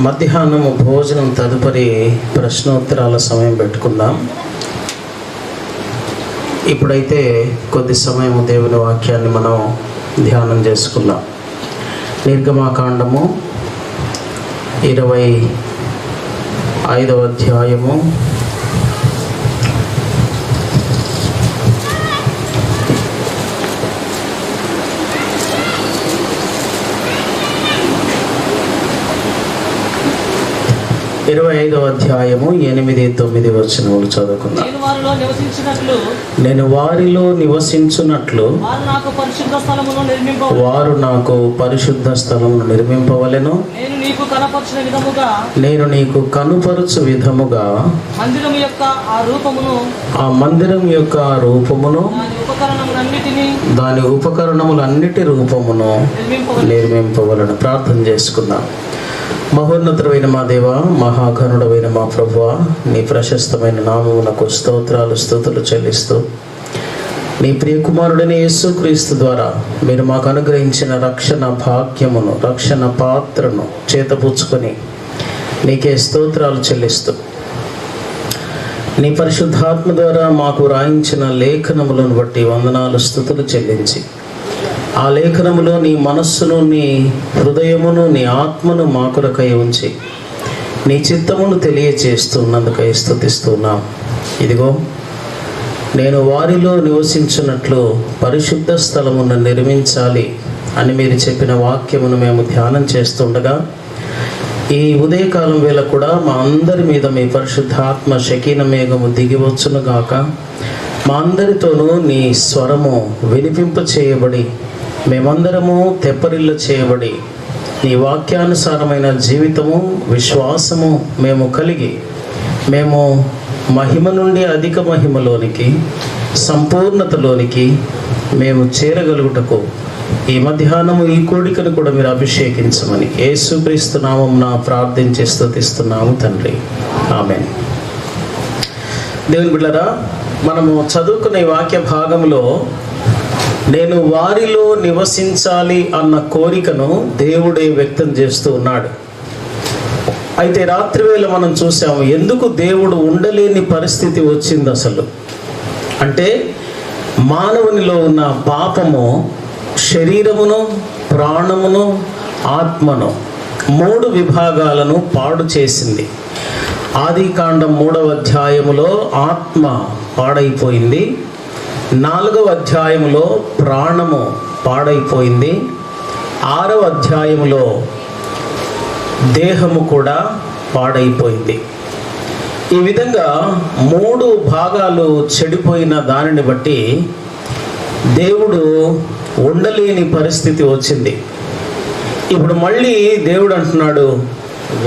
మధ్యాహ్నము భోజనం తదుపరి ప్రశ్నోత్తరాల సమయం పెట్టుకుందాం. ఇప్పుడైతే కొద్ది సమయం దేవుని వాక్యాన్ని మనం ధ్యానం చేసుకుందాం. నిర్గమాకాండము 25వ అధ్యాయము 25వ అధ్యాయము 8-9 వచనములు చదువుకుందాం. నేను వారిలో నివసించున్నట్లు వారు నాకు పరిశుద్ధ స్థలమును నిర్మింపవలెను. నేను నీకు కనుపరుచు విధముగా ఆ మందిరం యొక్క రూపమును దాని ఉపకరణములన్నిటి రూపమును నిర్మింపవలెను. ప్రార్థన చేసుకుందాం. మహోన్నతుడైన మా దేవ, మహాఘనుడైన మా ప్రభువా, నీ ప్రశస్తమైన నామమునకు స్తోత్రాలు స్తుతులు చెల్లిస్తూ, నీ ప్రియకుమారుడైన యేసుక్రీస్తు ద్వారా మీరు మాకు అనుగ్రహించిన రక్షణ భాగ్యమును, రక్షణ పాత్రను చేతపుచ్చుకొని నీకే స్తోత్రాలు చెల్లిస్తూ, నీ పరిశుద్ధాత్మ ద్వారా మాకు రాయించిన లేఖనములను బట్టి వందనాలు స్తుతులు చెల్లించి, ఆ లేఖనములో నీ మనస్సును, నీ హృదయమును, నీ ఆత్మను మా కొరకై ఉంచి నీ చిత్తమును తెలియచేస్తున్నందుకై స్తుతిస్తున్నాం. ఇదిగో నేను వారిలో నివసించున్నట్లు పరిశుద్ధ స్థలమును నిర్మించాలి అని మీరు చెప్పిన వాక్యమును మేము ధ్యానం చేస్తుండగా, ఈ ఉదయకాలం వేళ కూడా మా అందరి మీద మీ పరిశుద్ధాత్మ శకీన మేఘము దిగివచ్చును గాక. మా అందరితోనూ నీ స్వరము వినిపింప చేయబడి మేమందరము తెప్పరిల్లు చేయబడి నీ వాక్యానుసారమైన జీవితము, విశ్వాసము మేము కలిగి మేము మహిమ నుండి అధిక మహిమలోనికి, సంపూర్ణతలోనికి మేము చేరగలుగుటకు ఈ మధ్యాహ్నము ఈ కోడికను కూడా మీరు అభిషేకించమని యేసుక్రీస్తు నామమున ప్రార్థించి స్తుతిస్తున్నాము తండ్రి. ఆమేన్. దేవుని బిడ్డలారా, మనము చదువుకునే వాక్య భాగంలో నేను వారిలో నివసించాలి అన్న కోరికను దేవుడే వ్యక్తం చేస్తూ ఉన్నాడు. అయితే రాత్రివేళ మనం చూసాము, ఎందుకు దేవుడు ఉండలేని పరిస్థితి వచ్చింది అసలు అంటే, మానవునిలో ఉన్న పాపము శరీరమును, ప్రాణమును, ఆత్మను 3 విభాగాలను పాడు చేసింది. ఆదికాండం 3వ అధ్యాయములో ఆత్మ పాడైపోయింది. 4వ అధ్యాయంలో ప్రాణము పాడైపోయింది. 6వ అధ్యాయంలో దేహము కూడా పాడైపోయింది. ఈ విధంగా 3 భాగాలు చెడిపోయిన దానిని బట్టి దేవుడు ఉండలేని పరిస్థితి వచ్చింది. ఇప్పుడు మళ్ళీ దేవుడు అంటున్నాడు,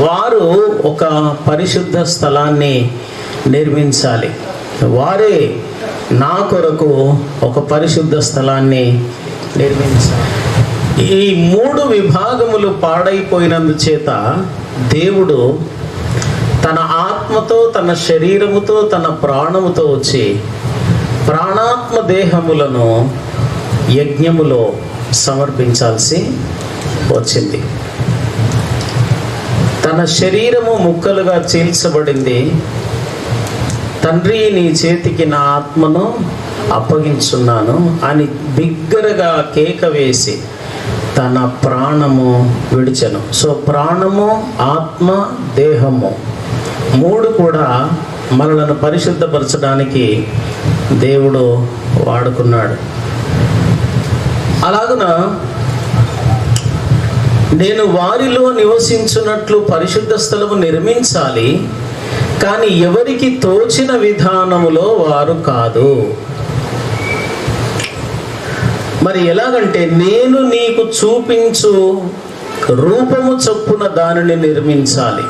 వారు ఒక పరిశుద్ధ స్థలాన్ని నిర్మించాలి, వారే నా కొరకు ఒక పరిశుద్ధ స్థలాన్ని నిర్మించాలి. ఈ 3 విభాగములు పాడైపోయినందుచేత దేవుడు తన ఆత్మతో, తన శరీరముతో, తన ప్రాణముతో వచ్చి ప్రాణాత్మ దేహములను యజ్ఞములో సమర్పించాల్సి వచ్చింది. తన శరీరము ముక్కలుగా చీల్చబడింది. తండ్రి, నీ చేతికి నా ఆత్మను అప్పగించున్నాను అని బిగ్గరగా కేక వేసి తన ప్రాణము విడిచెను. సో ప్రాణము, ఆత్మ, దేహము 3 కూడా మనలను పరిశుద్ధపరచడానికి దేవుడు వాడుకున్నాడు. అలాగున నేను వారిలో నివసించున్నట్లు పరిశుద్ధ స్థలము నిర్మించాలి, కానీ ఎవరికి తోచిన విధానములో వారు కాదు. మరి ఎలాగంటే, నేను నీకు చూపించు రూపము చొప్పున దానిని నిర్మించాలి,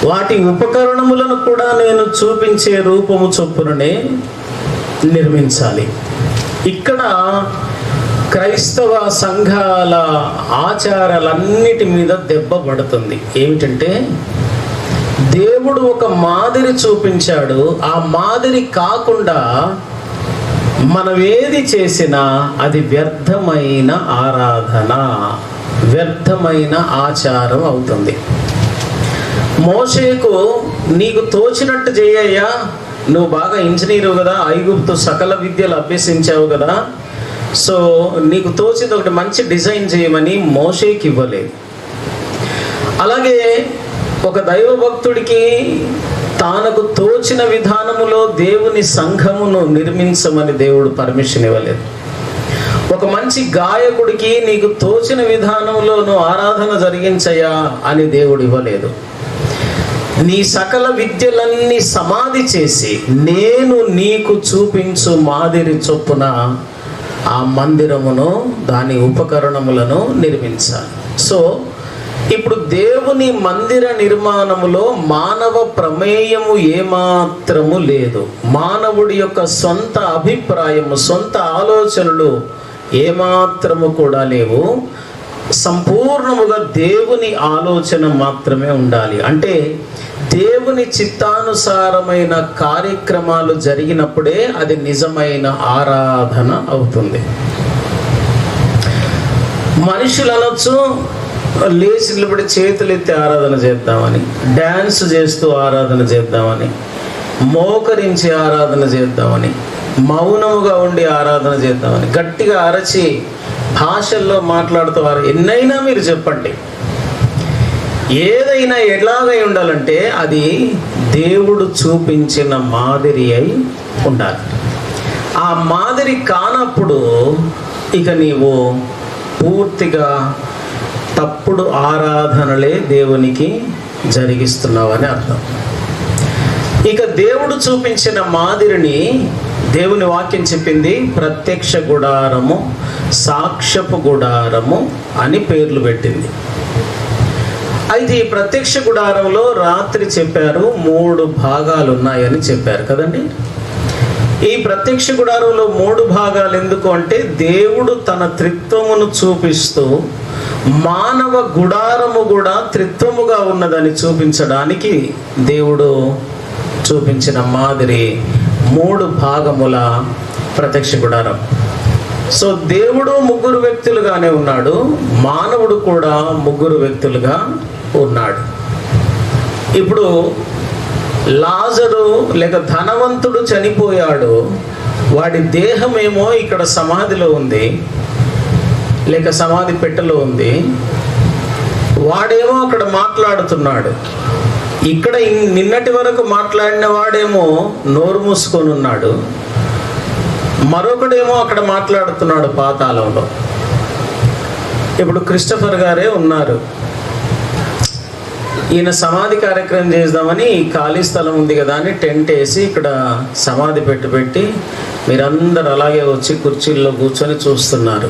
వాటి ఉపకరణములను కూడా నేను చూపించే రూపము చొప్పుననే నిర్మించాలి. ఇక్కడ క్రైస్తవ సంఘాల ఆచారాలన్నిటి మీద దెబ్బ పడుతుంది. ఏమిటంటే, దేవుడు ఒక మాదిరి చూపించాడు, ఆ మాదిరి కాకుండా మనం ఏది చేసినా అది వ్యర్థమైన ఆరాధన. వ్యర్థమైన ఆచారం అవుతుంది. మోషేకు నీకు తోచినట్టు చేయయ్యా, నువ్వు బాగా ఇంజనీరు కదా, ఐగుప్తు సకల విద్యలు అభ్యసించావు కదా, సో నీకు తోచింది ఒకటి మంచి డిజైన్ చేయమని మోషేకి ఇవ్వలేదు. అలాగే ఒక దైవ భక్తుడికి తానకు తోచిన విధానములో దేవుని సంఘమును నిర్మించమని దేవుడు పర్మిషన్ ఇవ్వలేదు. ఒక మంచి గాయకుడికి నీకు తోచిన విధానంలో నువ్వు ఆరాధన జరిగించయా అని దేవుడు ఇవ్వలేదు. నీ సకల విద్యలన్నీ సమాధి చేసి నేను నీకు చూపించు మాదిరి చొప్పున ఆ మందిరమును దాని ఉపకరణములను నిర్మించాలి. సో ఇప్పుడు దేవుని మందిర నిర్మాణములో మానవ ప్రమేయము ఏమాత్రము లేదు. మానవుడి యొక్క సొంత అభిప్రాయము, సొంత ఆలోచనలు ఏమాత్రము కూడా లేవు. సంపూర్ణముగా దేవుని ఆలోచన మాత్రమే ఉండాలి. అంటే దేవుని చిత్తానుసారమైన కార్యక్రమాలు జరిగినప్పుడే అది నిజమైన ఆరాధన అవుతుంది. మనుషులు అనొచ్చు, లేచి నిలబడి చేతులు ఎత్తి ఆరాధన చేద్దామని, డ్యాన్స్ చేస్తూ ఆరాధన చేద్దామని, మోకరించి ఆరాధన చేద్దామని, మౌనముగా ఉండి ఆరాధన చేద్దామని, గట్టిగా అరచి భాషల్లో మాట్లాడుతూ ఎన్నైనా మీరు చెప్పండి. ఏదైనా ఎలాగై ఉండాలంటే అది దేవుడు చూపించిన మాదిరి అయి ఉండాలి. ఆ మాదిరి కానప్పుడు ఇక నీవు పూర్తిగా తప్పుడు ఆరాధనలే దేవునికి జరిగిస్తున్నావని అర్థం. ఇక దేవుడు చూపించిన మాదిరిని దేవుని వాక్యం చెప్పింది ప్రత్యక్ష గుడారము, సాక్ష్యపు గుడారము అని పేర్లు పెట్టింది. అయితే ఈ ప్రత్యక్ష గుడారంలో రాత్రి చెప్పారు 3 భాగాలు ఉన్నాయని చెప్పారు కదండి. ఈ ప్రత్యక్ష గుడారంలో 3 భాగాలు ఎందుకు అంటే దేవుడు తన త్రిత్వమును చూపిస్తూ మానవ గుడారము కూడా త్రిత్వముగా ఉన్నదని చూపించడానికి దేవుడు చూపించిన మాదిరి 3 భాగముల ప్రత్యక్ష గుడారం. సో దేవుడు 3 వ్యక్తులుగానే ఉన్నాడు, మానవుడు కూడా 3 వ్యక్తులుగా ఉన్నాడు. ఇప్పుడు లాజరు లేక ధనవంతుడు చనిపోయాడు, వాడి దేహమేమో ఇక్కడ సమాధిలో ఉంది, లేక సమాధి పెట్టెలో ఉంది. వాడేమో అక్కడ మాట్లాడుతున్నాడు. ఇక్కడ నిన్నటి వరకు మాట్లాడిన వాడేమో నోరు మూసుకొని ఉన్నాడు, మరొకడేమో అక్కడ మాట్లాడుతున్నాడు పాతాళంలో. ఇప్పుడు క్రిస్టఫర్ గారే ఉన్నారు. ఈయన సమాధి కార్యక్రమం చేద్దామని ఖాళీ స్థలం ఉంది కదా అని టెంట్ వేసి ఇక్కడ సమాధి పెట్టి మీరందరూ అలాగే వచ్చి కుర్చీల్లో కూర్చొని చూస్తున్నారు.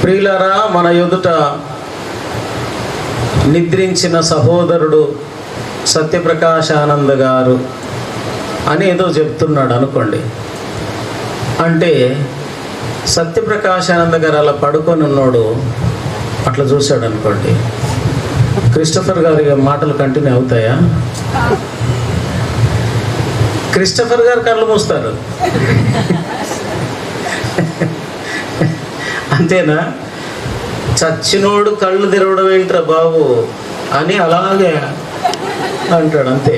ప్రియులారా, మన ఎదుట నిద్రించిన సహోదరుడు సత్యప్రకాశానంద గారు అని ఏదో చెప్తున్నాడు అనుకోండి. అంటే సత్యప్రకాశానంద గారు అలా పడుకొని ఉన్నాడు, అట్లా చూశాడు అనుకోండి. క్రిస్టఫర్ గారి మాటలు కంటిన్యూ అవుతాయా? క్రిస్టఫర్ గారు కళ్ళు మూస్తారు అంతేనా? చచ్చినోడు కళ్ళు తెరవడం ఏంట్రా బాబు అని అలాగే అంటాడు, అంతే.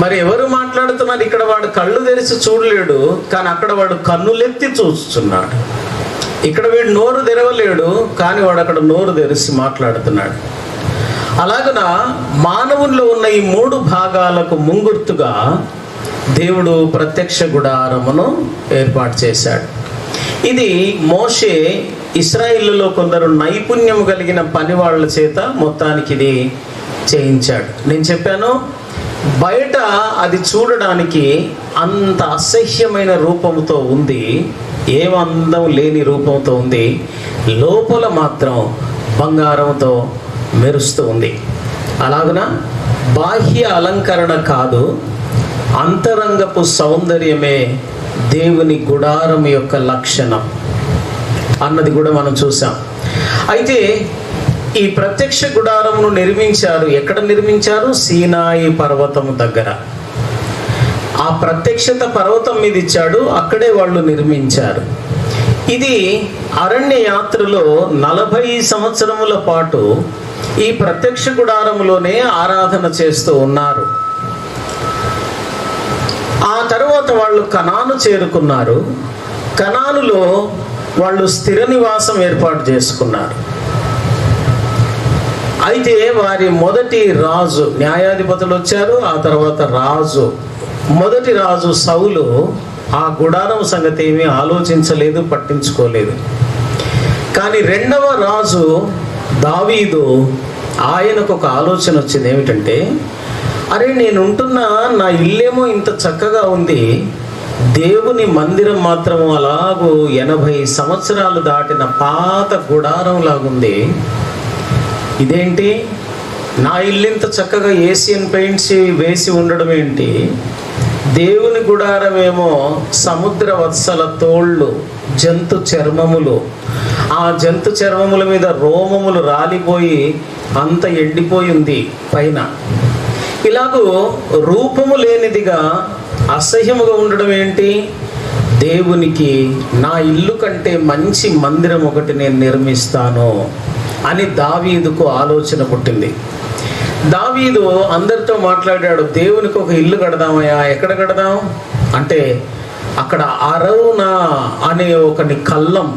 మరి ఎవరు మాట్లాడుతున్నారు ఇక్కడ? వాడు కళ్ళు తెరిచి చూడలేడు, కానీ అక్కడ వాడు కన్నులెత్తి చూస్తున్నాడు. ఇక్కడ వీడు నోరు తెరవలేడు, కానీ వాడు అక్కడ నోరు తెరిచి మాట్లాడుతున్నాడు. అలాగున మానవుల్లో ఉన్న ఈ 3 భాగాలకు ముంగుర్తుగా దేవుడు ప్రత్యక్ష గుడారమును ఏర్పాటు చేశాడు. ఇది మోషే ఇశ్రాయేలులో కొందరు నైపుణ్యం కలిగిన పని వాళ్ళ చేత మొత్తానికి ఇది చేయించాడు. నేను చెప్పాను, బయట అది చూడడానికి అంత అసహ్యమైన రూపంతో ఉంది, ఏమందం లేని రూపంతో ఉంది. లోపల మాత్రం బంగారంతో మెరుస్తూ ఉంది. అలాగున బాహ్య అలంకరణ కాదు, అంతరంగపు సౌందర్యమే దేవుని గుడారం యొక్క లక్షణం అన్నది కూడా మనం చూసాం. అయితే ఈ ప్రత్యక్ష గుడారమును నిర్మించారు. ఎక్కడ నిర్మించారు? సీనాయి పర్వతము దగ్గర. ఆ ప్రత్యక్షత పర్వతం మీద ఇచ్చాడు, అక్కడే వాళ్ళు నిర్మించారు. ఇది అరణ్య యాత్రలో 40 సంవత్సరముల పాటు ఈ ప్రత్యక్ష గుడారములోనే ఆరాధన చేస్తూ ఉన్నారు. ఆ తరువాత వాళ్ళు కనాను చేరుకున్నారు. కనానులో వాళ్ళు స్థిర నివాసం ఏర్పాటు చేసుకున్నారు. అయితే వారి మొదటి రాజు, న్యాయాధిపతులు వచ్చారు, ఆ తర్వాత రాజు, మొదటి రాజు సౌలు ఆ గుడారం సంగతి ఏమీ ఆలోచించలేదు, పట్టించుకోలేదు. కానీ రెండవ రాజు దావీదు, ఆయనకు ఒక ఆలోచన వచ్చింది. ఏమిటంటే, అరే నేనుంటున్న నా ఇల్లేమో ఇంత చక్కగా ఉంది, దేవుని మందిరం మాత్రము అలాగూ 80 సంవత్సరాలు దాటిన పాత గుడారం లాగుంది. ఇదేంటి, నా ఇల్లు ఇంత చక్కగా ఏషియన్ పెయింట్స్ వేసి ఉండడం ఏంటి, దేవుని గుడారమేమో సముద్ర వత్సల తోళ్ళు, జంతు చర్మములు, ఆ జంతు చర్మముల మీద రోమములు రాలిపోయి అంత ఎండిపోయి ఉంది పైన. ఇలాగూ రూపము లేనిదిగా అసహ్యముగా ఉండడం ఏంటి, దేవునికి నా ఇల్లు కంటే మంచి మందిరం ఒకటి నేను నిర్మిస్తాను అని దావీదుకు ఆలోచన పుట్టింది. దావీదు అందరితో మాట్లాడాడు, దేవునికి ఒక ఇల్లు కడదామయ్యా. ఎక్కడ కడదాం అంటే, అక్కడ అరౌనా అనే ఒకని కల్లం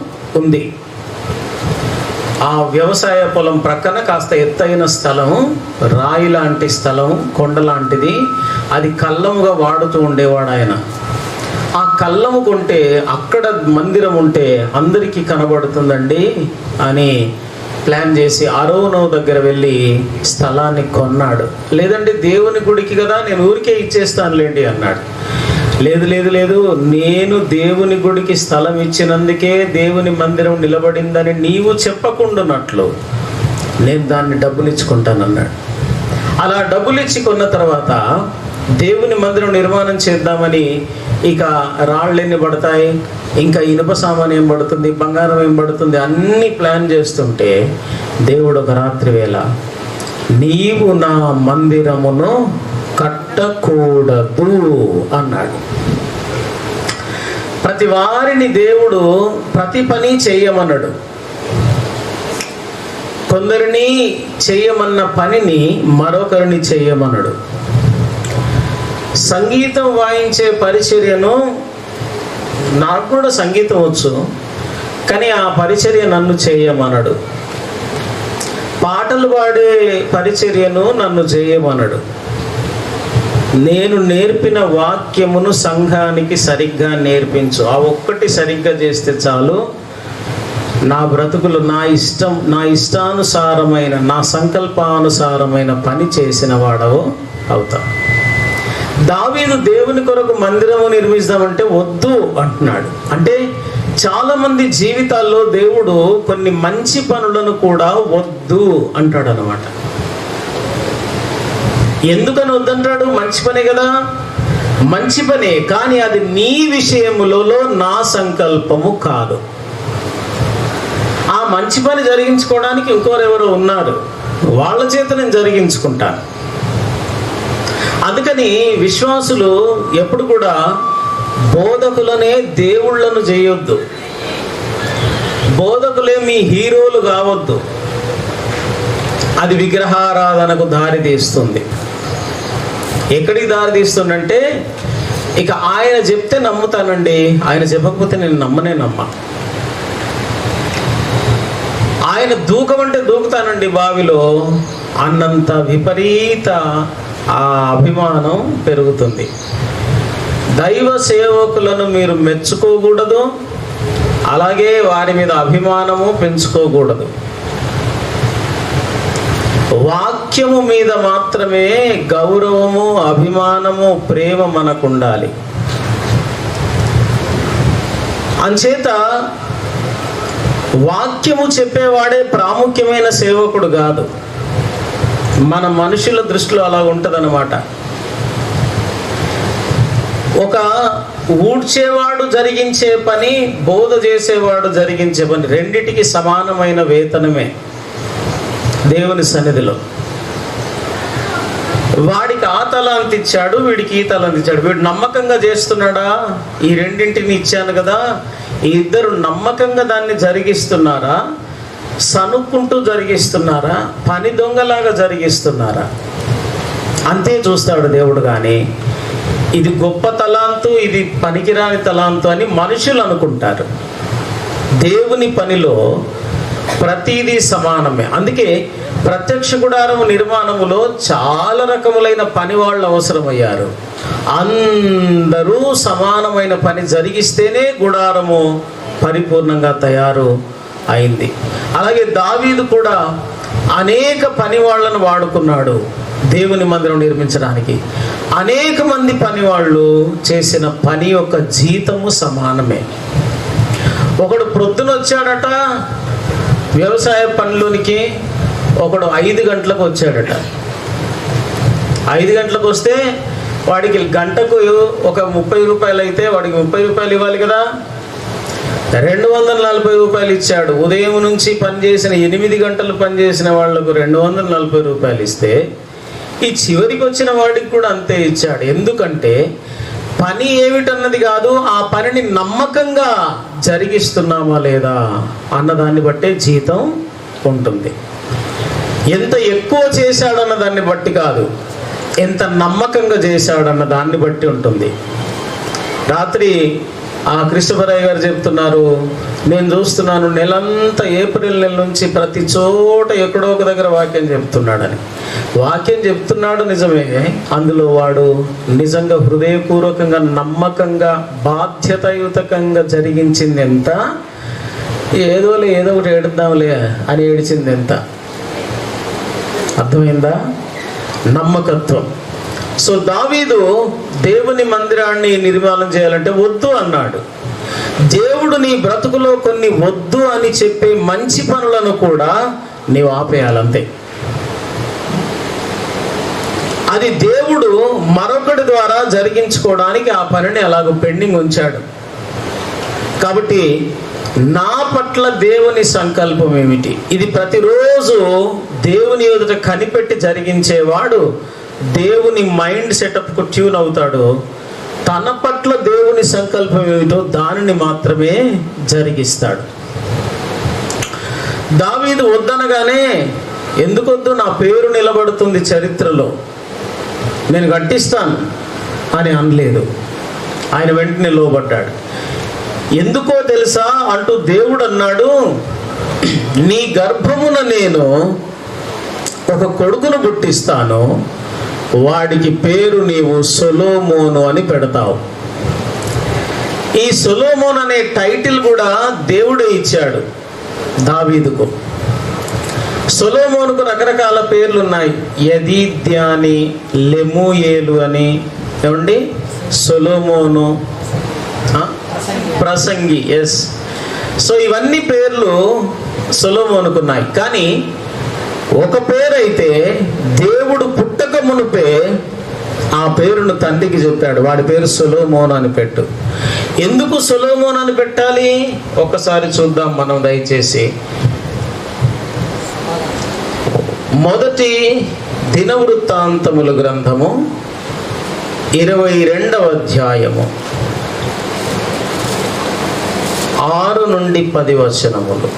ఉంది. ఆ వ్యవసాయ పొలం ప్రక్కన కాస్త ఎత్తైన స్థలం, రాయి లాంటి స్థలం, కొండ లాంటిది. అది కల్లముగా వాడుతూ ఉండేవాడు ఆయన. ఆ కల్లము కొంటే అక్కడ మందిరం ఉంటే అందరికీ కనబడుతుందండి అని ప్లాన్ చేసి అరోనో దగ్గర వెళ్ళి స్థలాన్ని కొన్నాడు. లేదంటే దేవుని గుడికి కదా, నేను ఊరికే ఇచ్చేస్తానులేండి అన్నాడు. లేదు లేదు లేదు, నేను దేవుని గుడికి స్థలం ఇచ్చినందుకే దేవుని మందిరం నిలబడిందని నీవు చెప్పకుండానట్లు నేను దాన్ని డబ్బులు ఇచ్చుకుంటానన్నాడు. అలా డబ్బులు ఇచ్చి కొన్న తర్వాత దేవుని మందిరం నిర్మాణం చేద్దామని ఇక రాళ్ళు ఎన్ని పడతాయి, ఇంకా ఇనుప సామాన్ ఏం పడుతుంది, బంగారం ఏం పడుతుంది, అన్నీ ప్లాన్ చేస్తుంటే దేవుడు ఒక రాత్రి వేళ, నీవు నా మందిరమును కట్టకూడదు అన్నాడు. ప్రతి వారిని దేవుడు ప్రతి పని చేయమన్నాడు. కొందరిని చేయమన్న పనిని మరొకరిని చేయమన్నాడు. సంగీతం వాయించే పరిచర్యను, నాకు కూడా సంగీతం వచ్చు, కానీ ఆ పరిచర్య నన్ను చేయమన్నాడు. పాటలు పాడే పరిచర్యను నన్ను చేయమన్నాడు. నేను నేర్పిన వాక్యమును సంఘానికి సరిగ్గా నేర్పించు, ఆ ఒక్కటి సరిగ్గా చేస్తే చాలు, నా బ్రతుకులు నా ఇష్టానుసారమైన, నా సంకల్పానుసారమైన పని చేసిన వాడవు అవుతా. దావీదు దేవుని కొరకు మందిరము నిర్మిస్తామంటే వద్దు అంటున్నాడు. అంటే చాలా మంది జీవితాల్లో దేవుడు కొన్ని మంచి పనులను కూడా వద్దు అంటాడు అన్నమాట. ఎందుకని వద్దంటాడు? మంచి పనే కదా, మంచి పనే, కానీ అది నీ విషయములలో నా సంకల్పము కాదు. ఆ మంచి పని జరిగించుకోవడానికి ఇంకోరెవరో ఉన్నారు, వాళ్ళ చేత నేను జరిగించుకుంటాను. అందుకని విశ్వాసులు ఎప్పుడు కూడా బోధకులనే దేవుళ్ళను చేయొద్దు, బోధకులే మీ హీరోలు కావద్దు. అది విగ్రహారాధనకు దారి తీస్తుంది. ఎక్కడికి దారి తీస్తుందంటే, ఇక ఆయన చెప్తే నమ్ముతానండి, ఆయన చెప్పకపోతే నేను నమ్మ. ఆయన దూకమంటే దూకుతానండి బావిలో అన్నంత విపరీత ఆ అభిమానం పెరుగుతుంది. దైవ సేవకులను మీరు మెచ్చుకోకూడదు, అలాగే వారి మీద అభిమానము పెంచుకోకూడదు. వాక్యము మీద మాత్రమే గౌరవము, అభిమానము, ప్రేమ మనకు ఉండాలి. అంచేత వాక్యము చెప్పేవాడే ప్రాముఖ్యమైన సేవకుడు కాదు. మన మనుషుల దృష్టిలో అలా ఉంటుందన్నమాట. ఒక ఊడ్చేవాడు జరిగించే పని, బోధ చేసేవాడు జరిగించే పని, రెండిటికి సమానమైన వేతనమే దేవుని సన్నిధిలో. వాడికి ఆ తలాంతి ఇచ్చాడు, వీడికి ఈ తలాంతి ఇచ్చాడు. వీడు నమ్మకంగా చేస్తున్నాడా, ఈ రెండింటిని ఇచ్చాను కదా, ఈ ఇద్దరు నమ్మకంగా దాన్ని జరిగిస్తున్నారా, సనుక్కుంటూ జరిగిస్తున్నారా, పని దొంగలాగా జరిగిస్తున్నారా అంతే చూస్తాడు దేవుడు. కానీ ఇది గొప్ప తలాంతు, ఇది పనికిరాని తలాంతు అని మనుషులు అనుకుంటారు. దేవుని పనిలో ప్రతిదీ సమానమే. అందుకే ప్రత్యక్ష గుడారము నిర్మాణములో చాలా రకములైన పని వాళ్ళు అవసరమయ్యారు. అందరూ సమానమైన పని జరిగిస్తేనే గుడారము పరిపూర్ణంగా తయారు అయింది. అలాగే దావీదు కూడా అనేక పని వాళ్ళను వాడుకున్నాడు దేవుని మందిరం నిర్మించడానికి. అనేక మంది పని వాళ్ళు చేసిన పని యొక్క జీతము సమానమే. ఒకడు ప్రొద్దున వచ్చాడట వ్యవసాయ పనిలోనికి, ఒకడు 5 గంటలకు వచ్చాడట. 5 గంటలకు వస్తే వాడికి గంటకు ఒక 30 రూపాయలు అయితే వాడికి 30 రూపాయలు ఇవ్వాలి కదా. 240 రూపాయలు ఇచ్చాడు. ఉదయం నుంచి పనిచేసిన 8 గంటలు పనిచేసిన వాళ్లకు 240 రూపాయలు ఇస్తే ఈ చివరికి వచ్చిన వాడికి కూడా అంతే ఇచ్చాడు. ఎందుకంటే పని ఏమిటన్నది కాదు, ఆ పనిని నమ్మకంగా జరిగిస్తున్నామా లేదా అన్నదాన్ని బట్టే జీతం ఉంటుంది. ఎంత ఎక్కువ చేశాడన్న దాన్ని బట్టి కాదు, ఎంత నమ్మకంగా చేశాడన్న దాన్ని బట్టి ఉంటుంది. రాత్రి కృష్ణపరయ్య గారు చెప్తున్నారు, నేను చూస్తున్నాను నెలంతా ఏప్రిల్ నెల నుంచి ప్రతి చోట ఎక్కడో ఒక దగ్గర వాక్యం చెప్తున్నాడని. వాక్యం చెప్తున్నాడు నిజమే, అందులో వాడు నిజంగా హృదయపూర్వకంగా నమ్మకంగా బాధ్యతాయుతకంగా జరిగించింది ఎంత, ఏదో ఒకటి ఏడుద్దాంలే అని ఏడిచింది ఎంత. అర్థమైందా? నమ్మకత్వం. సో దావీదు దేవుని మందిరాన్ని నిర్మాణం చేయాలంటే వద్దు అన్నాడు. దేవుడు నీ బ్రతుకులో కొన్ని వద్దు అని చెప్పే మంచి పనులను కూడా నీవు ఆపేయాలంతే. అది దేవుడు మరొకటి ద్వారా జరిగించుకోవడానికి ఆ పనిని అలాగ పెండింగ్ ఉంచాడు. కాబట్టి నా పట్ల దేవుని సంకల్పం ఏమిటి, ఇది ప్రతిరోజు దేవుని ఎదుట కనిపెట్టి జరిగించేవాడు దేవుని మైండ్ సెటప్కు ట్యూన్ అవుతాడు. తన పట్ల దేవుని సంకల్పం ఏమిటో దానిని మాత్రమే జరిగిస్తాడు. దావీదు వద్దనగానే ఎందుకొద్దు, నా పేరు నిలబడుతుంది చరిత్రలో, నేను కట్టిస్తాను అని అనలేదు. ఆయన వెంటనే లోబడ్డాడు. ఎందుకో తెలుసా అంటూ దేవుడు అన్నాడు, నీ గర్భమున నేను ఒక కొడుకును పుట్టిస్తాను, వాడికి పేరు నీవు సొలొమోను అని పెడతావు. ఈ సొలొమోన్ అనే టైటిల్ కూడా దేవుడే ఇచ్చాడు దావీదుకు. సొలొమోనుకు రకరకాల పేర్లు ఉన్నాయి. యదీద్యాని, లెమూయేలు అని, ఏమండి, సొలొమోను, ప్రసంగి, ఎస్. సో ఇవన్నీ పేర్లు సొలొమోనుకున్నాయి. కానీ ఒక పేరైతే దేవుడు పుట్టక మునుపే ఆ పేరును తండ్రికి చెప్పాడు, వాడి పేరు సొలొమోను అని పెట్టు. ఎందుకు సొలొమోను అని పెట్టాలి ఒక్కసారి చూద్దాం మనం దయచేసి. మొదటి దినవృత్తాంతముల గ్రంథము 22వ అధ్యాయము 6 నుండి 10 వచనములు.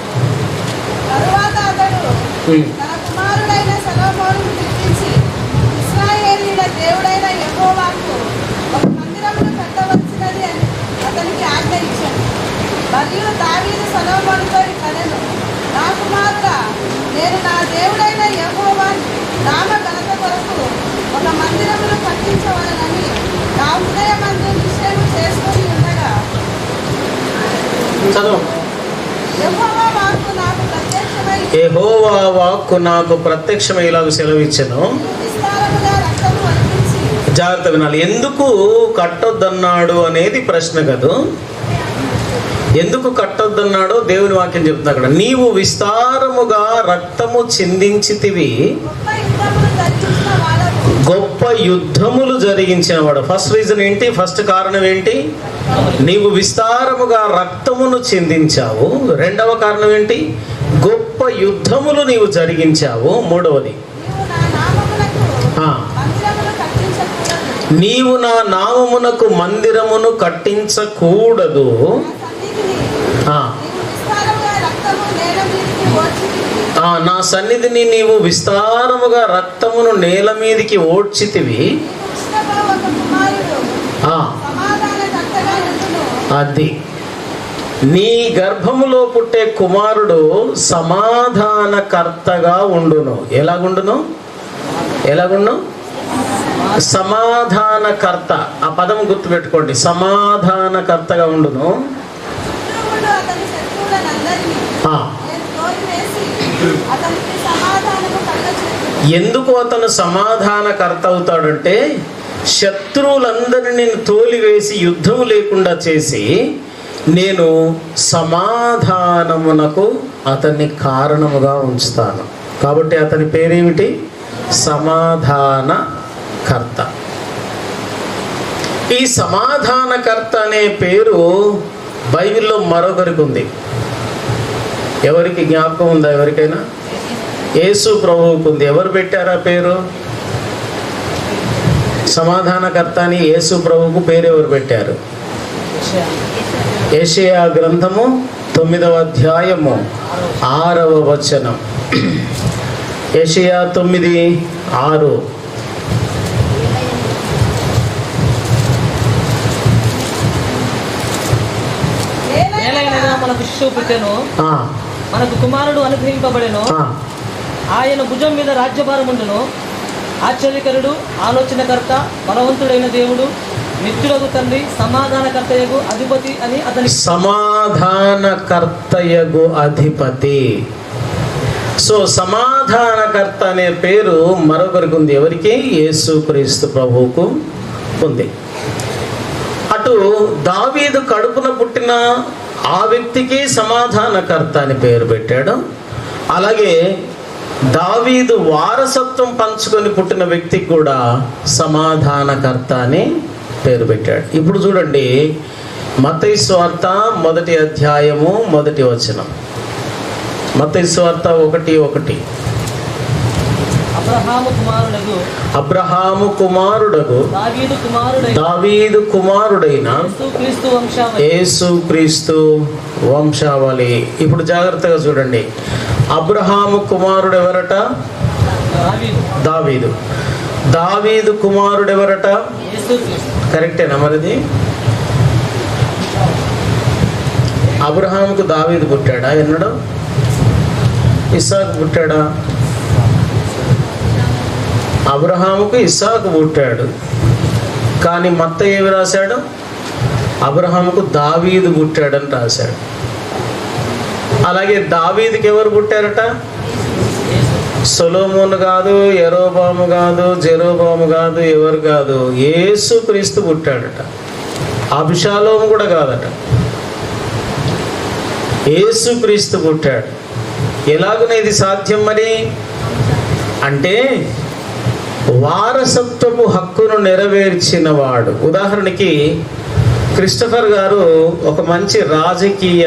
దేవుడైన యెహోవాకు ఒక మందిరమును కట్టవలసినది అని అతనికి ఆజ్ఞ ఇచ్చాను. మరియు దావీదు సొలొమోనుతో కనెను, నా కుమారుడా, నేను నా దేవుడైన యెహోవా నామ ఘనత కొరకు ఒక మందిరమును కట్టించవలనని నా హృదయమందు నిశ్చయం చేసుకొని ఉండగా యెహోవా వాక్కు నాకు ప్రత్యక్షమై ఇలాగ సెలవిచ్చెను. జాగ్రత్త వినాలి. ఎందుకు కట్టొద్దన్నాడు అనేది ప్రశ్న కదూ. ఎందుకు కట్టొద్దన్నాడో దేవుని వాక్యం చెప్తుంది అక్కడ. నీవు విస్తారముగా రక్తము చిందించితివి, గొప్ప యుద్ధములు జరిగించిన వాడు. ఫస్ట్ రీజన్ ఏంటి? ఫస్ట్ కారణం ఏంటి? నీవు విస్తారముగా రక్తమును చిందించావు. రెండవ కారణం ఏంటి? గొప్ప యుద్ధములు నీవు జరిగించావు. మూడవది, నీవు నా నామమునకు మందిరమును కట్టించకూడదు, ఆ, నీవు విస్తారముగా రక్తము నేల మీదికి ఓడ్చితివి. నా సన్నిధిని నీవు విస్తారముగా రక్తమును నేల మీదికి ఓడ్చితివి. నీకు పుట్టిన ఒక కుమారుడు ఆ, సమాధానకర్తగా ఉండును. అది నీ గర్భములో పుట్టే కుమారుడు సమాధానకర్తగా ఉండును. ఎలాగుండును? సమాధానకర్త. ఆ పదం గుర్తుపెట్టుకోండి, సమాధానకర్తగా ఉండును. శత్రువులు అతని శత్రువులనందరినీ ఆ, నేను తోలివేసి అతనికి సమాధానము కలుగచేయుదును. ఎందుకు అతను సమాధానకర్త అవుతాడంటే, శత్రువులందరినీ తోలివేసి యుద్ధము లేకుండా చేసి నేను సమాధానమునకు అతన్ని కారణముగా ఉంచుతాను. కాబట్టి అతని పేరేమిటి? సమాధానకర్త. ఈ సమాధానకర్త అనే పేరు బైబిల్లో మరొకరికి ఉంది. ఎవరికి జ్ఞాపకం ఉందా? ఎవరికైనా? యేసు ప్రభువుకు ఉంది. ఎవరు పెట్టారా పేరు? సమాధానకర్త అని యేసు ప్రభువుకు పేరు ఎవరు పెట్టారు? యెషయా గ్రంథము 9వ అధ్యాయము 6వ వచనం. యెషయా 9:6. ఏలైనగా మనకు శిశువు పుట్టెను, ఆ, మనకు కుమారుడు అనుగ్రహింపబడెను, ఆ, ఆయన భుజం మీద రాజ్యభారముండును. ఆశ్చర్యకరుడు, ఆలోచనకర్త, బలవంతుడైన దేవుడు, నిత్యుడగు తండ్రి, సమాధానకర్తయగు అధిపతి అని అతని సమాధానకర్తయగు అధిపతి. సో సమాధానకర్త అనే పేరు మరొకరికి ఉంది. ఎవరికి? యేసుక్రీస్తు ప్రభువుకు ఉంది. అటు దావీదు కడుపున పుట్టిన ఆ వ్యక్తికి సమాధానకర్త అని పేరు పెట్టాడు. అలాగే దావీదు వారసత్వం పంచుకొని పుట్టిన వ్యక్తికి కూడా సమాధానకర్త అని పేరు పెట్టాడు. ఇప్పుడు చూడండి, మత్తయి సువార్త 1వ అధ్యాయము 1వ వచనం. మత్తయి సువార్త 1:1. అబ్రహాము కుమారుడగు దావీదు కుమారుడైన యేసుక్రీస్తు వంశావళి. ఇప్పుడు జాగ్రత్తగా చూడండి, అబ్రహాము కుమారుడు ఎవరట? దావీదు. దావీదు కుమారుడు ఎవరట? కరెక్టేనా మరిది? అబ్రహాముకు దావీదు పుట్టాడా? ఎన్నడో ఇస్సాకు పుట్టాడా? అబ్రహాముకు ఇస్సాకు పుట్టాడు. కానీ మత్తయి ఏమి రాశాడు? అబ్రహాముకు దావీదు పుట్టాడని రాశాడు. అలాగే దావీదుకి ఎవరు పుట్టారట? సొలొమోను కాదు, యెరోబాము కాదు, జెరోబాము కాదు, ఎవరు కాదు, యేసుక్రీస్తు పుట్టాడట. అభిషాలోము కూడా కాదట, యేసుక్రీస్తు పుట్టాడు. ఎలాగున ఇది సాధ్యం మరి అంటే, వారసత్వపు హక్కును నెరవేర్చిన వాడు. ఉదాహరణకి క్రిస్టఫర్ గారు ఒక మంచి రాజకీయ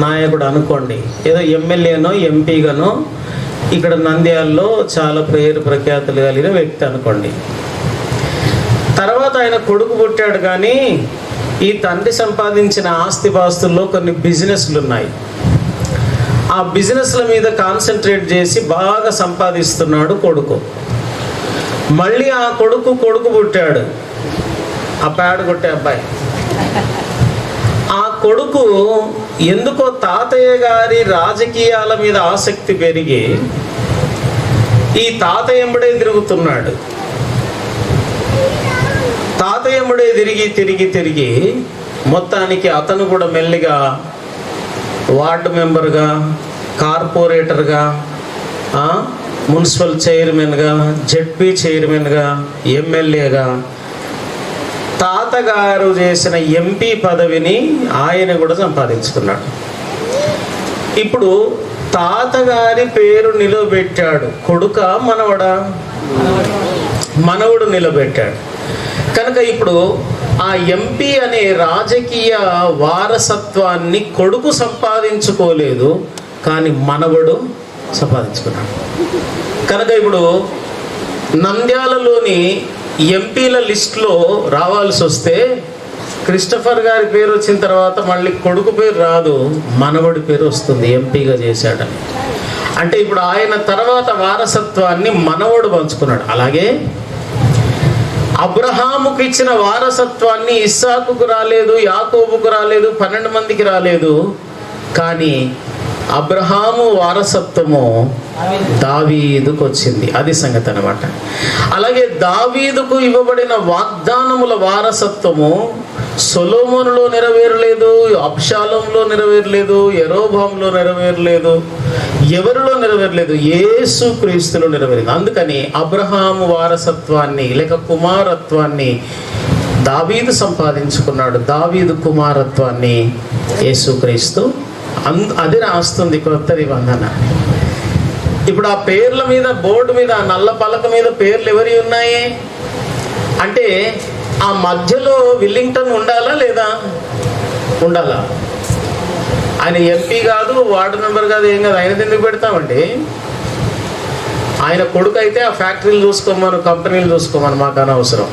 నాయకుడు అనుకోండి, ఏదో ఎమ్మెల్యేనో ఎంపీగానో ఇక్కడ నంద్యాలలో చాలా పేరు ప్రఖ్యాతులు కలిగిన వ్యక్తి అనుకోండి. తర్వాత ఆయన కొడుకు పుట్టాడు, కానీ ఈ తండ్రి సంపాదించిన ఆస్తిపాస్తుల్లో కొన్ని బిజినెస్లు ఉన్నాయి. ఆ బిజినెస్ల మీద కాన్సన్ట్రేట్ చేసి బాగా సంపాదిస్తున్నాడు కొడుకు. మళ్ళీ ఆ కొడుకు పుట్టాడు, ఆ పేడ కొట్టే అబ్బాయి. ఆ కొడుకు ఎందుకో తాతయ్య గారి రాజకీయాల మీద ఆసక్తి పెరిగి ఈ తాతయ్య ఎంబడే తిరుగుతున్నాడు. తాతయ్య ఎంబడే తిరిగి మొత్తానికి అతను కూడా మెల్లిగా వార్డు మెంబర్గా, కార్పొరేటర్గా, మున్సిపల్ చైర్మన్గా, జెడ్పీ చైర్మన్గా, ఎమ్మెల్యేగా, తాతగారు చేసిన ఎంపీ పదవిని ఆయన కూడా సంపాదించుకున్నాడు. ఇప్పుడు తాతగారి పేరు నిలబెట్టాడు. కొడుక మనవడా? మనవడు నిలబెట్టాడు. కనుక ఇప్పుడు ఆ ఎంపీ అనే రాజకీయ వారసత్వాన్ని కొడుకు సంపాదించుకోలేదు, కానీ మనవడు సంపాదించుకున్నాడు. కనుక ఇప్పుడు నంద్యాలలోని ఎంపీల లిస్టులో రావాల్సి వస్తే క్రిస్టఫర్ గారి పేరు వచ్చిన తర్వాత మళ్ళీ కొడుకు పేరు రాదు, మనవడి పేరు వస్తుంది, ఎంపీగా చేశాడని. అంటే ఇప్పుడు ఆయన తర్వాత వారసత్వాన్ని మనవడు పంచుకున్నాడు. అలాగే అబ్రహాముకు ఇచ్చిన వారసత్వాన్ని ఇస్సాకుకు రాలేదు, యాకోబుకు రాలేదు, 12 మందికి రాలేదు. కానీ అబ్రహాము వారసత్వము దావీదుకు వచ్చింది. అది సంగతి అన్నమాట. అలాగే దావీదుకు ఇవ్వబడిన వాగ్దానముల వారసత్వము సొలొమోనులో నెరవేరలేదు, అబ్షాలోములో నెరవేరలేదు, యెరోబాములో నెరవేరలేదు, ఎవరిలో నెరవేరలేదు, యేసు క్రీస్తులో నెరవేరింది. అందుకని అబ్రహాము వారసత్వాన్ని లేక కుమారత్వాన్ని దావీదు సంపాదించుకున్నాడు, దావీదు కుమారత్వాన్ని యేసుక్రీస్తు. అది రాస్తుంది కొత్త నిబంధన. ఇప్పుడు ఆ పేర్ల మీద, బోర్డు మీద, నల్ల పలక మీద పేర్లు ఎవరి ఉన్నాయి అంటే ఆ మధ్యలో విల్లింగ్టన్ ఉండాలా లేదా? ఉండాలా? ఆయన ఎంపీ కాదు, వార్డు మెంబర్ కాదు, ఏం కాదు, ఆయన ఎందుకు పెడతామండి? ఆయన కొడుకు అయితే ఆ ఫ్యాక్టరీలు చూసుకోమను, కంపెనీలు చూసుకోమని మాకు అనవసరం.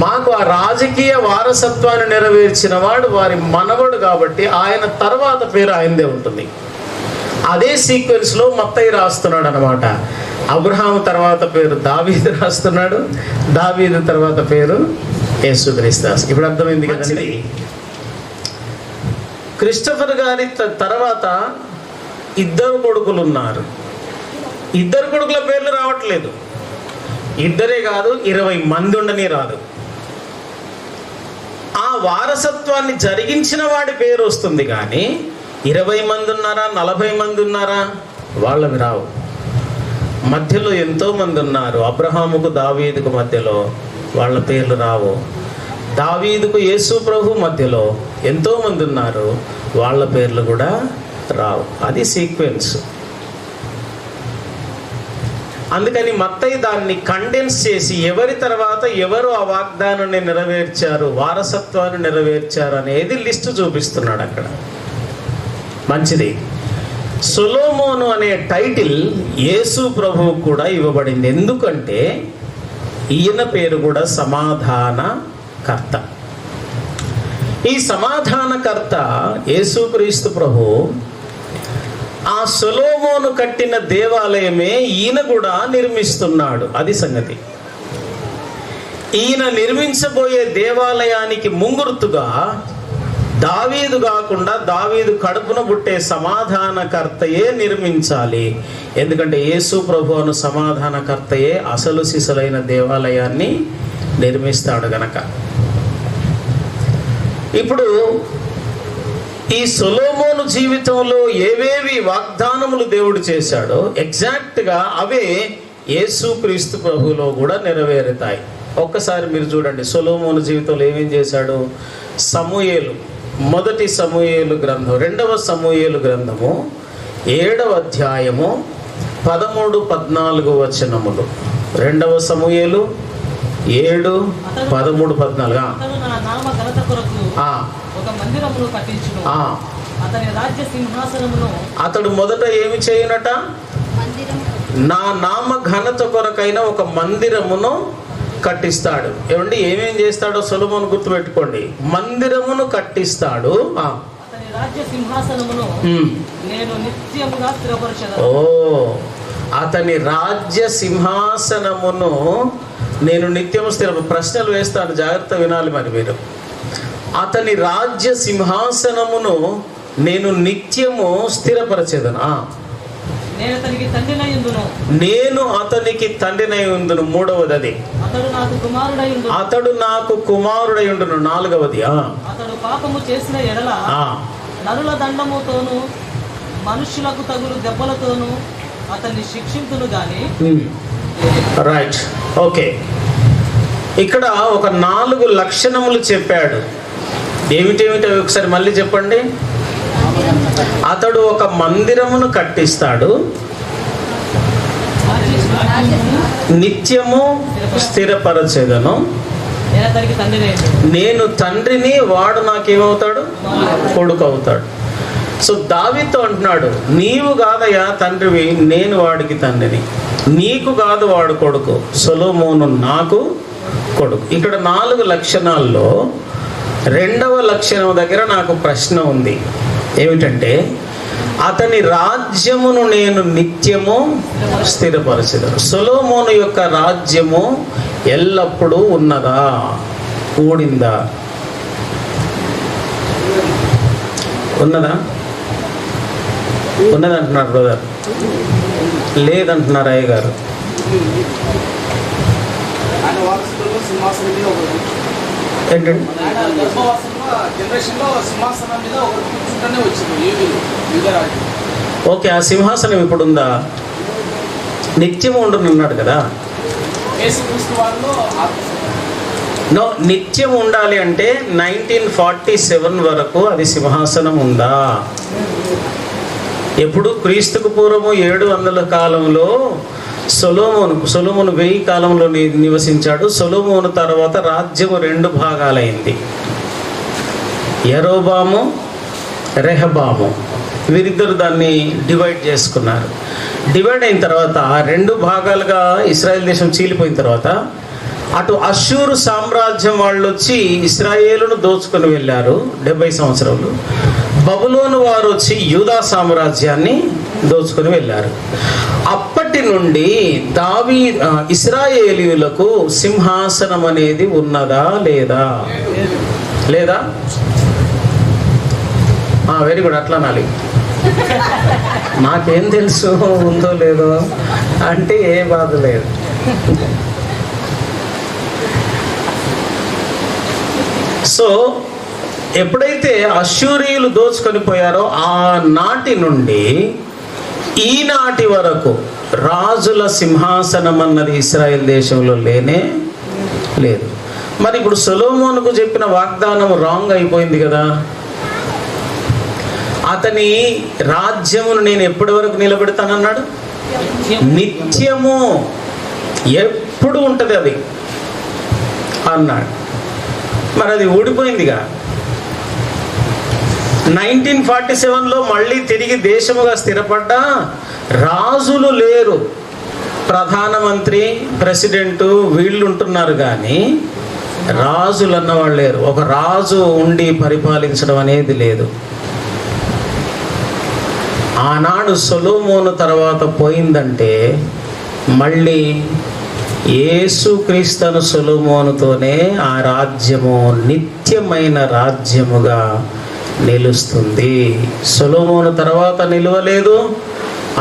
మాకు ఆ రాజకీయ వారసత్వాన్ని నెరవేర్చిన వాడు వారి మనవడు కాబట్టి ఆయన తర్వాత పేరు ఆయనదే ఉంటుంది. అదే సీక్వెన్స్లో మత్తయి రాస్తున్నాడు అనమాట. అబ్రహాము తర్వాత పేరు దావీదు రాస్తున్నాడు, దావీదు తర్వాత పేరు యేసుక్రీస్తు. ఇప్పుడు అర్థమైంది కదండి. క్రిస్టఫర్ గారి తర్వాత 2 కొడుకులు ఉన్నారు. 2 కొడుకుల పేర్లు రావట్లేదు. 2 కాదు, 20 మంది ఉండని రాదు. ఆ వారసత్వాన్ని జరిగించిన వాడి పేరు వస్తుంది, కానీ 20 మంది ఉన్నారా, 40 మంది ఉన్నారా, వాళ్ళవి రావు. మధ్యలో ఎంతో మంది ఉన్నారు. అబ్రహాముకు దావీదుకు మధ్యలో వాళ్ళ పేర్లు రావు. దావీదుకు యేసు ప్రభు మధ్యలో ఎంతో మంది ఉన్నారు, వాళ్ళ పేర్లు కూడా రావు. అది సీక్వెన్స్. అందుకని మత్తయి దాన్ని కండెన్స్ చేసి ఎవరి తర్వాత ఎవరు ఆ వాగ్దానాన్ని నెరవేర్చారు, వారసత్వాన్ని నెరవేర్చారు అనేది లిస్టు చూపిస్తున్నాడు అక్కడ. మంచిది. సొలొమోను అనే టైటిల్ యేసు ప్రభువు కూడా ఇవ్వబడింది. ఎందుకంటే ఈయన పేరు కూడా సమాధానకర్త. ఈ సమాధానకర్త యేసుక్రీస్తు ప్రభు ఆ సొలొమోను కట్టిన దేవాలయమే ఈయన కూడా నిర్మిస్తున్నాడు. అది సంగతి. ఈయన నిర్మించబోయే దేవాలయానికి ముంగుర్తుగా దావీదు కాకుండా దావీదు కడుపున పుట్టే సమాధానకర్తయే నిర్మించాలి. ఎందుకంటే యేసు ప్రభు అను సమాధానకర్తయే అసలు సిసలైన దేవాలయాన్ని నిర్మిస్తాడు గనక. ఇప్పుడు ఈ సొలొమోను జీవితంలో ఏవేవి వాగ్దానములు దేవుడు చేశాడో ఎగ్జాక్ట్గా అవే యేసుక్రీస్తు ప్రభువులో కూడా నెరవేరుతాయి. ఒక్కసారి మీరు చూడండి సొలొమోను జీవితంలో ఏమేం చేశాడు. సమూయేలు, మొదటి సమూయేలు గ్రంథం, 2వ సమూయేలు గ్రంథము 7వ అధ్యాయము 13-14 వచనములు. 2వ సమూయేలు 7, 13, 14. అతడు మొదట ఏమి చేయునట? నా నామ ఘనత కొరకైన ఒక మందిరమును కట్టిస్తాడు. ఏమండి, ఏమేం చేస్తాడో సొలొమోను గుర్తుపెట్టుకోండి. మందిరమును కట్టిస్తాడు. అతని రాజ్య సింహాసనమును నేను నిత్యము స్థిర. ప్రశ్నలు వేస్తాను, జాగ్రత్త వినాలి మరి మీరు. అతని రాజ్య సింహాసనమును నేను నిత్యము స్థిరపరచేదను. నేను అతనికి తండ్రినై ఉందును. 3వది అది. అతడు నాకు కుమారుడై ఉండును. 4వది. అతడు పాపము చేసిన ఎడల నరుల దండముతోను మనుషులకు తగులు దెబ్బలతోను అతన్ని శిక్షించును గాని. Right, okay. ఇక్కడ ఒక 4 లక్షణములు చెప్పాడు. ఏమిటేమిటి ఒకసారి మళ్ళీ చెప్పండి. అతడు ఒక మందిరమును కట్టిస్తాడు, నిత్యము స్థిరపరచెదను, నేను తండ్రిని, వాడు నాకేమవుతాడు? కొడుకు అవుతాడు. సో దావీదుతో అంటున్నాడు, నీవు కాదయ్యా తండ్రివి, నేను వాడికి తండ్రిని. నీకు కాదు వాడు కొడుకు. సొలొమోను నాకు కొడుకు. ఇక్కడ 4 లక్షణాల్లో రెండవ లక్షణం దగ్గర నాకు ప్రశ్న ఉంది. ఏమిటంటే, అతని రాజ్యమును నేను నిత్యము స్థిరపరచెదను. సొలొమోను యొక్క రాజ్యము ఎల్లప్పుడూ ఉన్నదా, కూడిందా? ఉన్నదా? ఉన్నదంటున్నారు బ్రదర్, లేదంటున్నారు అయ్య గారు. ఏంటండి? ఓకే, ఆ సింహాసనం ఇప్పుడు ఉందా? నిత్యము ఉండునున్నాడు కదా. నో, నిత్యం ఉండాలి అంటే 1947 వరకు అది సింహాసనం ఉందా? ఎప్పుడు? క్రీస్తుకు పూర్వము 700 కాలంలో సొలొమోను 1000 కాలంలో నివసించాడు. సొలొమోను తర్వాత రాజ్యము 2 భాగాలైంది. యరోబాము, రెహబాము, వీరిద్దరు దాన్ని డివైడ్ చేసుకున్నారు. డివైడ్ అయిన తర్వాత 2 భాగాలుగా ఇశ్రాయేల్ దేశం చీలిపోయిన తర్వాత అటు అష్షూరు సామ్రాజ్యం వాళ్ళు వచ్చి ఇశ్రాయేలును దోచుకొని వెళ్ళారు 70 సంవత్సరాలు. బబులోను వారు వచ్చి యూదా సామ్రాజ్యాన్ని దోచుకొని వెళ్ళారు. అప్పటి నుండి ఇశ్రాయేలీయులకు సింహాసనం అనేది ఉన్నదా లేదా? లేదా? వెరీ గుడ్, అట్లా అనాలి. నాకేం తెలుసు ఉందో లేదో అంటే ఏ బాధ లేదు. సో ఎప్పుడైతే అష్షూరీయులు దోచుకొని పోయారో ఆనాటి నుండి ఈనాటి వరకు రాజుల సింహాసనం అన్నది ఇశ్రాయేల్ దేశంలో లేనే లేదు. మరి ఇప్పుడు సొలొమోనుకు చెప్పిన వాగ్దానం రాంగ్ అయిపోయింది కదా. అతని రాజ్యమును నేను ఎప్పటి వరకు నిలబెడతానన్నాడు? నిత్యము, ఎప్పుడు ఉంటుంది అది అన్నాడు. మరి అది ఊడిపోయిందిగా. 1947లో మళ్ళీ తిరిగి దేశముగా స్థిరపడ్డా రాజులు లేరు. ప్రధానమంత్రి, ప్రెసిడెంటు వీళ్ళు ఉంటున్నారు కానీ రాజులు అన్నవాళ్ళు లేరు. ఒక రాజు ఉండి పరిపాలించడం అనేది లేదు. ఆనాడు సొలొమోను తర్వాత పోయిందంటే మళ్ళీ యేసుక్రీస్తు సొలొమోనుతోనే ఆ రాజ్యము నిత్యమైన రాజ్యముగా నిలుస్తుంది. సొలొమోను తర్వాత నిలవలేదు.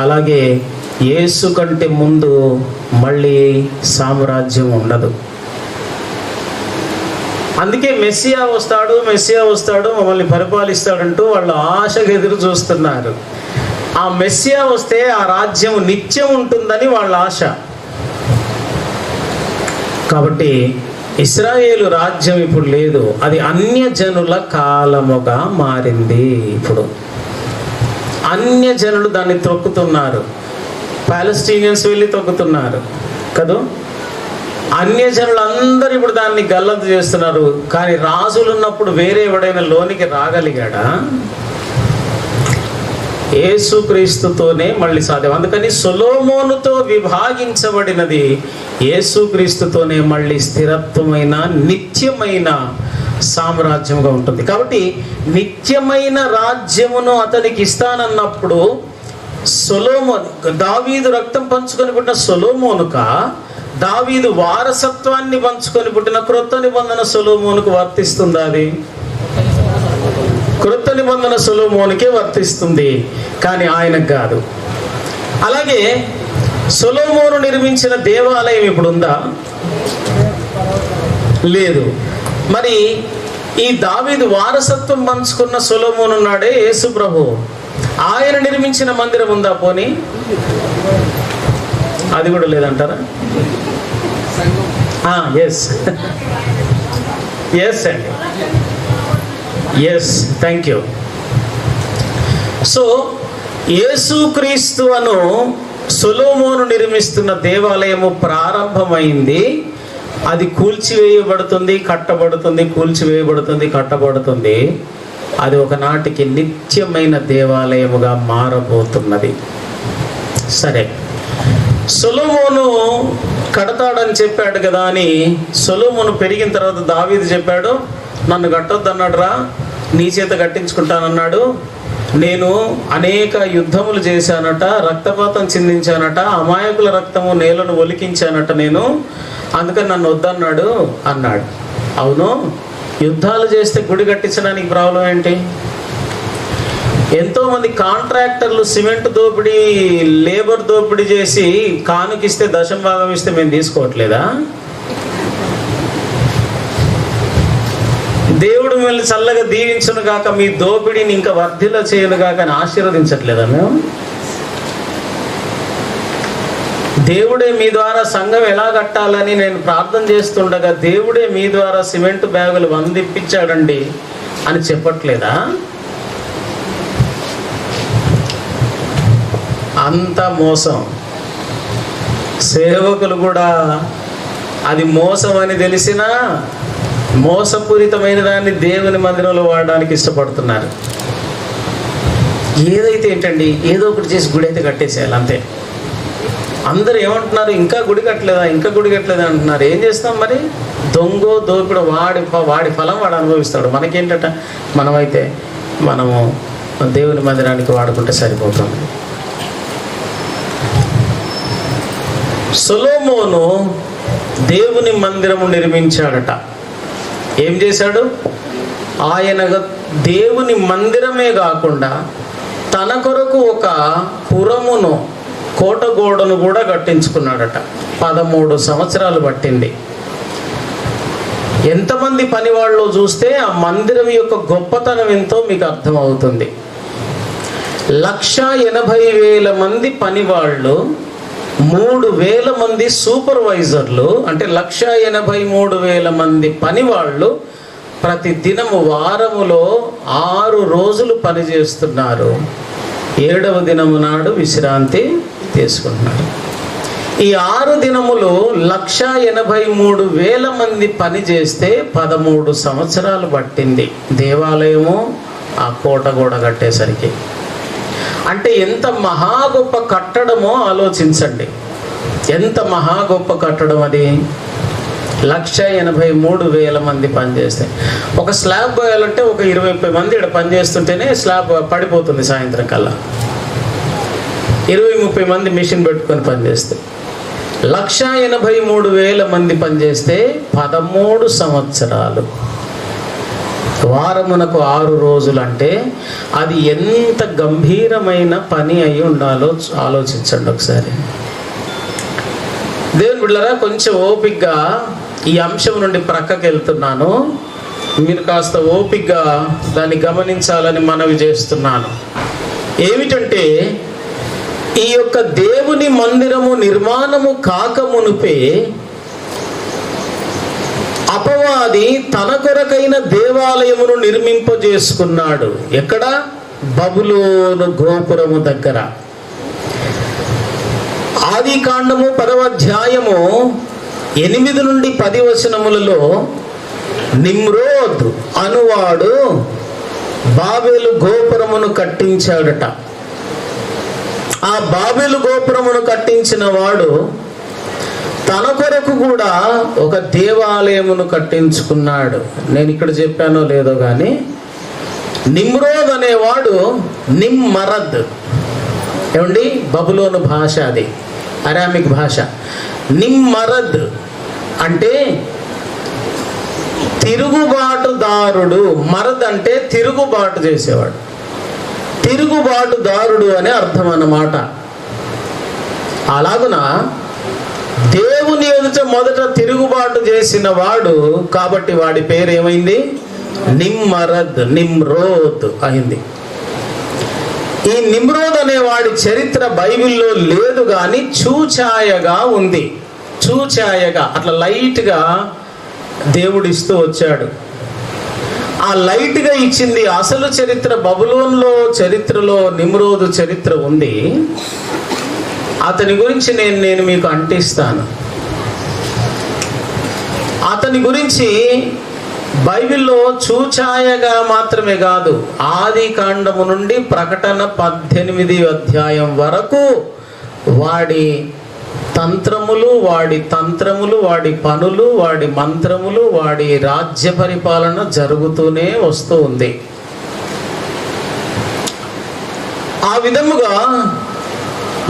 అలాగే యేసు కంటే ముందు మళ్ళీ సామ్రాజ్యం ఉండదు. అందుకే మెస్సియా వస్తాడు మమ్మల్ని పరిపాలిస్తాడంటూ వాళ్ళు ఆశగా ఎదురు చూస్తున్నారు. ఆ మెస్సియా వస్తే ఆ రాజ్యం నిత్యం ఉంటుందని వాళ్ళ ఆశ. కాబట్టి ఇశ్రాయేలు రాజ్యం ఇప్పుడు లేదు, అది అన్యజనుల కాలముగా మారింది. ఇప్పుడు అన్యజనులు దాన్ని తొక్కుతున్నారు. పాలస్తీనియన్స్ వెళ్ళి తొక్కుతున్నారు కదా. అన్యజనులందరూ ఇప్పుడు దాన్ని గల్లంతు చేస్తున్నారు. కానీ రాజులు ఉన్నప్పుడు వేరే ఎవడైనా లోనికి రాగలిగాడా? యేసుక్రీస్తుతోనే మళ్ళీ సాధ్యం. అందుకని సొలొమోనుతో విభాగించబడినది యేసుక్రీస్తుతోనే మళ్ళీ స్థిరత్వమైన నిత్యమైన సామ్రాజ్యంగా ఉంటుంది. కాబట్టి నిత్యమైన రాజ్యమును అతనికి ఇస్తానన్నప్పుడు సొలొమోను, దావీదు రక్తం పంచుకొని పుట్టిన సొలొమోనుక, దావీదు వారసత్వాన్ని పంచుకొని పుట్టిన క్రొత్త నిబంధన సొలొమోనుకు వర్తిస్తుందా? అది క్రొత్త నిబంధన సొలొమోనుకే వర్తిస్తుంది, కానీ ఆయనకు కాదు. అలాగే సొలొమోను నిర్మించిన దేవాలయం ఇప్పుడు ఉందా? లేదు. మరి ఈ దావీదు వారసత్వం పంచుకున్న సొలొమోను ఉన్నాడే యేసు ప్రభు, ఆయన నిర్మించిన మందిరం ఉందా? పోనీ అది కూడా లేదంటారా? ఎస్ ఎస్ అండి, ఎస్, థ్యాంక్ యూ. సో యేసుక్రీస్తు అను సొలొమోను నిర్మిస్తున్న దేవాలయము ప్రారంభమైంది. అది కూల్చివేయబడుతుంది, కట్టబడుతుంది, కూల్చివేయబడుతుంది, కట్టబడుతుంది. అది ఒకనాటికి నిత్యమైన దేవాలయముగా మారబోతున్నది. సరే, సొలొమోను కడతాడని చెప్పాడు కదా అని సొలొమోను పెరిగిన తర్వాత దావీదు చెప్పాడు, నన్ను కట్టొద్దు అన్నాడు రా, నీ చేత కట్టించుకుంటానన్నాడు. నేను అనేక యుద్ధములు చేశానట, రక్తపాతం చిందించానట, అమాయకుల రక్తము నేలను ఒలికించానట నేను, అందుకని నన్ను వద్దన్నాడు అన్నాడు. అవును, యుద్ధాలు చేస్తే గుడి కట్టించడానికి ప్రాబ్లం ఏంటి? ఎంతోమంది కాంట్రాక్టర్లు సిమెంట్ దోపిడీ, లేబర్ దోపిడీ చేసి కానుకిస్తే దశం భాగం ఇస్తే మేము తీసుకోవట్లేదా? దేవుడు మిమ్మల్ని చల్లగా దీవించును గాక, మీ దోపిడీని ఇంకా వర్ధిల్ల చేయను గాక అని ఆశీర్వదించట్లేదా మేము? దేవుడే మీ ద్వారా సంఘం ఎలా కట్టాలని నేను ప్రార్థన చేస్తుండగా దేవుడే మీ ద్వారా సిమెంట్ బ్యాగులు 100 ఇప్పించాడండి అని చెప్పట్లేదా? అంత మోసం. సేవకులు కూడా అది మోసం అని తెలిసినా మోసపూరితమైన దాన్ని దేవుని మందిరంలో వాడడానికి ఇష్టపడుతున్నారు. ఏదైతే ఏంటండి, ఏదో ఒకటి చేసి గుడి అయితే కట్టేసేయాలి అంతే. అందరూ ఏమంటున్నారు, ఇంకా గుడి కట్టలేదా, ఇంకా గుడి కట్టలేదా అంటున్నారు. ఏం చేస్తాం మరి? దొంగో దోపిడో వాడి ఫలం వాడు అనుభవిస్తాడు. మనకేంటట, మనము దేవుని మందిరానికి వాడుకుంటే సరిపోతాం. సొలొమోను దేవుని మందిరము నిర్మించాడట. ఏం చేశాడు? ఆయన దేవుని మందిరమే కాకుండా తన కొరకు ఒక పురమును, కోటగోడను కూడా కట్టించుకున్నాడట. 13 సంవత్సరాలు పట్టింది. ఎంతమంది పనివాళ్ళు చూస్తే ఆ మందిరం యొక్క గొప్పతనం ఎంతో మీకు అర్థమవుతుంది. 1,80,000 మంది పనివాళ్ళు, 3,000 మంది సూపర్వైజర్లు, అంటే 1,83,000 మంది పనివాళ్ళు ప్రతి దినము వారములో 6 రోజులు పనిచేస్తున్నారు. 7వ దినము నాడు విశ్రాంతి తీసుకుంటున్నారు. ఈ 6 దినములు 1,83,000 మంది పని చేస్తే 13 సంవత్సరాలు పట్టింది దేవాలయము, ఆ కోట కూడా కట్టేసరికి. అంటే ఎంత మహా గొప్ప కట్టడమో ఆలోచించండి. ఎంత మహా గొప్ప కట్టడం అది. 1,83,000 మంది పనిచేస్తే, ఒక స్లాబ్ పోయాలంటే ఒక 20-30 మంది ఇక్కడ పనిచేస్తుంటేనే స్లాబ్ పడిపోతుంది. సాయంత్రం కల్లా 20-30 మంది మిషన్ పెట్టుకొని పనిచేస్తే, 1,83,000 మంది పనిచేస్తే 13 సంవత్సరాలు, వారమునకు 6 రోజులు. అంటే అది ఎంత గంభీరమైన పని అయి ఉండాలో ఆలోచించండి ఒకసారి. దేవుని బిడ్డలారా, కొంచెం ఓపికగా ఈ అంశం నుండి ప్రక్కకి వెళ్తున్నాను. మీరు కాస్త ఓపికగా దాన్ని గమనించాలని మనవి చేస్తున్నాను. ఏమిటంటే, ఈ యొక్క దేవుని మందిరము నిర్మాణము కాకమునుపే అపవాది తన కొరకైన దేవాలయమును నిర్మింపజేసుకున్నాడు. ఎక్కడ? బబులోను గోపురము దగ్గర. ఆదికాండము 10వ అధ్యాయము 8 నుండి 10 వచనములలో నిమ్రోద్ అనువాడు బాబెలు గోపురమును కట్టించాడట. ఆ బాబెలు గోపురమును కట్టించిన వాడు తన కొరకు కూడా ఒక దేవాలయమును కట్టించుకున్నాడు. నేను ఇక్కడ చెప్పానో లేదో కానీ, నిమ్రోద్ అనేవాడు నిమ్మరద్, ఏమండి, బబులోను భాష, అది అరామిక్ భాష. నిమ్మరద్ అంటే తిరుగుబాటుదారుడు. మరద్ అంటే తిరుగుబాటు చేసేవాడు, తిరుగుబాటుదారుడు అనే అర్థం అన్నమాట. అలాగున దేవుని ఎదుట మొదట తిరుగుబాటు చేసిన వాడు కాబట్టి వాడి పేరు ఏమైంది? నిమ్మరద్, నిమ్రోద్ అయింది. ఈ నిమ్రోద్ అనే వాడి చరిత్ర బైబిల్లో లేదు కానీ చూచాయగా ఉంది. చూచాయగా అట్లా లైట్గా దేవుడిస్తూ వచ్చాడు. ఆ లైట్గా ఇచ్చింది. అసలు చరిత్ర బబులోన్లో చరిత్రలో నిమ్రోదు చరిత్ర ఉంది. అతని గురించి నేను మీకు అంటిస్తాను. అతని గురించి బైబిల్లో చూచాయగా మాత్రమే కాదు, ఆది కాండము నుండి ప్రకటన 18వ అధ్యాయం వరకు వాడి తంత్రములు, వాడి తంత్రములు, వాడి పనులు, వాడి మంత్రములు, వాడి రాజ్య పరిపాలన జరుగుతూనే వస్తూ ఉంది. ఆ విధముగా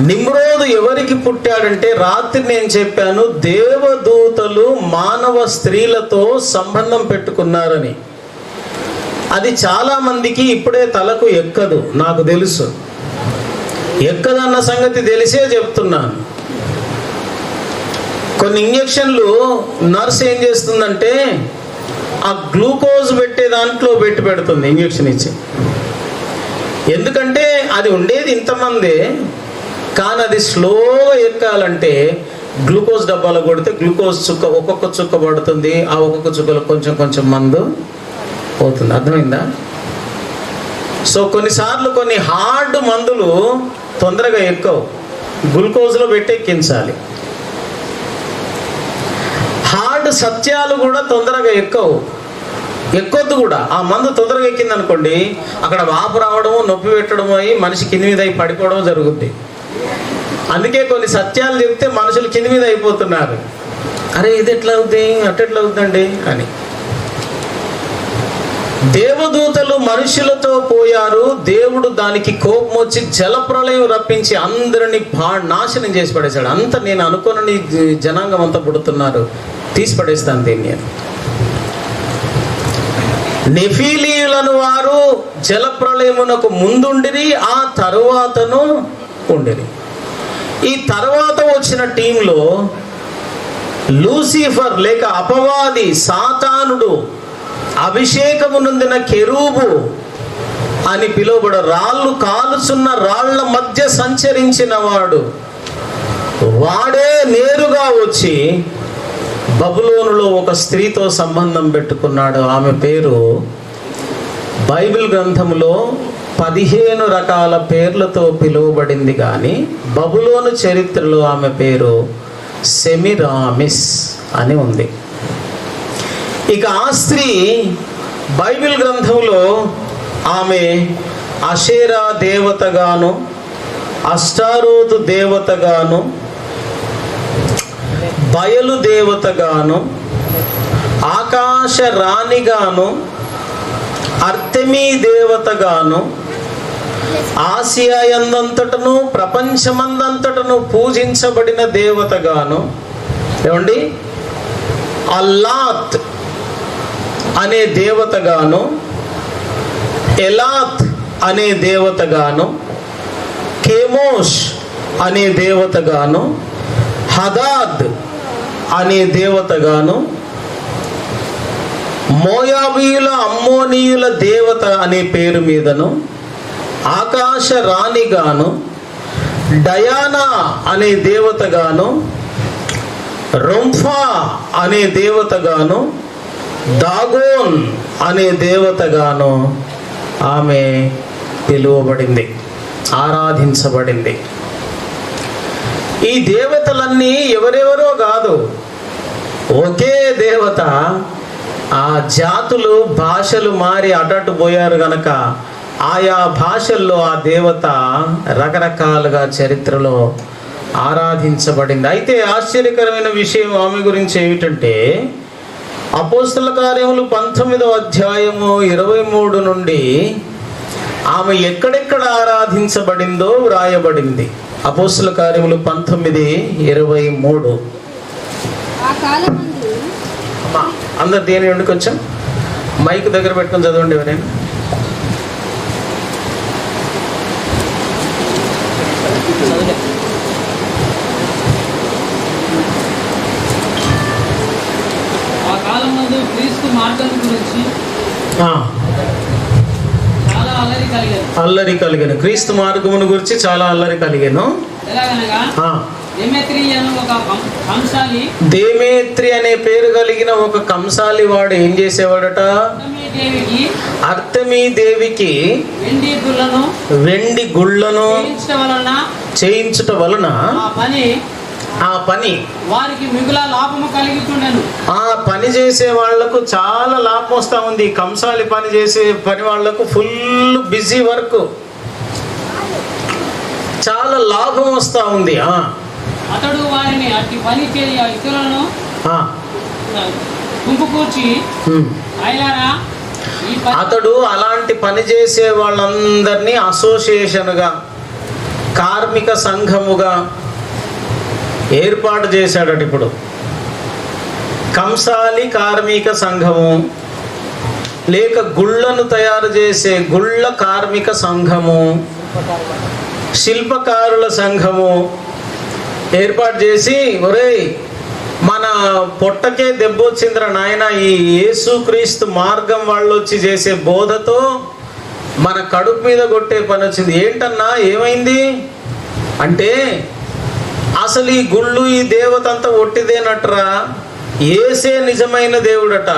నిమ్రోదు ఎవరికి పుట్టాడంటే, రాత్రి నేను చెప్పాను, దేవదూతలు మానవ స్త్రీలతో సంబంధం పెట్టుకున్నారని. అది చాలా మందికి ఇప్పుడే తలకు ఎక్కదు, నాకు తెలుసు. ఎక్కదన్న సంగతి తెలిసే చెప్తున్నాను. కొన్ని ఇంజక్షన్లు నర్స్ ఏం చేస్తుందంటే, ఆ గ్లూకోజ్ పెట్టే దాంట్లో పెడుతుంది ఇంజక్షన్ ఇచ్చి. ఎందుకంటే అది ఉండేది ఇంతమందే, కానీ అది స్లోగా ఎక్కాలంటే గ్లూకోజ్ డబ్బాలో కొడితే గ్లూకోజ్ చుక్క, ఒక్కొక్క చుక్క పడుతుంది. ఆ ఒక్కొక్క చుక్కలో కొంచెం కొంచెం మందు పోతుంది. అర్థమైందా? సో కొన్నిసార్లు కొన్ని హార్డ్ మందులు తొందరగా ఎక్కవు, గ్లూకోజ్లో పెట్టి ఎక్కించాలి. హార్డ్ సత్యాలు కూడా తొందరగా ఎక్కొద్దు కూడా. ఆ మందు తొందరగా ఎక్కింది అనుకోండి, అక్కడ వాపు రావడము, నొప్పి పెట్టడము అయ్యి మనిషి కింది మీద అయి పడిపోవడం జరుగుద్ది. అందుకే కొన్ని సత్యాలు చెప్తే మనుషులు కింది మీద అయిపోతున్నారు. అరే ఇది ఎట్లా అవుద్ది, అట్టెట్లా అవుతుందండి అని. దేవదూతలు మనుషులతో పోయారు. దేవుడు దానికి కోపం వచ్చి జలప్రళయం రప్పించి అందరిని నాశనం చేసి పడేశాడు. అంత నేను అనుకోనని జనాంగం అంతా పుడుతున్నారు, తీసి పడేస్తాను దీన్ని అని. నెఫీలీయులను వారు జలప్రళయమునకు ముందుండిరి, ఆ తరువాతను ఉండిరి. ఈ తర్వాత వచ్చిన టీంలో లూసిఫర్ లేక అపవాది, సాతానుడు, అభిషేకము నొందిన కెరూబు అని పిలువబడ, రాళ్ళు కాలుచున్న రాళ్ల మధ్య సంచరించిన వాడే నేరుగా వచ్చి బబులోనులో ఒక స్త్రీతో సంబంధం పెట్టుకున్నాడు. ఆమె పేరు బైబిల్ గ్రంథంలో 15 రకాల పేర్లతో పిలువబడింది, కానీ బబులోను చరిత్రలో ఆమె పేరు సెమిరామిస్ అని ఉంది. ఇక ఆ స్త్రీ బైబిల్ గ్రంథంలో ఆమె అషేరా దేవతగాను, అష్టారోతు దేవతగాను, బయలు దేవతగాను, ఆకాశ రాణిగాను, అర్తెమీ దేవతగాను, ఆసియా యందంతటను ప్రపంచమందంతటను పూజించబడిన దేవతగాను, ఏమండి, అల్లాత్ అనే దేవతగాను, ఎలాత్ అనే దేవతగాను, కేమోష్ అనే దేవతగాను, హదాద్ అనే దేవతగాను, మోయాబీయుల అమ్మోనీయుల దేవత అనే పేరు మీదను, ఆకాశ రాణిగాను, డయానా అనే దేవతగాను, రొంఫా అనే దేవతగాను, దాగోన్ అనే దేవతగాను ఆమె పిలువబడింది, ఆరాధించబడింది. ఈ దేవతలన్నీ ఎవరెవరో కాదు, ఒకే దేవత. ఆ జాతులు భాషలు మారి అటటు పోయారు గనక ఆయా భాషల్లో ఆ దేవత రకరకాలుగా చరిత్రలో ఆరాధించబడింది. అయితే ఆశ్చర్యకరమైన విషయం ఆమె గురించి ఏమిటంటే, అపోస్తల కార్యములు 19వ అధ్యాయము 23 నుండి ఆమె ఎక్కడెక్కడ ఆరాధించబడిందో వ్రాయబడింది. అపోస్తల కార్యములు 19:23. ఆ కాలమందు అందరు దేని ఉండి కొంచెం మైక్ దగ్గర పెట్టుకొని చదవండి ఎవరైనా. ఆ కాలమందు క్రీస్తు మార్గం గురించి చాలా అల్లరి కలిగాను. క్రీస్తు మార్గమును గురించి చాలా అల్లరి కలిగాను. ఎలాగనగా దేమేత్రి అనే పేరు కలిగిన ఒక కంసాలి వాడు ఏం చేసేవాడట, అర్తమీ దేవికి వెండి గుళ్ళను చేయించుట వలన ఆ పని వారికి మిగుల లాభము కలిగితుండెను. ఆ పని చేసే వాళ్లకు చాలా లాభం వస్తా ఉంది. కంసాలి పని చేసే పని వాళ్లకు ఫుల్ బిజీ వర్క్, చాలా లాభం వస్తా ఉంది. అతడు వారిని అట్టి పని చేయ ఇతరులను ఆ, గుంపు కూర్చి అయ్యారా ఈ పని అతడు అలాంటి పని చేసే వాళ్ళందరినీ అసోసియేషన్గా, కార్మిక సంఘముగా ఏర్పాటు చేశాడట. ఇప్పుడు కంసాలి కార్మిక సంఘము, లేక గుళ్ళను తయారు చేసే గుళ్ళ కార్మిక సంఘము, శిల్పకారుల సంఘము ఏర్పాటు చేసి, ఒరేయ్ మన పొట్టకే దెబ్బ వచ్చిందిరా నాయన, ఈ యేసుక్రీస్తు మార్గం వాళ్ళు వచ్చి చేసే బోధతో మన కడుపు మీద కొట్టే పని వచ్చింది. ఏంటన్నా ఏమైంది అంటే, అసలు ఈ గుళ్ళు ఈ దేవత అంతా ఒట్టిదేనట్రా, యేసే నిజమైన దేవుడట.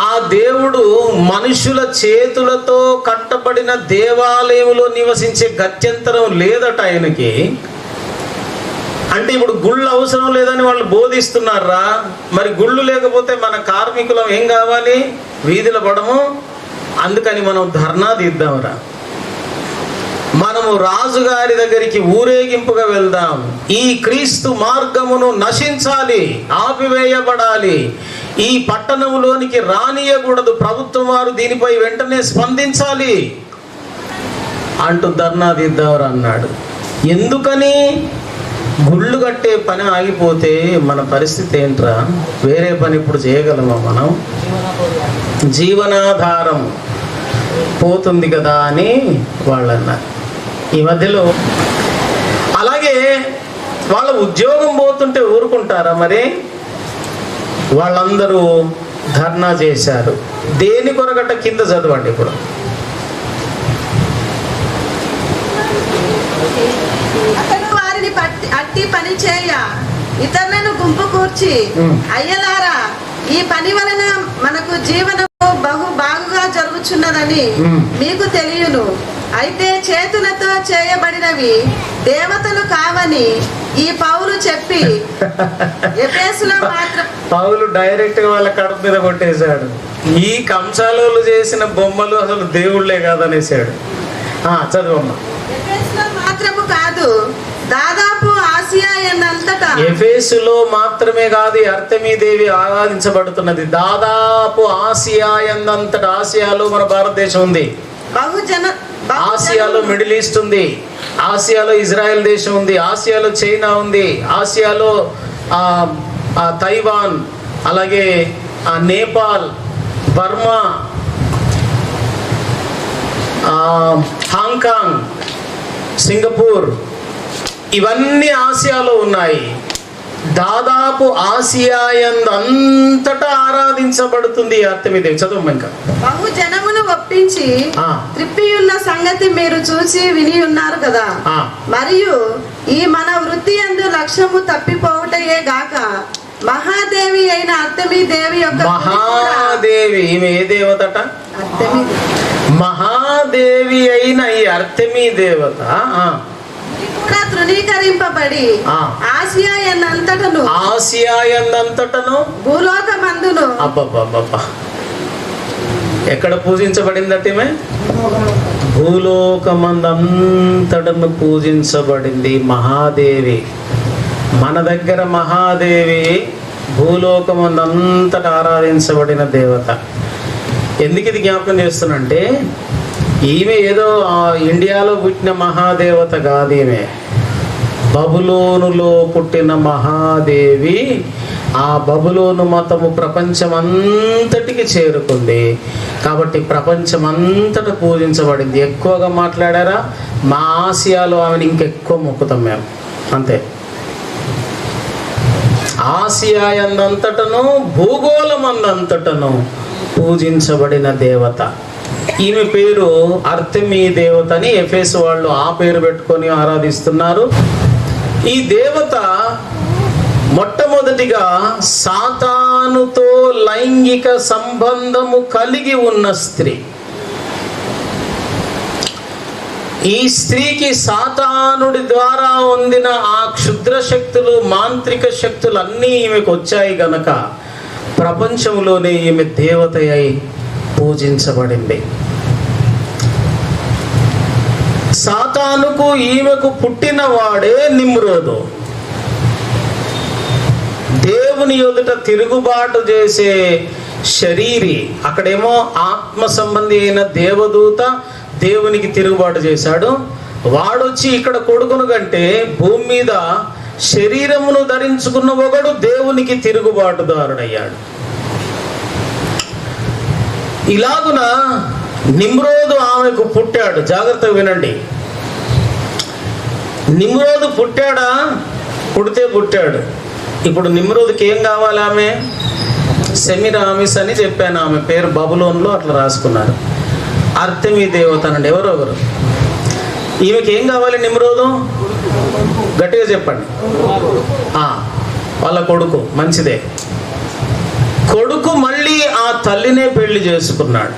ఆ దేవుడు మనుషుల చేతులతో కట్టబడిన దేవాలయంలో నివసించే గత్యంతరం లేదట ఆయనకి. అంటే ఇప్పుడు గుళ్ళు అవసరం లేదని వాళ్ళు బోధిస్తున్నారా? మరి గుళ్ళు లేకపోతే మన కార్మికులం ఏం కావాలి? వీధుల పడము. అందుకని మనం ధర్నా తీద్దాంరా, మనము రాజుగారి దగ్గరికి ఊరేగింపుగా వెళ్దాం. ఈ క్రీస్తు మార్గమును నశించాలి, ఆపివేయబడాలి, ఈ పట్టణంలోనికి రానియకూడదు, ప్రభుత్వం వారు దీనిపై వెంటనే స్పందించాలి అంటూ ధర్నా తీద్దాంరా అన్నాడు. ఎందుకని? గుళ్ళు కట్టే పని ఆగిపోతే మన పరిస్థితి ఏంట్రా? వేరే పని ఇప్పుడు చేయగలమా మనం? జీవనాధారం పోతుంది కదా అని వాళ్ళు అన్నారు. ఈ మధ్యలో అలాగే వాళ్ళ ఉద్యోగం పోతుంటే ఊరుకుంటారా? మరి వాళ్ళందరూ ధర్నా చేశారు. దేని కొరగట కింద చదవండి. ఇప్పుడు అతడు వారిని అట్టి పని చేయ ఇతరులను గుంపు కూర్చి అయ్యలారా, ఈ పని వలన మనకు జీవనము బహు బాగుగా జరుగుచున్నదని మీకు తెలియను. అయితే చేతులతో చేయబడినవి దేవతలు కావని ఈ పౌలు చెప్పి ఎఫెసులో మాత్రం పౌలు డైరెక్ట్ గా వాళ్ళ కడుపు మీద కొట్టేశాడు. ఈ కంసాలోలు చేసిన బొమ్మలు అసలు దేవుళ్లే కాదనేసాడు. చదువమ్మా. ఎఫెసులో మాత్రము కాదు, దాదాపు ఆసియా ఎందంతటా. ఎఫెసులో మాత్రమే కాదు, అర్తెమీదేవి ఆరాధించబడుతున్నది. దాదాపు ఆసియా ఎందంతటా. ఆసియాలో మన భారతదేశం ఉంది, ఆసియాలో మిడిల్ ఈస్ట్ ఉంది, ఆసియాలో ఇజ్రాయెల్ దేశం ఉంది, ఆసియాలో చైనా ఉంది, ఆసియాలో తైవాన్, అలాగే నేపాల్, బర్మా, హాంకాంగ్, సింగపూర్, ఇవన్నీ ఆసియాలో ఉన్నాయి. దాదాపు ఆసియా అంతటా ఆరాధించబడుతుంది అర్తెమీదేవి. చదువు ఇంకా. బహు జనమును ఒప్పించి త్రిప్పియున్న సంగతి మీరు చూసి విని ఉన్నారు కదా. మరియు ఈ మన వృత్తి యందు లక్ష్యము తప్పిపోవటయే గాక మహాదేవి అయిన అర్తెమీదేవి యొక్క మహాదేవి, ఈమె ఏ దేవతట? మహాదేవి అయిన ఈ అర్తెమీ దేవత తృణీకరింపబడి ఆసియా యందంతటను భూలోకమందును. అబ్బబ్బబ్బబ్బా, ఎక్కడ పూజించబడిందట ఈమె? భూలోకమందంతటను పూజించబడింది మహాదేవి. మన దగ్గర మహాదేవి భూలోకమందంతట ఆరాధించబడిన దేవత. ఎందుకు ఇది జ్ఞాపకం చేస్తున్నంటే, ఈమె ఏదో ఇండియాలో పుట్టిన మహాదేవత కాదు. ఈమె బబులోనులో పుట్టిన మహాదేవి. ఆ బబులోను మతము ప్రపంచమంతటికి చేరుకుంది కాబట్టి ప్రపంచమంతట పూజించబడింది. ఎక్కువగా మాట్లాడారా? మా ఆసియాలో ఆమెను ఇంకెక్కువ మొక్కుతాం మేము, అంతే. ఆసియా అందంతటను భూగోళమందంతటను పూజించబడిన దేవత. ఈమె పేరు అర్తెమీ దేవత అని ఎఫెసు వాళ్ళు ఆ పేరు పెట్టుకొని ఆరాధిస్తున్నారు. ఈ దేవత మొట్టమొదటిగా సాతానుతో లైంగిక సంబంధము కలిగి ఉన్న స్త్రీ. ఈ స్త్రీకి సాతానుడి ద్వారా పొందిన ఆ క్షుద్ర శక్తులు, మాంత్రిక శక్తులు అన్నీ ఈమెకు వచ్చాయి గనక ప్రపంచంలోనే ఈమె దేవత అయి పూజించబడింది. సాతానుకు ఈమెకు పుట్టిన వాడే నిమ్రోదు. దేవుని ఎదుట తిరుగుబాటు చేసే శరీరి. అక్కడేమో ఆత్మ సంబంధి అయిన దేవదూత దేవునికి తిరుగుబాటు చేశాడు. వాడొచ్చి ఇక్కడ కొడుకును కంటే భూమి మీద శరీరమును ధరించుకున్న ఒకడు దేవునికి తిరుగుబాటుదారుడయ్యాడు. ఇలాగున నిమ్రోదు ఆమెకు పుట్టాడు. జాగ్రత్తగా వినండి. నిమ్రోదు పుట్టాడా? పుట్టాడు. ఇప్పుడు నిమ్రోదుకి ఏం కావాలి? ఆమె సెమిరామిస్ అని చెప్పాను. ఆమె పేరు బబులోన్లో అట్లా రాసుకున్నారు. అర్తెమీ దేవత అనండి. ఎవరు ఈమెకి ఏం కావాలి? నిమ్రోదు గట్టిగా చెప్పండి. వాళ్ళ కొడుకు. మంచిదే. కొడుకు మళ్ళీ ఆ తల్లినే పెళ్లి చేసుకున్నాడు.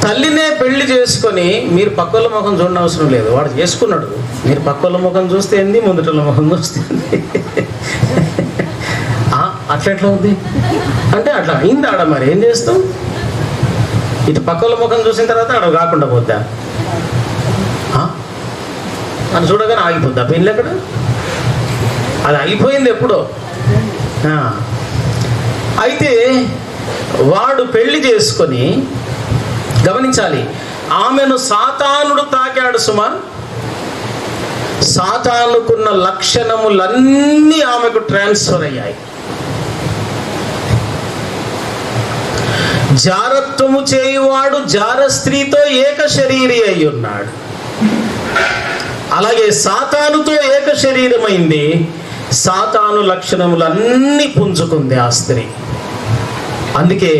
తల్లినే పెళ్లి చేసుకొని, మీరు పక్కల ముఖం చూడని అవసరం లేదు, వాడు చేసుకున్నాడు. మీరు పక్కల ముఖం చూస్తే ఏంది, ముందుటల ముఖం చూస్తే అట్లా ఉంది అంటే అట్లా అయింది. ఆడ మరి ఏం చేస్తాం? ఇటు పక్కల ముఖం చూసిన తర్వాత ఆడ కాకుండా పోద్దా? అని చూడగానే ఆగిపోద్దా పెళ్ళి? అక్కడ అది అయిపోయింది ఎప్పుడో. అయితే వాడు పెళ్లి చేసుకొని, గమనించాలి, ఆమెను సాతానుడు తాకాడు సుమా. సాతానుకున్న లక్షణములన్నీ ఆమెకు ట్రాన్స్ఫర్ అయ్యాయి. జారత్వము చేయువాడు జార స్త్రీతో ఏక శరీరి అయి ఉన్నాడు. అలాగే సాతానుతో ఏక శరీరమైంది. సాతాను లక్షణములన్నీ పుంజుకుంది ఆ స్త్రీ. అందుకే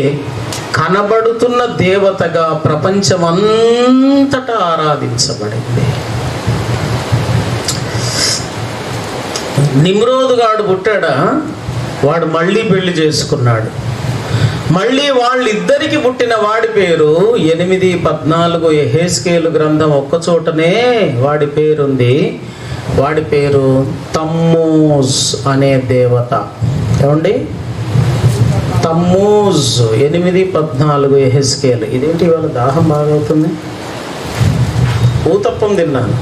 కనబడుతున్న దేవతగా ప్రపంచమంతటా ఆరాధించబడింది. నిమ్రోదుగాడు పుట్టాడా? వాడు మళ్ళీ పెళ్లి చేసుకున్నాడు. మళ్ళీ వాళ్ళిద్దరికి పుట్టిన వాడి పేరు 8:14 యెహెజ్కేలు గ్రంథం ఒక్కచోటనే వాడి పేరుంది. వాడి పేరు తమ్మూజ్ అనే దేవత. ఏమండి? తమ్మూజ్ 8:14 యెహెజ్కేలు. ఇదేంటి ఇవాళ దాహం బాగా అవుతుంది? ఊతప్పం తిన్నాను.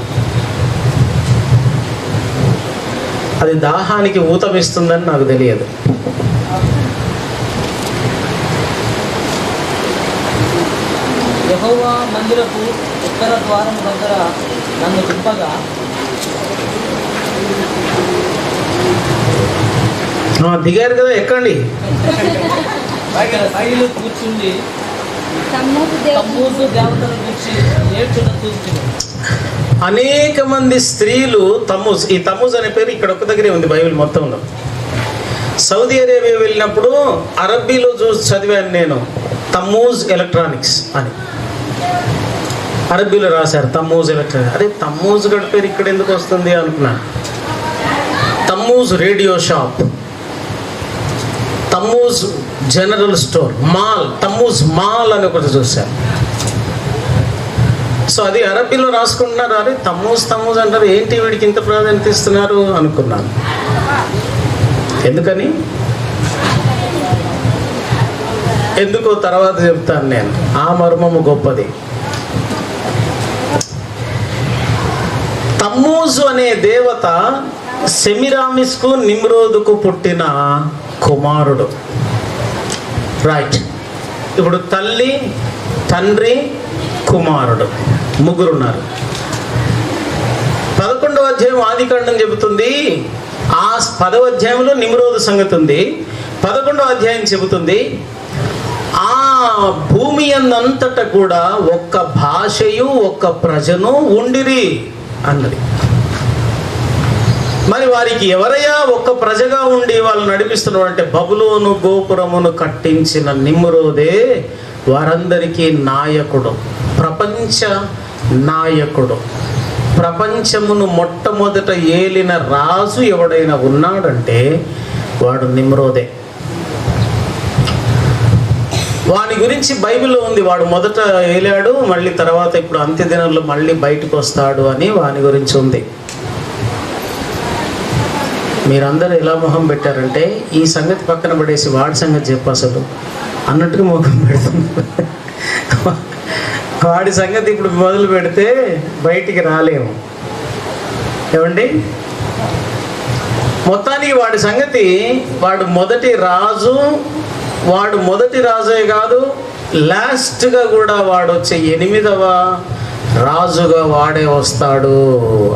అది దాహానికి ఊతం ఇస్తుందని నాకు తెలియదు. యెహోవా మందిరపు ఉత్తర ద్వారం దగ్గర నన్ను దింపగా దిగారు కదా, ఎక్కండి. కూర్చుండి దేవతను కూర్చి ఏడ్చుట చూస్తుంది. అనేక మంది స్త్రీలు తమ్మూజ్, ఈ తమ్మూజ్ అనే పేరు ఇక్కడ ఒక్క దగ్గరే ఉంది బైబిల్ మొత్తంలో. సౌదీ అరేబియా వెళ్ళినప్పుడు అరబ్బీలో చూసి చదివాను నేను, తమ్మూజ్ ఎలక్ట్రానిక్స్ అని అరబ్బీలో రాశారు. Tammuz electronics. అరే తమ్మూజ్ గడి పేరు ఇక్కడ ఎందుకు వస్తుంది అనుకున్నాను. Tammuz radio shop, Tammuz general store, mall, Tammuz mall అని ఒకటి చూశాను. సో అది అరబ్బీలో రాసుకుంటున్నారు. అరే తమ్మూజ్ అంటారు, ఏంటి వీడికి ఇంత ప్రాధాన్యత ఇస్తున్నారు అనుకున్నాను. ఎందుకని, ఎందుకో తర్వాత చెప్తాను నేను. ఆ మర్మము గొప్పది. తమ్మూజు అనే దేవత సెమిరామిస్కు నిమ్రోదుకు పుట్టిన కుమారుడు. రైట్. ఇప్పుడు తల్లి, తండ్రి, కుమారుడు, ముగ్గురున్నారు. 11వ అధ్యాయం ఆదికాండం చెబుతుంది. ఆ 10వ అధ్యాయంలో నిమ్రోదు సంగతి ఉంది. 11వ అధ్యాయం చెబుతుంది ఆ భూమి అందంతట కూడా ఒక్క భాషయు ఒక్క ప్రజను ఉండిరి అన్నది. మరి వారికి ఎవరయ్యా ఒక్క ప్రజగా ఉండి వాళ్ళు నడిపిస్తున్నారు అంటే, బబులోను గోపురమును కట్టించిన నిమ్రోదే వారందరికీ నాయకుడు, ప్రపంచ నాయకుడు. ప్రపంచమును మొట్టమొదట ఏలిన రాజు ఎవడైనా ఉన్నాడంటే వాడు నిమ్రోదే. వాని గురించి బైబిల్లో ఉంది. వాడు మొదట ఏలాడు, మళ్ళీ తర్వాత ఇప్పుడు అంత్య దినంలో మళ్ళీ బయటకు వస్తాడు అని వాని గురించి ఉంది. మీరందరూ ఎలా మొహం పెట్టారంటే, ఈ సంగతి పక్కన పడేసి వాడి సంగతి చెప్పు అసలు అన్నట్టుగా మొహం పెడుతున్నారు. వాడి సంగతి ఇప్పుడు మొదలు పెడితే బయటికి రాలేము. ఏమండి? మొత్తానికి వాడి సంగతి, వాడు మొదటి రాజే కాదు, లాస్ట్గా కూడా వాడు వచ్చే 8వ రాజుగా వాడే వస్తాడు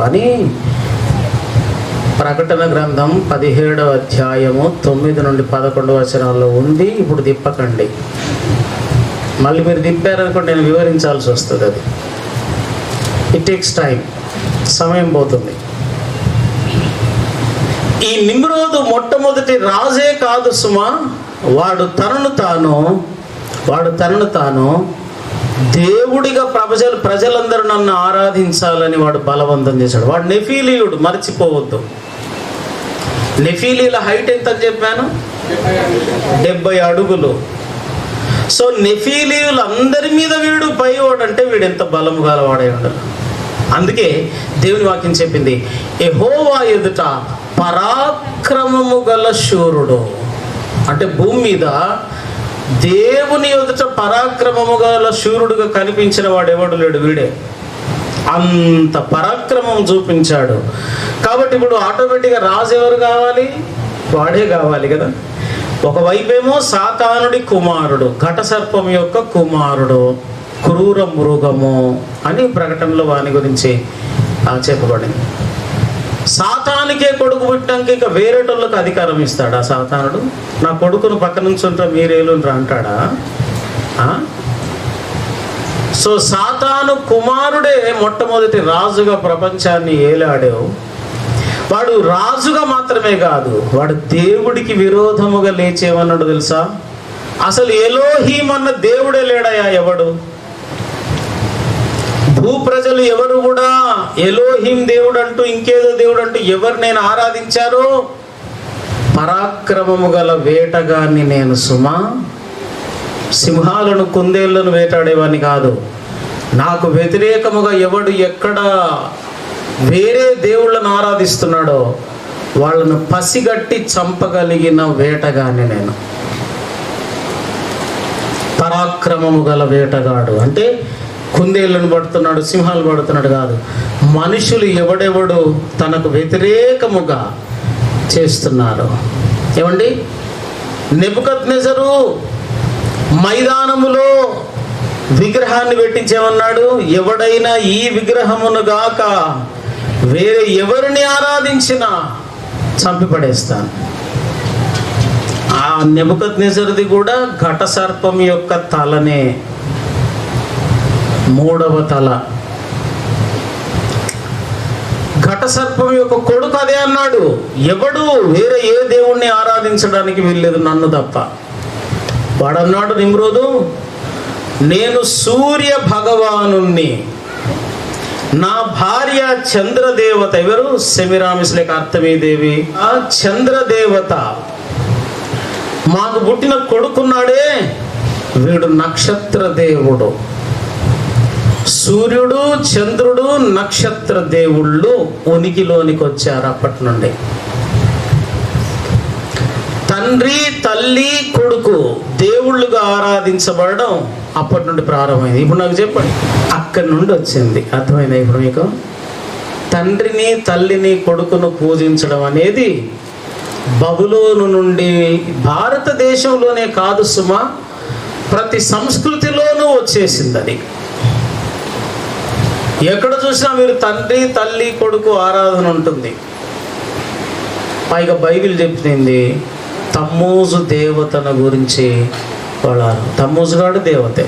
అని ప్రకటన గ్రంథం 17వ అధ్యాయము 9 నుండి 11 వచనాల్లో ఉంది. ఇప్పుడు తిప్పకండి, మళ్ళీ మీరు తిప్పారనుకోండి నేను వివరించాల్సి వస్తుంది. అది ఇట్ టేక్స్ టైం, సమయం పోతుంది. ఈ నిమ్రోదు మొట్టమొదటి రాజే కాదు సుమా, వాడు తనను తాను దేవుడిగా ప్రజలందరూ నన్ను ఆరాధించాలని వాడు బలవంతం చేశాడు. వాడు నెఫీలీయుడు, మర్చిపోవద్దు. నెఫీలీల హైట్ ఎంత అని చెప్పాను? 70 అడుగులు. సో నెఫీలీయులందరి మీద వీడు పైవాడు అంటే వీడు ఎంత బలము గలవాడై ఉండాలి. అందుకే దేవుని వాక్యం చెప్పింది, యెహోవా ఎదుట పరాక్రమము గల శూరుడు. అంటే భూమి మీద దేవుని ఎదుట పరాక్రమము గల శూరుడుగా కనిపించిన వాడు ఎవడు లేడు, వీడే. అంత పరాక్రమం చూపించాడు. కాబట్టి ఇప్పుడు ఆటోమేటిక్గా రాజు ఎవరు కావాలి? వాడే కావాలి కదా. ఒకవైపేమో సాతానుడి కుమారుడు, ఘటసర్పం యొక్క కుమారుడు, క్రూర మృగము అని ప్రకటనలో వాని గురించి చెప్పబడింది. సాతానికే కొడుకు పుట్టినాక ఇక వేరేటోళ్ళకి అధికారం ఇస్తాడా సాతానుడు? నా కొడుకును పక్క నుంచి ఉంటా మీరేలుండ్రా అంటాడా? సో సాతాను కుమారుడే మొట్టమొదటి రాజుగా ప్రపంచాన్ని ఏలాడే. వాడు రాజుగా మాత్రమే కాదు, వాడు దేవుడికి విరోధముగా లేచేమన్నాడు తెలుసా? అసలు ఎలోహీం అన్న దేవుడే లేడయా ఎవడు? భూప్రజలు ఎవరు కూడా ఎలోహీం దేవుడు అంటూ ఇంకేదో దేవుడు అంటూ ఎవరు నేను ఆరాధించారో, పరాక్రమము గల వేటగాన్ని నేను సుమా, సింహాలను కుందేళ్లను వేటాడేవాడిని కాదు. నాకు వ్యతిరేకముగా ఎవడు ఎక్కడ వేరే దేవుళ్ళను ఆరాధిస్తున్నాడో వాళ్ళను పసిగట్టి చంపగలిగిన వేటగాన్ని నేను. పరాక్రమము గల వేటగాడు అంటే కుందేళ్లను పడుతున్నాడు, సింహాలు పడుతున్నాడు కాదు. మనుషులు ఎవడెవడు తనకు వ్యతిరేకముగా చేస్తున్నారు. ఏమండి, నెబుకద్నెజరు మైదానములో విగ్రహాన్ని పెట్టించేమన్నాడు, ఎవడైనా ఈ విగ్రహమును గాక వేరే ఎవరిని ఆరాధించినా చంపిపడేస్తాను. ఆ నెబుకద్నెజరుది కూడా ఘట సర్పం యొక్క తలనే, 3వ తల. ఘట సర్పం యొక్క కొడుకు అదే అన్నాడు, ఎవడు వేరే ఏ దేవుణ్ణి ఆరాధించడానికి వీల్లేదు నన్ను తప్ప. వాడన్నాడు నిమ్రోదు, నేను సూర్య భగవానుణ్ణి, నా భార్య చంద్రదేవత. ఎవరు? సెమిరామిస్ లేక అర్థమీదేవి. ఆ చంద్రదేవత, మాకు పుట్టిన కొడుకున్నాడే వీడు నక్షత్ర దేవుడు. సూర్యుడు, చంద్రుడు, నక్షత్ర దేవుళ్ళు ఉనికిలోనికి వచ్చారు అప్పటి నుండి. తండ్రి, తల్లి, కొడుకు దేవుళ్ళుగా ఆరాధించబడడం అప్పటి నుండి ప్రారంభమైంది. ఇప్పుడు నాకు చెప్పండి, అక్కడి నుండి వచ్చింది. అర్థమైందా ఇప్పుడు మీకు? తండ్రిని, తల్లిని, కొడుకును పూజించడం అనేది బబులోను నుండి, భారతదేశంలోనే కాదు సుమా, ప్రతి సంస్కృతిలోనూ వచ్చేసింది. అది ఎక్కడ చూసినా మీరు తండ్రి, తల్లి, కొడుకు ఆరాధన ఉంటుంది. పైగా బైబిల్ చెప్పింది తమ్మూజు దేవతను గురించి. వాళ్ళ తమ్మూజు గాడు దేవతే.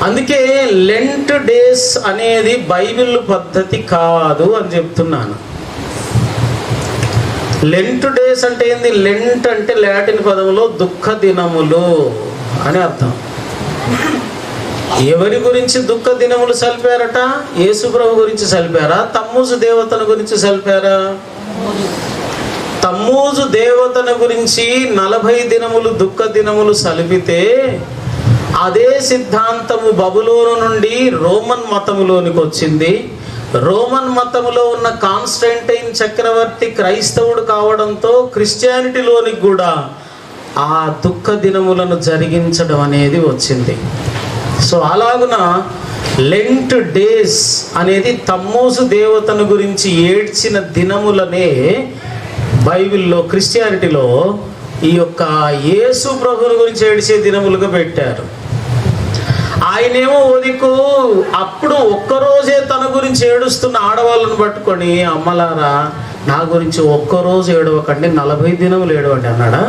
అందుకే లెంట్ డేస్ అనేది బైబిల్ పద్ధతి కాదు అని చెప్తున్నాను. లెంట్ డేస్ అంటే ఏంది? లెంట్ అంటే లాటిన్ పదంలో దుఃఖ దినములు అని అర్థం. ఎవరి గురించి దుఃఖ దినములు సలిపారట? యేసుప్రభు గురించి సలిపారా? తమ్మూజు దేవతను గురించి సలిపారా? తమ్మూజు దేవతను గురించి 40 దినములు దుఃఖ దినములు సలిపితే అదే సిద్ధాంతము బబులోను నుండి రోమన్ మతములోనికి వచ్చింది. రోమన్ మతములో ఉన్న కాన్స్టంటైన్ చక్రవర్తి క్రైస్తవుడు కావడంతో క్రిస్టియానిటీలోనికి కూడా ఆ దుఃఖ దినములను జరిగించడం అనేది వచ్చింది. సో అలాగున లెంట్ డేస్ అనేది తమ్మూసు దేవతను గురించి ఏడ్చిన దినములనే బైబిల్లో, క్రిస్టియానిటీలో ఈ యొక్క యేసు ప్రభువుని గురించి ఏడ్చే దినములుగా పెట్టారు. ఆయనేమో ఒదికు అప్పుడు ఒక్కరోజే తన గురించి ఏడుస్తున్న ఆడవాళ్ళను పట్టుకొని, అమ్మలారా నా గురించి ఒక్కరోజు ఏడవకండి, 40 దినములు ఏడవండి అన్నాడా?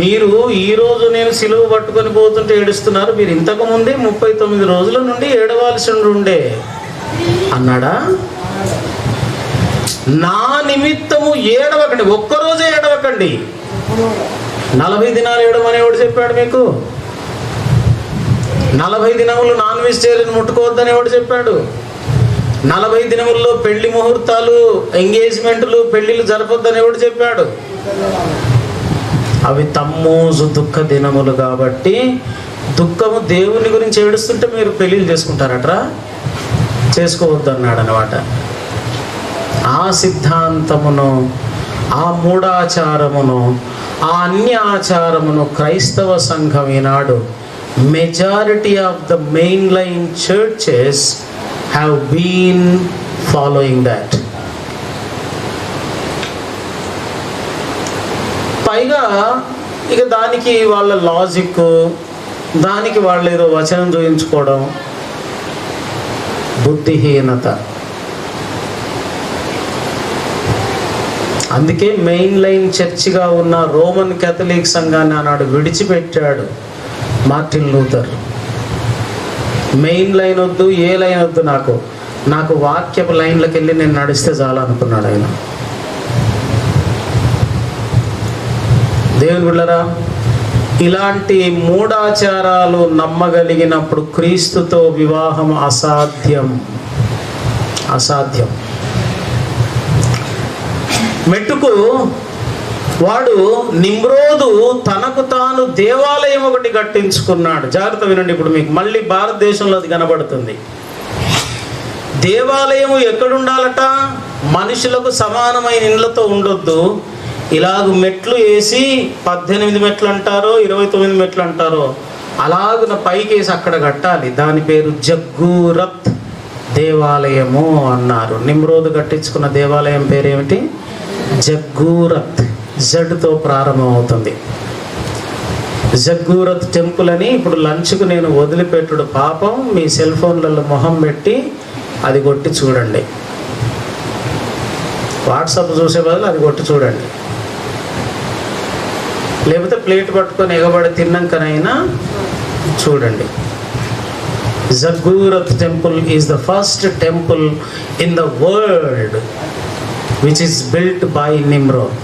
మీరు ఈరోజు నేను సిలువ పట్టుకొని పోతుంటే ఏడుస్తున్నారు, మీరు ఇంతకు ముందే 39 రోజుల నుండి ఏడవాల్సి ఉండే అన్నాడా? నా నిమిత్తము ఏడవకండి, ఒక్కరోజే ఏడవకండి, 40 దినాలు ఏడవని ఎవడు చెప్పాడు మీకు? 40 దినములు నాన్ వెజిటేరియన్ ముట్టుకోవద్దని ఎవడు చెప్పాడు? 40 దినముల్లో పెళ్లి ముహూర్తాలు, ఎంగేజ్మెంట్లు, పెళ్లిళ్ళు జరపొద్దని ఎవడు చెప్పాడు? అవి తమ్మూజు దుఃఖ దినములు కాబట్టి, దుఃఖము దేవుని గురించి ఏడుస్తుంటే మీరు పెళ్ళిళ్ళు చేసుకుంటారట్రా? చేసుకోవద్దు అన్నాడు అన్నమాట. ఆ సిద్ధాంతమును, ఆ మూఢాచారమును, ఆ అన్య ఆచారమును క్రైస్తవ సంఘం ఈనాడు majority of the main line churches have been following that. పైగా ఇక దానికి వాళ్ళ లాజిక్, దానికి వాళ్ళు ఏదో వచనం చూయించుకోవడం, బుద్ధిహీనత. అందుకే మెయిన్ లైన్ చర్చిగా ఉన్న రోమన్ కేథలిక్ సంఘాన్ని ఆనాడు విడిచిపెట్టాడు మార్టిన్ లూథర్. మెయిన్ లైన్ వద్దు, ఏ లైన్ వద్దు, నాకు వాక్యపు లైన్లకు వెళ్ళి నేను నడిస్తే చాలనుకున్నాడు ఆయన. దేవుని బిడ్డలారా, ఇలాంటి మూఢాచారాలు నమ్మగలిగినప్పుడు క్రీస్తుతో వివాహం అసాధ్యం. మెట్టుకు వాడు నిమ్రోదు తనకు తాను దేవాలయం ఒకటి కట్టించుకున్నాడు. జాగ్రత్త వినండి, ఇప్పుడు మీకు మళ్ళీ భారతదేశంలో అది కనబడుతుంది. దేవాలయము ఎక్కడుండాలట? మనుషులకు సమానమైన ఇండ్లతో ఉండొద్దు. ఇలాగ మెట్లు వేసి 18 మెట్లు అంటారో 29 మెట్లు అంటారో అలాగున పైకేసి అక్కడ కట్టాలి. దాని పేరు జగ్గూరత్ దేవాలయము అన్నారు. నిమ్రోదు కట్టించుకున్న దేవాలయం పేరేమిటి? జగ్గూరత్. జడ్తో ప్రారంభం అవుతుంది. జగ్గూరత్ టెంపుల్ అని ఇప్పుడు లంచ్కు నేను వదిలిపెట్టుడు పాపం. మీ సెల్ ఫోన్లలో మొహం పెట్టి అది కొట్టి చూడండి. వాట్సాప్ చూసే బదులు అది కొట్టి చూడండి. లేకపోతే ప్లేట్ పట్టుకొని ఎగబడి తిన్నాకనైనా చూడండి. Ziggurat temple is the first temple in the world which is built by Nimrod.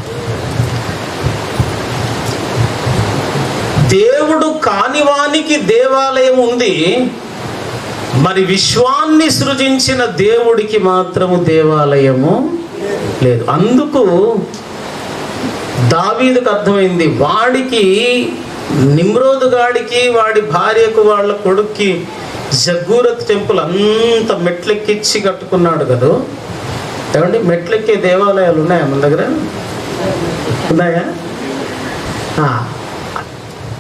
దేవుడు కానివానికి దేవాలయం ఉంది, మరి విశ్వాన్ని సృజించిన దేవుడికి మాత్రము దేవాలయము లేదు. అందుకు దావీదుకు అర్థమైంది, వాడికి నిమ్రోదు గాడికి వాడి భార్యకు వాళ్ళ కొడుక్కి జగ్గూరత్ టెంపుల్ అంత మెట్లెక్కిచ్చి కట్టుకున్నాడు కదా. ఏమండి, మెట్లెక్కే దేవాలయాలు ఉన్నాయా మన దగ్గర? ఉన్నాయా?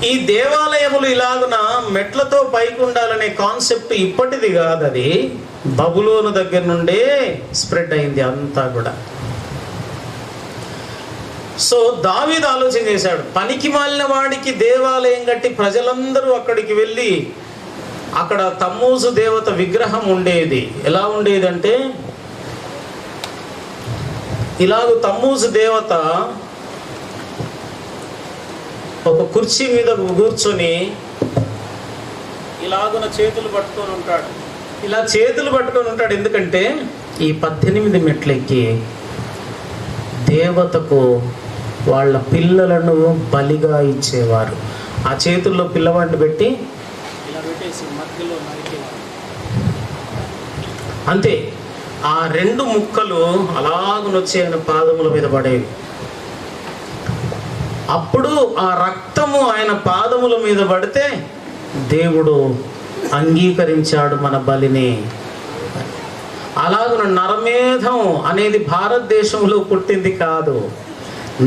ఈ దేవాలయములు ఇలాగున మెట్లతో పైకి ఉండాలనే కాన్సెప్ట్ ఇప్పటిది కాదు. అది బబులోను దగ్గర నుండే స్ప్రెడ్ అయింది అంతా కూడా. సో దావీదు ఆలోచన చేశాడు, పనికి మాలిన వాడికి దేవాలయం కట్టి ప్రజలందరూ అక్కడికి వెళ్ళి, అక్కడ తమ్మూజు దేవత విగ్రహం ఉండేది. ఎలా ఉండేది అంటే, ఇలాగ తమ్మూజు దేవత ఒక కుర్చీ మీద కూర్చొని ఇలాగున చేతులు పట్టుకొని ఉంటాడు. ఇలా చేతులు పట్టుకొని ఉంటాడు. ఎందుకంటే ఈ 18 మెట్లెక్కి దేవతకు వాళ్ళ పిల్లలను బలిగా ఇచ్చేవారు. ఆ చేతుల్లో పిల్లవాడిని పెట్టి ఇలా పెట్టేసి మధ్యలో నరికేవారు. అంతే. ఆ 2 ముక్కలు అలాగునొచ్చి ఆయన పాదముల మీద పడేవి. అప్పుడు ఆ రక్తము ఆయన పాదముల మీద పడితే దేవుడు అంగీకరించాడు మన బలిని. అలాగున నరమేధం అనేది భారతదేశంలో పుట్టింది కాదు.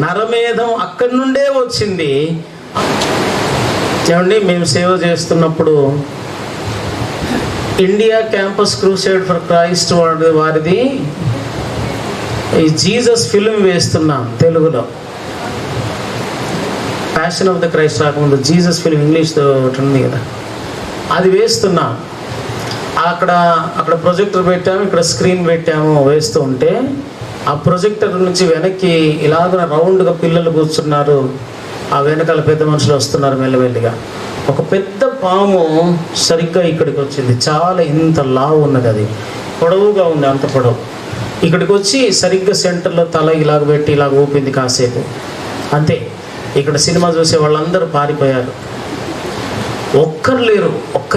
నరమేధం అక్కడి నుండే వచ్చింది. ఏమండి, మేము సేవ చేస్తున్నప్పుడు India campus crusade for Christ వారిది ఈ జీసస్ ఫిల్మ్ వేస్తున్నాం తెలుగులో. ప్యాషన్ ఆఫ్ ద క్రైస్ట్ రాకముందు జీసస్ ఫిల్మ్ ఇంగ్లీష్తో ఒకటి ఉంది కదా, అది వేస్తున్నాం. అక్కడ ప్రొజెక్టర్ పెట్టాము, ఇక్కడ స్క్రీన్ పెట్టాము. వేస్తూ ఉంటే ఆ ప్రొజెక్టర్ నుంచి వెనక్కి ఇలాగ రౌండ్గా పిల్లలు కూర్చున్నారు, ఆ వెనకాల పెద్ద మనుషులు వస్తున్నారు మెల్లమెల్లిగా. ఒక పెద్ద పాము సరిగ్గా ఇక్కడికి వచ్చింది, చాలా ఇంత లావు ఉన్నది, అది పొడవుగా ఉంది, అంత పొడవు. ఇక్కడికి వచ్చి సరిగ్గా సెంటర్లో తల ఇలాగ పెట్టి ఇలాగ ఊపింది కాసేపు, అంతే. ఇక్కడ సినిమా చూసే వాళ్ళందరూ పారిపోయారు, ఒక్కరు లేరు.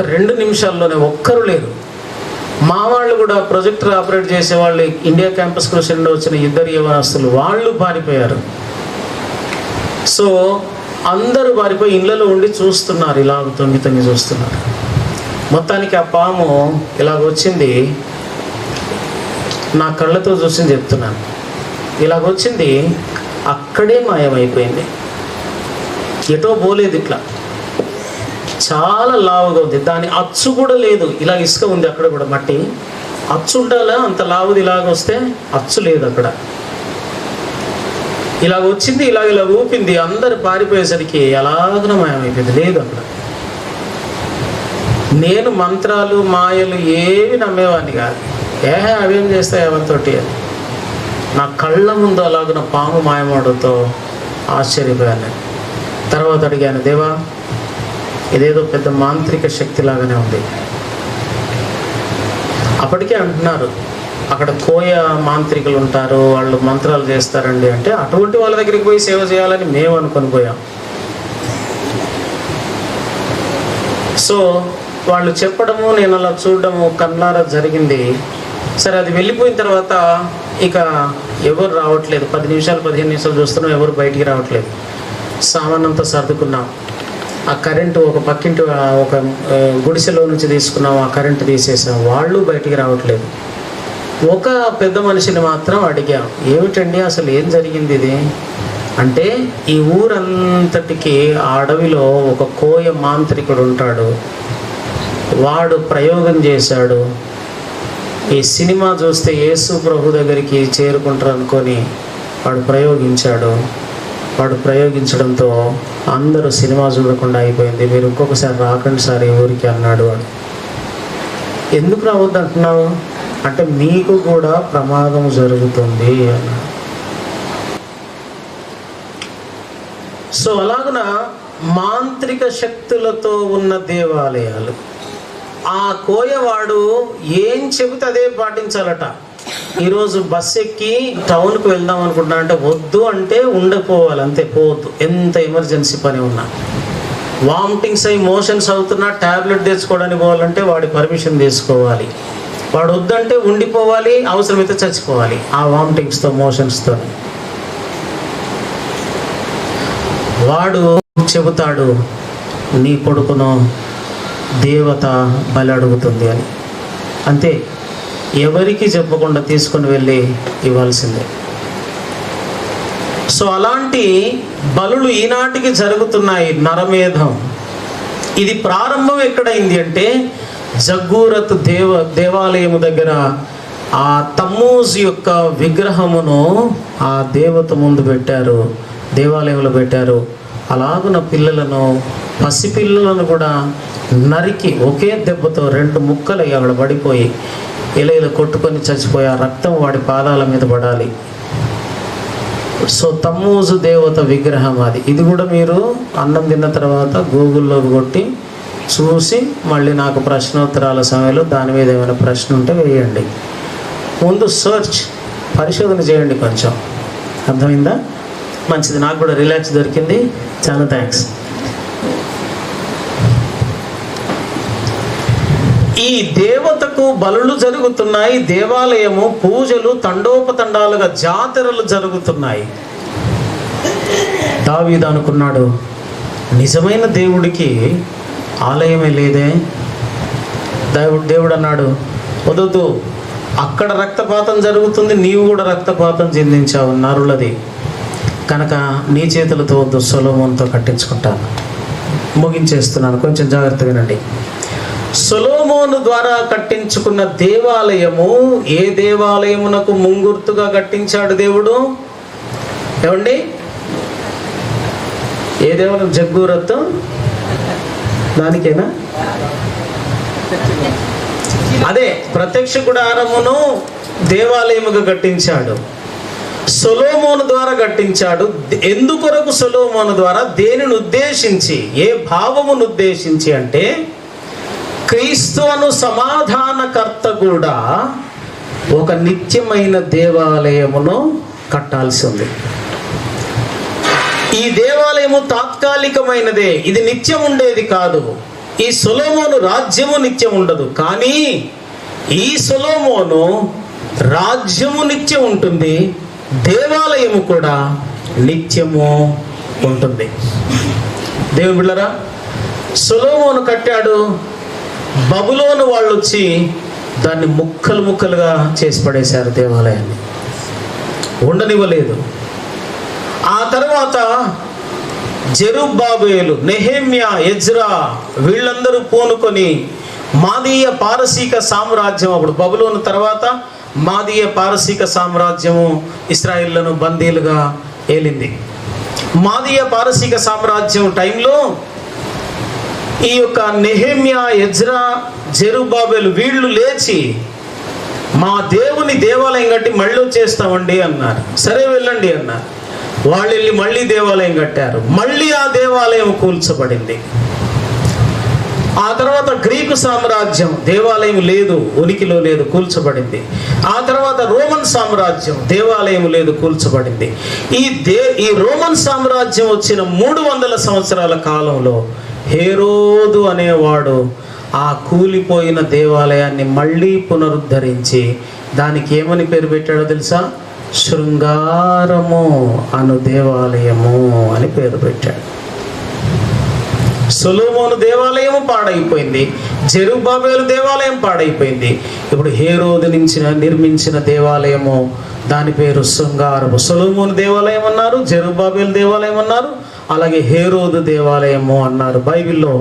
2 నిమిషాల్లోనే ఒక్కరు లేరు. మా వాళ్ళు కూడా ప్రొజెక్టర్ ఆపరేట్ చేసేవాళ్ళు, ఇండియా క్యాంపస్ క్రూసేడ్లో వచ్చిన 2 యవనస్తులు, వాళ్ళు పారిపోయారు. సో అందరూ పారిపోయి ఇళ్ళలో ఉండి చూస్తున్నారు, ఇలాగ తొంగి చూస్తున్నారు. మొత్తానికి ఆ పాము ఇలాగ వచ్చింది, నా కళ్ళతో చూసి చెప్తున్నాను, ఇలాగ వచ్చింది, అక్కడే మాయమైపోయింది. ఎటో పోలేదు, ఇట్లా చాలా లావుగా ఉంది. దాని అచ్చు కూడా లేదు, ఇలా ఇసుక ఉంది అక్కడ కూడా, మట్టి అచ్చు ఉండాలా, అంత లావుది. ఇలాగ వస్తే అచ్చు లేదు అక్కడ. ఇలాగ వచ్చింది, ఇలా ఊపింది, అందరు పారిపోయేసరికి అలాగన మాయమైపోయింది, లేదు అక్కడ. నేను మంత్రాలు మాయలు ఏవి నమ్మేవాడిని కాదు, అవేం చేస్తాయి ఎవరితోటి అని. నా కళ్ళ ముందు అలాగన పాము మాయమవడంతో ఆశ్చర్యపోయాను. తర్వాత అడిగాను, దేవా ఇదేదో పెద్ద మాంత్రిక శక్తి లాగానే ఉంది. అప్పటికే అంటున్నారు, అక్కడ కోయ మాంత్రికులు ఉంటారు, వాళ్ళు మంత్రాలు చేస్తారండి అంటే, అటువంటి వాళ్ళ దగ్గరికి పోయి సేవ చేయాలని మేము అనుకొని పోయాం. సో వాళ్ళు చెప్పడము, నేను అలా చూడడము కళ్ళారా జరిగింది. సరే, అది వెళ్ళిపోయిన తర్వాత ఇక ఎవరు రావట్లేదు. 10 నిమిషాలు 15 నిమిషాలు చూస్తున్నాం, ఎవరు బయటికి రావట్లేదు. సామానంతా సర్దుకున్నాం. ఆ కరెంటు ఒక పక్కింటి ఒక గుడిసెలో నుంచి తీసుకున్నాం, ఆ కరెంటు తీసేసాం, వాళ్ళు బయటికి రావట్లేదు. ఒక పెద్ద మనిషిని మాత్రం అడిగాం, ఏమిటండి అసలు ఏం జరిగింది ఇది అంటే, ఈ ఊరంతటికి ఆ అడవిలో ఒక కోయ మాంత్రికుడు ఉంటాడు, వాడు ప్రయోగం చేశాడు. ఈ సినిమా చూస్తే యేసు ప్రభు దగ్గరికి చేరుకుంటారు అనుకొని వాడు ప్రయోగించాడు. వాడు ప్రయోగించడంతో అందరూ సినిమా చూడకుండా అయిపోయింది. మీరు ఇంకొకసారి రాకండి సార్ ఈ ఊరికి అన్నాడు. వాడు, ఎందుకు రావద్దు అంటున్నావు అంటే, మీకు కూడా ప్రమాదం జరుగుతుంది అన్నాడు. సో అలాగున మాంత్రిక శక్తులతో ఉన్న దేవాలయాలు, ఆ కోయవాడు ఏం చెబితే అదే పాటించాలట. ఈరోజు బస్సు ఎక్కి టౌన్కి వెళ్దాం అనుకుంటున్నా అంటే, వద్దు అంటే ఉండకపోవాలి, అంతే, పోవద్దు. ఎంత ఎమర్జెన్సీ పని ఉన్నా, వామిటింగ్స్ అయ్యి మోషన్స్ అవుతున్నా ట్యాబ్లెట్ తెచ్చుకోవడానికి పోవాలంటే వాడి పర్మిషన్ తీసుకోవాలి. వాడు వద్దంటే ఉండిపోవాలి, అవసరమైతే చచ్చిపోవాలి ఆ వామిటింగ్స్తో మోషన్స్తో. వాడు చెబుతాడు, నీ కొడుకును దేవత బలి అడుగుతుంది అని, అంతే. ఎవరికి చెప్పకుండా తీసుకొని వెళ్ళి ఇవ్వాల్సిందే. సో అలాంటి బలులు ఈనాటికి జరుగుతున్నాయి. నరమేధం ఇది ప్రారంభం ఎక్కడైంది అంటే, జగ్గూరత్ దేవాలయము దగ్గర ఆ తమ్మూజ్ యొక్క విగ్రహమును ఆ దేవత ముందు పెట్టారు, దేవాలయంలో పెట్టారు. అలాగున పిల్లలను, పసిపిల్లలను కూడా నరికి ఒకే దెబ్బతో 2 ముక్కలు అక్కడ పడిపోయి ఇలా కొట్టుకొని చచ్చిపోయి, ఆ రక్తం వాడి పాదాల మీద పడాలి. సో తమ్మూజు దేవత విగ్రహం అది. ఇది కూడా మీరు అన్నం తిన్న తర్వాత గూగుల్లో కొట్టి చూసి మళ్ళీ నాకు ప్రశ్నోత్తరాల సమయంలో దాని మీద ఏమైనా ప్రశ్న ఉంటే వేయండి. ముందు పరిశోధన చేయండి కొంచెం, అర్థమైందా? మంచిది, నాకు కూడా రిలాక్స్ దొరికింది, చాలా థ్యాంక్స్. ఈ దేవతకు బలులు జరుగుతున్నాయి, దేవాలయము పూజలు తండోపతండాలుగా జాతరలు జరుగుతున్నాయి. దావీదు అనుకున్నాడు, నిజమైన దేవుడికి ఆలయమే లేదే. దేవుడు అన్నాడు, వద్దు, అక్కడ రక్తపాతం జరుగుతుంది, నీవు కూడా రక్తపాతం చెందించావు నరులది, కనుక నీ చేతులతో వద్దు, సొలొమోనుతో కట్టించుకుంటాను. ముగించేస్తున్నాను, కొంచెం జాగ్రత్తగా వినండి. సొలొమోను ద్వారా కట్టించుకున్న దేవాలయము ఏ దేవాలయమునకు ముంగుర్తుగా కట్టించాడు దేవుడు? ఏమండి, ఏ దేవాలయం? జగ్గూరత్తు దానికేనా? అదే ప్రత్యక్ష గుడారమును దేవాలయముగా కట్టించాడు. సొలొమోను ద్వారా కట్టించాడు. ఎందుకొరకు సొలొమోను ద్వారా? దేనిని ఉద్దేశించి, ఏ భావమును ఉద్దేశించి అంటే, క్రీస్తు అను సమాధానకర్త కూడా ఒక నిత్యమైన దేవాలయమును కట్టాల్సి ఉంది. ఈ దేవాలయము తాత్కాలికమైనదే, ఇది నిత్యం ఉండేది కాదు. ఈ సొలొమోను రాజ్యము నిత్యం ఉండదు, కానీ ఈ సొలొమోను రాజ్యము నిత్యం ఉంటుంది, దేవాలయము కూడా నిత్యము ఉంటుంది. దేవుని బిడ్డలారా, సొలొమోను కట్టాడు. బబులోను వాళ్ళు వచ్చి దాన్ని ముక్కలు ముక్కలుగా చేసి పడేశారు, దేవాలయాన్ని ఉండనివ్వలేదు. ఆ తర్వాత జెరుబ్బాబేలు, నెహెమ్యా, ఎజ్రా వీళ్ళందరూ పూనుకొని మాదీయ పారసీక సామ్రాజ్యం, అప్పుడు బబులోను తర్వాత మాదీయ పారసీక సామ్రాజ్యము ఇశ్రాయేలును బందీలుగా ఏలింది. మాదీయ పారసీక సామ్రాజ్యం టైంలో ఈ యొక్క నెహెమ్యా, ఎజ్రా, జెరుబ్బాబేలు వీళ్ళు లేచి మా దేవుని దేవాలయం కట్టి మళ్ళీ చేస్తామండి అన్నారు. సరే వెళ్ళండి అన్నారు. వాళ్ళు వెళ్ళి మళ్ళీ దేవాలయం కట్టారు. మళ్ళీ ఆ దేవాలయం కూల్చబడింది. ఆ తర్వాత గ్రీకు సామ్రాజ్యం, దేవాలయం లేదు, ఉనికిలో లేదు, కూల్చబడింది. ఆ తర్వాత రోమన్ సామ్రాజ్యం, దేవాలయం లేదు, కూల్చబడింది. ఈ రోమన్ సామ్రాజ్యం వచ్చిన 300 సంవత్సరాల కాలంలో హేరోదు అనేవాడు ఆ కూలిపోయిన దేవాలయాన్ని మళ్ళీ పునరుద్ధరించి దానికి ఏమని పేరు పెట్టాడో తెలుసా? శృంగారము అను దేవాలయము అని పేరు పెట్టాడు. సొలొమోను దేవాలయము పాడైపోయింది, జెరుబ్బాబేలు దేవాలయం పాడైపోయింది. ఇప్పుడు హేరోదు నిర్మించిన దేవాలయము, దాని పేరు శృంగారము. సొలొమోను దేవాలయం అన్నారు, జెరుబ్బాబేలు దేవాలయం అన్నారు, అలాగే హేరోదు దేవాలయము అన్నారు. బైబిల్లో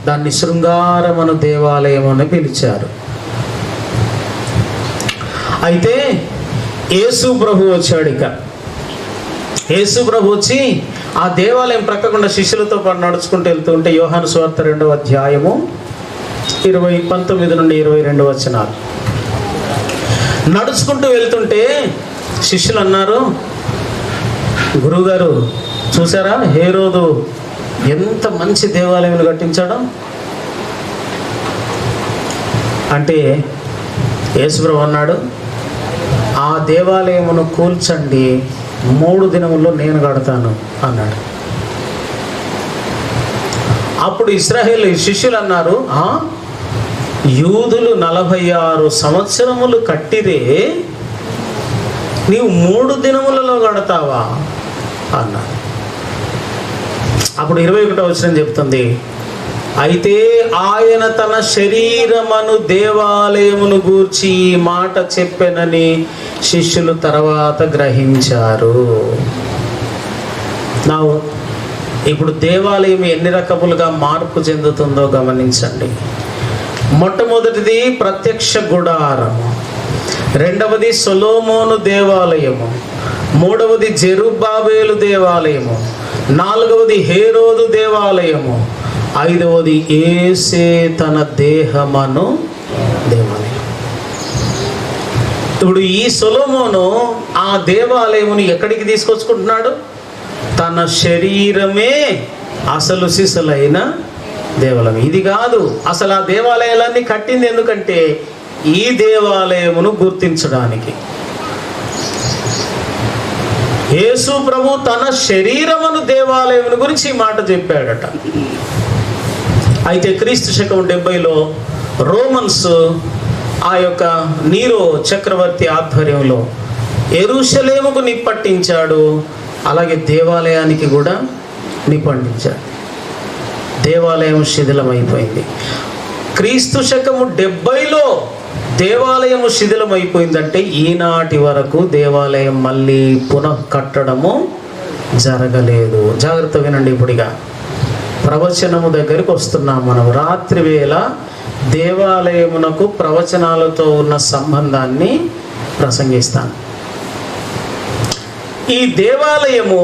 దాన్ని శృంగారమను దేవాలయం అని పిలిచారు. అయితే యేసు ప్రభు వచ్చాడు. ఇక యేసు ప్రభు వచ్చి ఆ దేవాలయం ప్రక్కకుండా శిష్యులతో పాటు నడుచుకుంటూ వెళ్తూ ఉంటే, యోహాను సువార్త 2వ అధ్యాయము 19 నుండి 22 వచనాలు. నడుచుకుంటూ వెళ్తుంటే శిష్యులు అన్నారు, గురువుగారు చూసారా హేరోదు ఎంత మంచి దేవాలయం కట్టించాడో అంటే, యేసుప్రభు అన్నాడు, ఆ దేవాలయమును కూల్చండి, 3 దినముల్లో నేను కడతాను అన్నాడు. అప్పుడు ఇశ్రాయేలు శిష్యులు అన్నారు, యూదులు 46 సంవత్సరములు కట్టిరే, నీవు 3 దినములలో కడతావా అన్నారు. అప్పుడు 21వ వచనం చెప్తుంది, అయితే ఆయన తన శరీరమును దేవాలయమును గూర్చి ఈ మాట చెప్పెనని శిష్యులు తర్వాత గ్రహించారు. ఇప్పుడు దేవాలయం ఎన్ని రకములుగా మార్పు చెందుతుందో గమనించండి. మొట్టమొదటిది ప్రత్యక్ష గుడారము, రెండవది సొలొమోను దేవాలయము, మూడవది జెరుబ్బాబేలు దేవాలయము, నాలుగవది హేరోదు దేవాలయము, ఐదవది యేసే తన దేహమను దేవాలయం. ఇప్పుడు ఈ సొలొమోను ఆ దేవాలయమును ఎక్కడికి తీసుకొచ్చుకుంటున్నాడు? తన శరీరమే అసలు సిసలైన దేవాలయం. ఇది కాదు, అసలు ఆ దేవాలయాలన్నీ కట్టింది ఎందుకంటే ఈ దేవాలయమును గుర్తించడానికి. యేసు ప్రభు తన శరీరమును దేవాలయమును గురించి ఈ మాట చెప్పాడట. అయితే క్రీస్తు శకం 70లో రోమన్స్ ఆ యొక్క నీరో చక్రవర్తి ఆధ్వర్యంలో యెరూషలేముకు నిప్పట్టించాడు, అలాగే దేవాలయానికి కూడా నిప్పంటించాడు. దేవాలయం శిథిలమైపోయింది. క్రీస్తు శకము 70లో దేవాలయము శిథిలమైపోయిందంటే ఈనాటి వరకు దేవాలయం మళ్ళీ పునః కట్టడము జరగలేదు. జాగ్రత్త వినండి. ఇప్పుడుగా ప్రవచనము దగ్గరికి వస్తున్నాం మనం. రాత్రి వేళ దేవాలయమునకు ప్రవచనాలతో ఉన్న సంబంధాన్ని ప్రసంగిస్తాను. ఈ దేవాలయము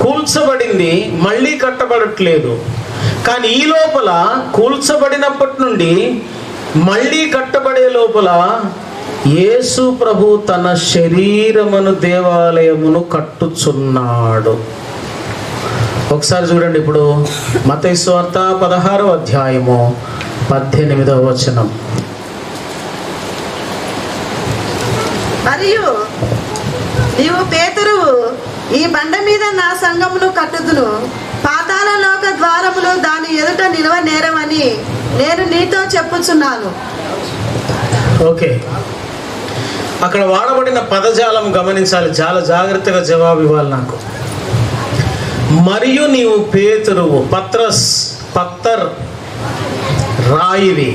కూల్చబడింది, మళ్ళీ కట్టబడట్లేదు. కానీ ఈ లోపల కూల్చబడినప్పటి నుండి మళ్ళీ కట్టబడే లోపల యేసు ప్రభు తన శరీరమును దేవాలయమును కట్టుచున్నాడు. ఒకసారి చూడండి, ఇప్పుడు మత్తయి సువార్త 16వ అధ్యాయము 18వ వచనం. మరియు నీవు పేతురువు, ఈ బండ మీద నా సంఘమును కట్టుదును, పాతాళ లోక ద్వారములు దాని ఎదుట నిలవ నేరమని నేను నీతో చెప్పుచున్నాను. ఓకే, అక్కడ వాడబడిన పదజాలం గమనించాలి, చాలా జాగ్రత్తగా జవాబు ఇవ్వాలి నాకు. మరియు నీవు పేతురువు, పత్తర్ రాయివి.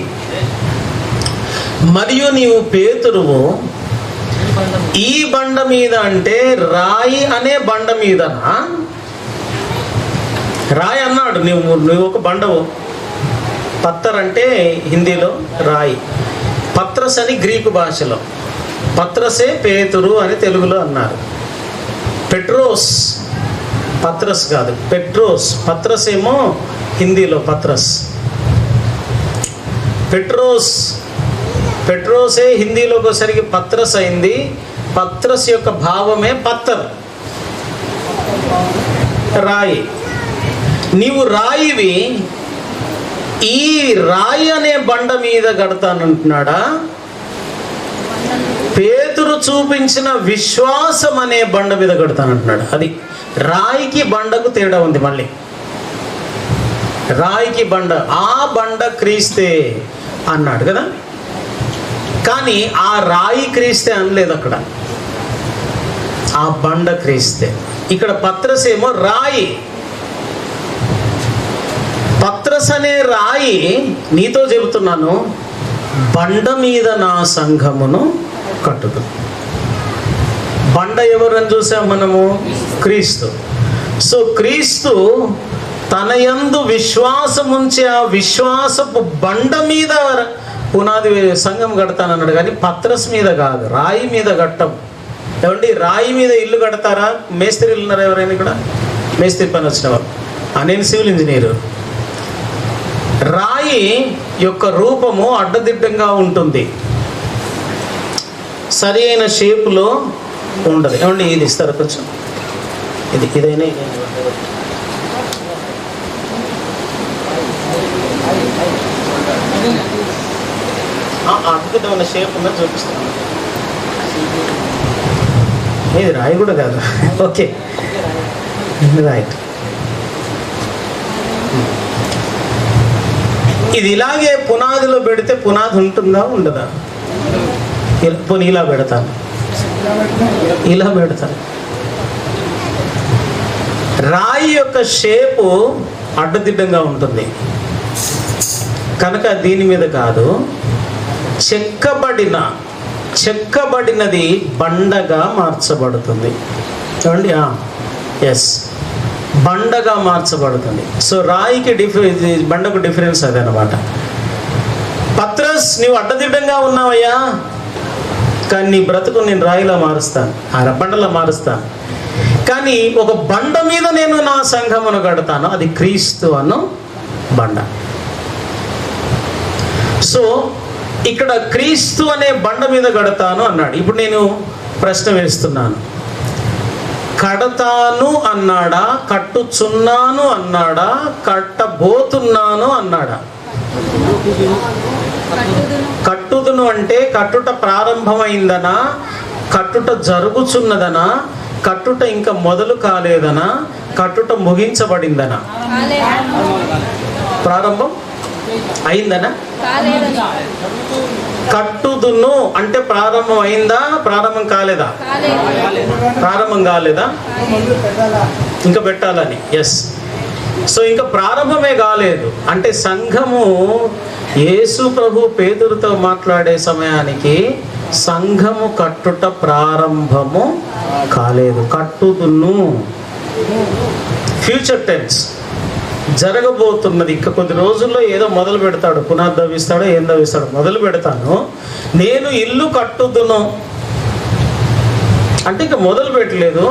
మరియు నీవు పేతురువు ఈ బండ మీద అంటే రాయి అనే బండ మీదనా? రాయి అన్నాడు, నువ్వు ఒక బండవు. పత్తర్ అంటే హిందీలో రాయి, పత్రస్ అని గ్రీకు భాషలో, పత్రసే పేతురు అని తెలుగులో అన్నారు. పెట్రోస్, పత్రస్ కాదు, పెట్రోస్. పత్రస్ ఏమో హిందీలో పత్రస్. పెట్రోసే హిందీలోకి వచ్చేసరికి పత్రస్ అయింది. పత్రస్ యొక్క భావమే పత్తర్, రాయి. నీవు రాయివి, ఈ రాయి అనే బండ మీద కడతానంటున్నాడా? పేతురు చూపించిన విశ్వాసం అనే బండ మీద కడతానంటున్నాడు. అది రాయికి బండకు తేడా ఉంది. మళ్ళీ రాయికి బండ, ఆ బండ క్రీస్తే అన్నాడు కదా, కానీ ఆ రాయి క్రీస్తే అనలేదు అక్కడ, ఆ బండ క్రీస్తే. ఇక్కడ పత్రస్ ఏమో రాయి. పత్రస్ అనే రాయి, నీతో చెబుతున్నాను, బండ మీద నా సంఘమును కట్టుదు. బండ ఎవరని చూసాం మనము? క్రీస్తు. సో క్రీస్తు తన యందు విశ్వాసం ఉంచి ఆ విశ్వాసపు బండ మీద పునాది సంఘం కడతానన్నాడు, కానీ పత్రస్ మీద కాదు, రాయి మీద కట్టం. ఏమండి, రాయి మీద ఇల్లు కడతారా? మేస్త్రీలు ఉన్నారు ఎవరైనా ఇక్కడ? మేస్త్రి పని వచ్చిన వాళ్ళు. నేను సివిల్ ఇంజనీరు. రాయి యొక్క రూపము అడ్డదిడ్డంగా ఉంటుంది, సరి అయిన షేపులో ఉండదు. ఏమండి, ఇది ఇస్తారు కొంచెం, ఇదైనా అద్భుతమైన షేప్ ఉన్నది చూపిస్తాను. ఇది రాయి కూడా కాదు. Okay, right. ఇది ఇలాగే పునాదిలో పెడితే పునాది ఉంటుందా ఉండదా? పోనీ ఇలా పెడతాను, ఇలా పెడతాను. రాయి యొక్క షేపు అడ్డదిడ్డంగా ఉంటుంది కనుక దీని మీద కాదు, చెక్కబడినది బండగా మార్చబడుతుంది. చూడండి, ఎస్, బండగా మార్చబడుతుంది. సో రాయికి బండకు డిఫరెన్స్ అదనమాట. పత్రస్, నీవు అడ్డదిడ్డంగా ఉన్నావయ్యా, కానీ నీ బ్రతుకు నేను రాయిలా మారుస్తాను, ఆ బండలా మారుస్తాను. కానీ ఒక బండ మీద నేను నా సంఘమును కడతాను, అది క్రీస్తు అను బండ. సో ఇక్కడ క్రీస్తు అనే బండ మీద కడతాను అన్నాడు. ఇప్పుడు నేను ప్రశ్న వేస్తున్నాను, కడతాను అన్నాడా, కట్టుచున్నాను అన్నాడా, కట్టబోతున్నాను అన్నాడా? కట్టుదును అంటే కట్టుట ప్రారంభమైందనా, కట్టుట జరుగుచున్నదనా, కట్టుట ఇంకా మొదలు కాలేదనా, కట్టుట ముగించబడిందనా? ప్రారంభం అయిందనా? కట్టుదును అంటే ప్రారంభం అయిందా, ప్రారంభం కాలేదా? ప్రారంభం కాలేదా, ఇంకా పెట్టాలని. ఎస్. సో ఇంకా ప్రారంభమే కాలేదు అంటే సంఘము, యేసు ప్రభు పేతురుతో మాట్లాడే సమయానికి సంఘము కట్టుట ప్రారంభము కాలేదు. కట్టుదును, ఫ్యూచర్ టెన్స్. జరగబోతున్నది. ఇక కొద్ది రోజుల్లో ఏదో మొదలు పెడతాడు, పునర్దవిస్తాడో ఏం దవిస్తాడో మొదలు పెడతాను, నేను ఇల్లు కట్టుదును అంటే ఇక మొదలు పెట్టలేదు,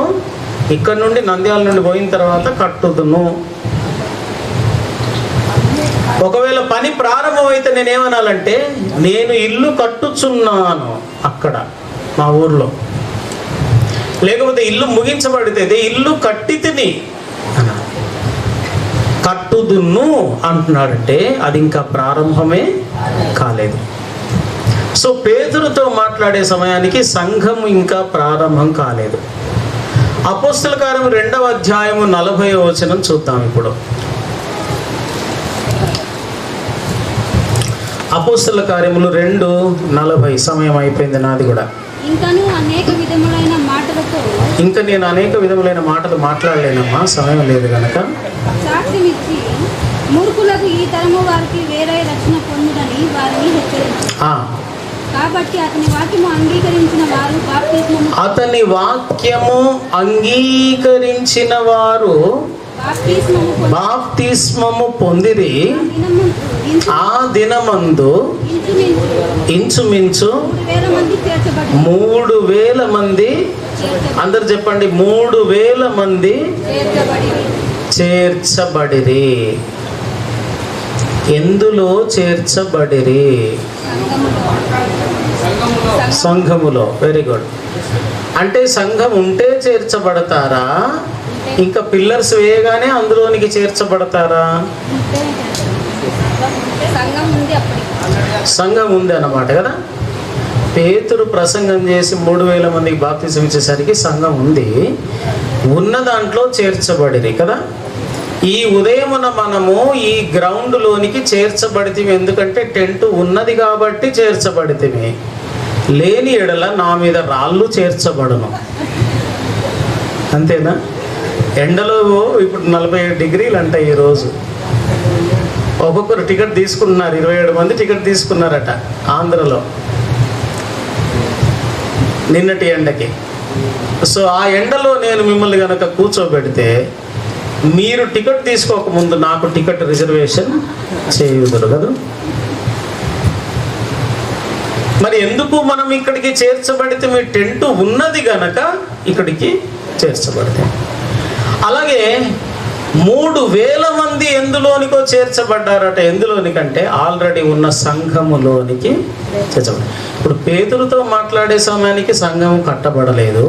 ఇక్కడ నుండి నంద్యాల నుండి పోయిన తర్వాత కట్టుదును. ఒకవేళ పని ప్రారంభమైతే నేనేమనాలంటే నేను ఇల్లు కట్టుచున్నాను అక్కడ మా ఊర్లో, లేకపోతే ఇల్లు ముగించబడితే ఇల్లు కట్టి తిని అనాలి. కట్టుదును అంటున్నాడంటే అది ఇంకా ప్రారంభమే కాలేదు. సో పేతురుతో మాట్లాడే సమయానికి సంఘం ఇంకా ప్రారంభం కాలేదు. అపోస్తల కార్యము 2వ అధ్యాయము 40వ వచనం చూద్దాం ఇప్పుడు. అపోస్తల కార్యములు 2:40. సమయం అయిపోయింది నాది కూడా. ఇంకా నేను అనేక విధములైన మాటలు మాట్లాడలేనమ్మా, సమయం లేదు కనుక. సాక్ష్యమిచ్చి మూర్ఖులకు ఈ తరము వారికి వేరే రక్షణ పొందుదని వారిని హెచ్చరించారు. కాబట్టి అతని వాక్యము అంగీకరించిన వారు బాప్తిస్మము పొందిరి. ఆ దినమందు ఇంచుమించు 3,000 మంది, అందరు చెప్పండి, 3,000 మంది చేర్చబడిరి. ఎందులో చేర్చబడిరి? సంఘములో. Very good. అంటే సంఘం ఉంటే చేర్చబడతారా, ఇంకా పిల్లర్స్ వేయగానే అందులోనికి చేర్చబడతారా? సంఘం ఉంది అన్నమాట కదా. పేతురు ప్రసంగం చేసి 3,000 మందికి బాప్తిసం ఇచ్చేసరికి సంఘం ఉంది, ఉన్న దాంట్లో చేర్చబడిరి కదా. ఈ ఉదయమున మనము ఈ గ్రౌండ్లోనికి చేర్చబడితే, ఎందుకంటే టెంట్ ఉన్నది కాబట్టి చేర్చబడితే, లేని ఎడల నా మీద రాళ్ళు చేర్చబడును. అంతేనా? ఎండలో ఇప్పుడు 47 డిగ్రీలు అంట ఈరోజు. ఒక్కొక్కరు టికెట్ తీసుకున్నారు, 27 మంది టికెట్ తీసుకున్నారట ఆంధ్రలో నిన్నటి ఎండకి. సో ఆ ఎండలో నేను మిమ్మల్ని కనుక కూర్చోబెడితే మీరు టికెట్ తీసుకోకముందు నాకు టికెట్ రిజర్వేషన్ చేయుదురు కదా. మరి ఎందుకు మనం ఇక్కడికి చేర్చబడితే? మీ టెంట్ ఉన్నది గనక ఇక్కడికి చేర్చబడితే. అలాగే 3,000 మంది ఎందులోనికో చేర్చబడ్డారట. ఎందులోనికంటే ఆల్రెడీ ఉన్న సంఘములోనికి చేర్చబడ్డారు. ఇప్పుడు పేతురుతో మాట్లాడే సమయానికి సంఘం కట్టబడలేదు,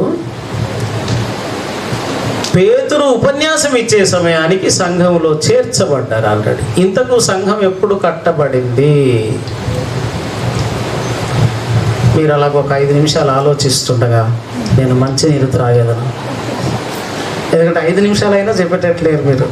పేతురు ఉపన్యాసం ఇచ్చే సమయానికి సంఘంలో చేర్చబడ్డారు ఆల్రెడీ. ఇంతకు సంఘం ఎప్పుడు కట్టబడింది? మీరు అలాగ ఒక 5 నిమిషాలు ఆలోచిస్తుండగా నేను మంచి నీరు త్రాగేదను. ఎందుకంటే 5 నిమిషాలైనా చెప్పేటట్లేరు మీరు.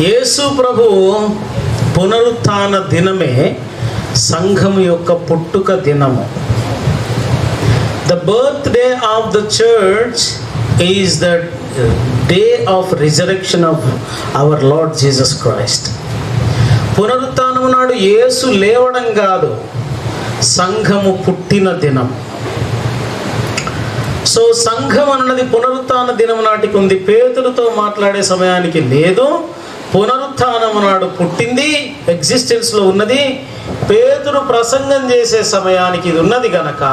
యేసు ప్రభు పునరుత్థాన దినమే సంఘం యొక్క పుట్టుక దినము. The birthday of the church is the day of resurrection of our Lord Jesus Christ. పునరుత్థానము నాడు యేసు లేవడం కాదు, సంఘము పుట్టిన దినం. సో సంఘం అన్నది పునరుత్థాన దినం నాటికి ఉంది. పేతురుతో మాట్లాడే సమయానికి లేదు, పునరుత్థానము నాడు పుట్టింది, ఎగ్జిస్టెన్స్లో ఉన్నది. పేతురు ప్రసంగం చేసే సమయానికి ఇది ఉన్నది గనక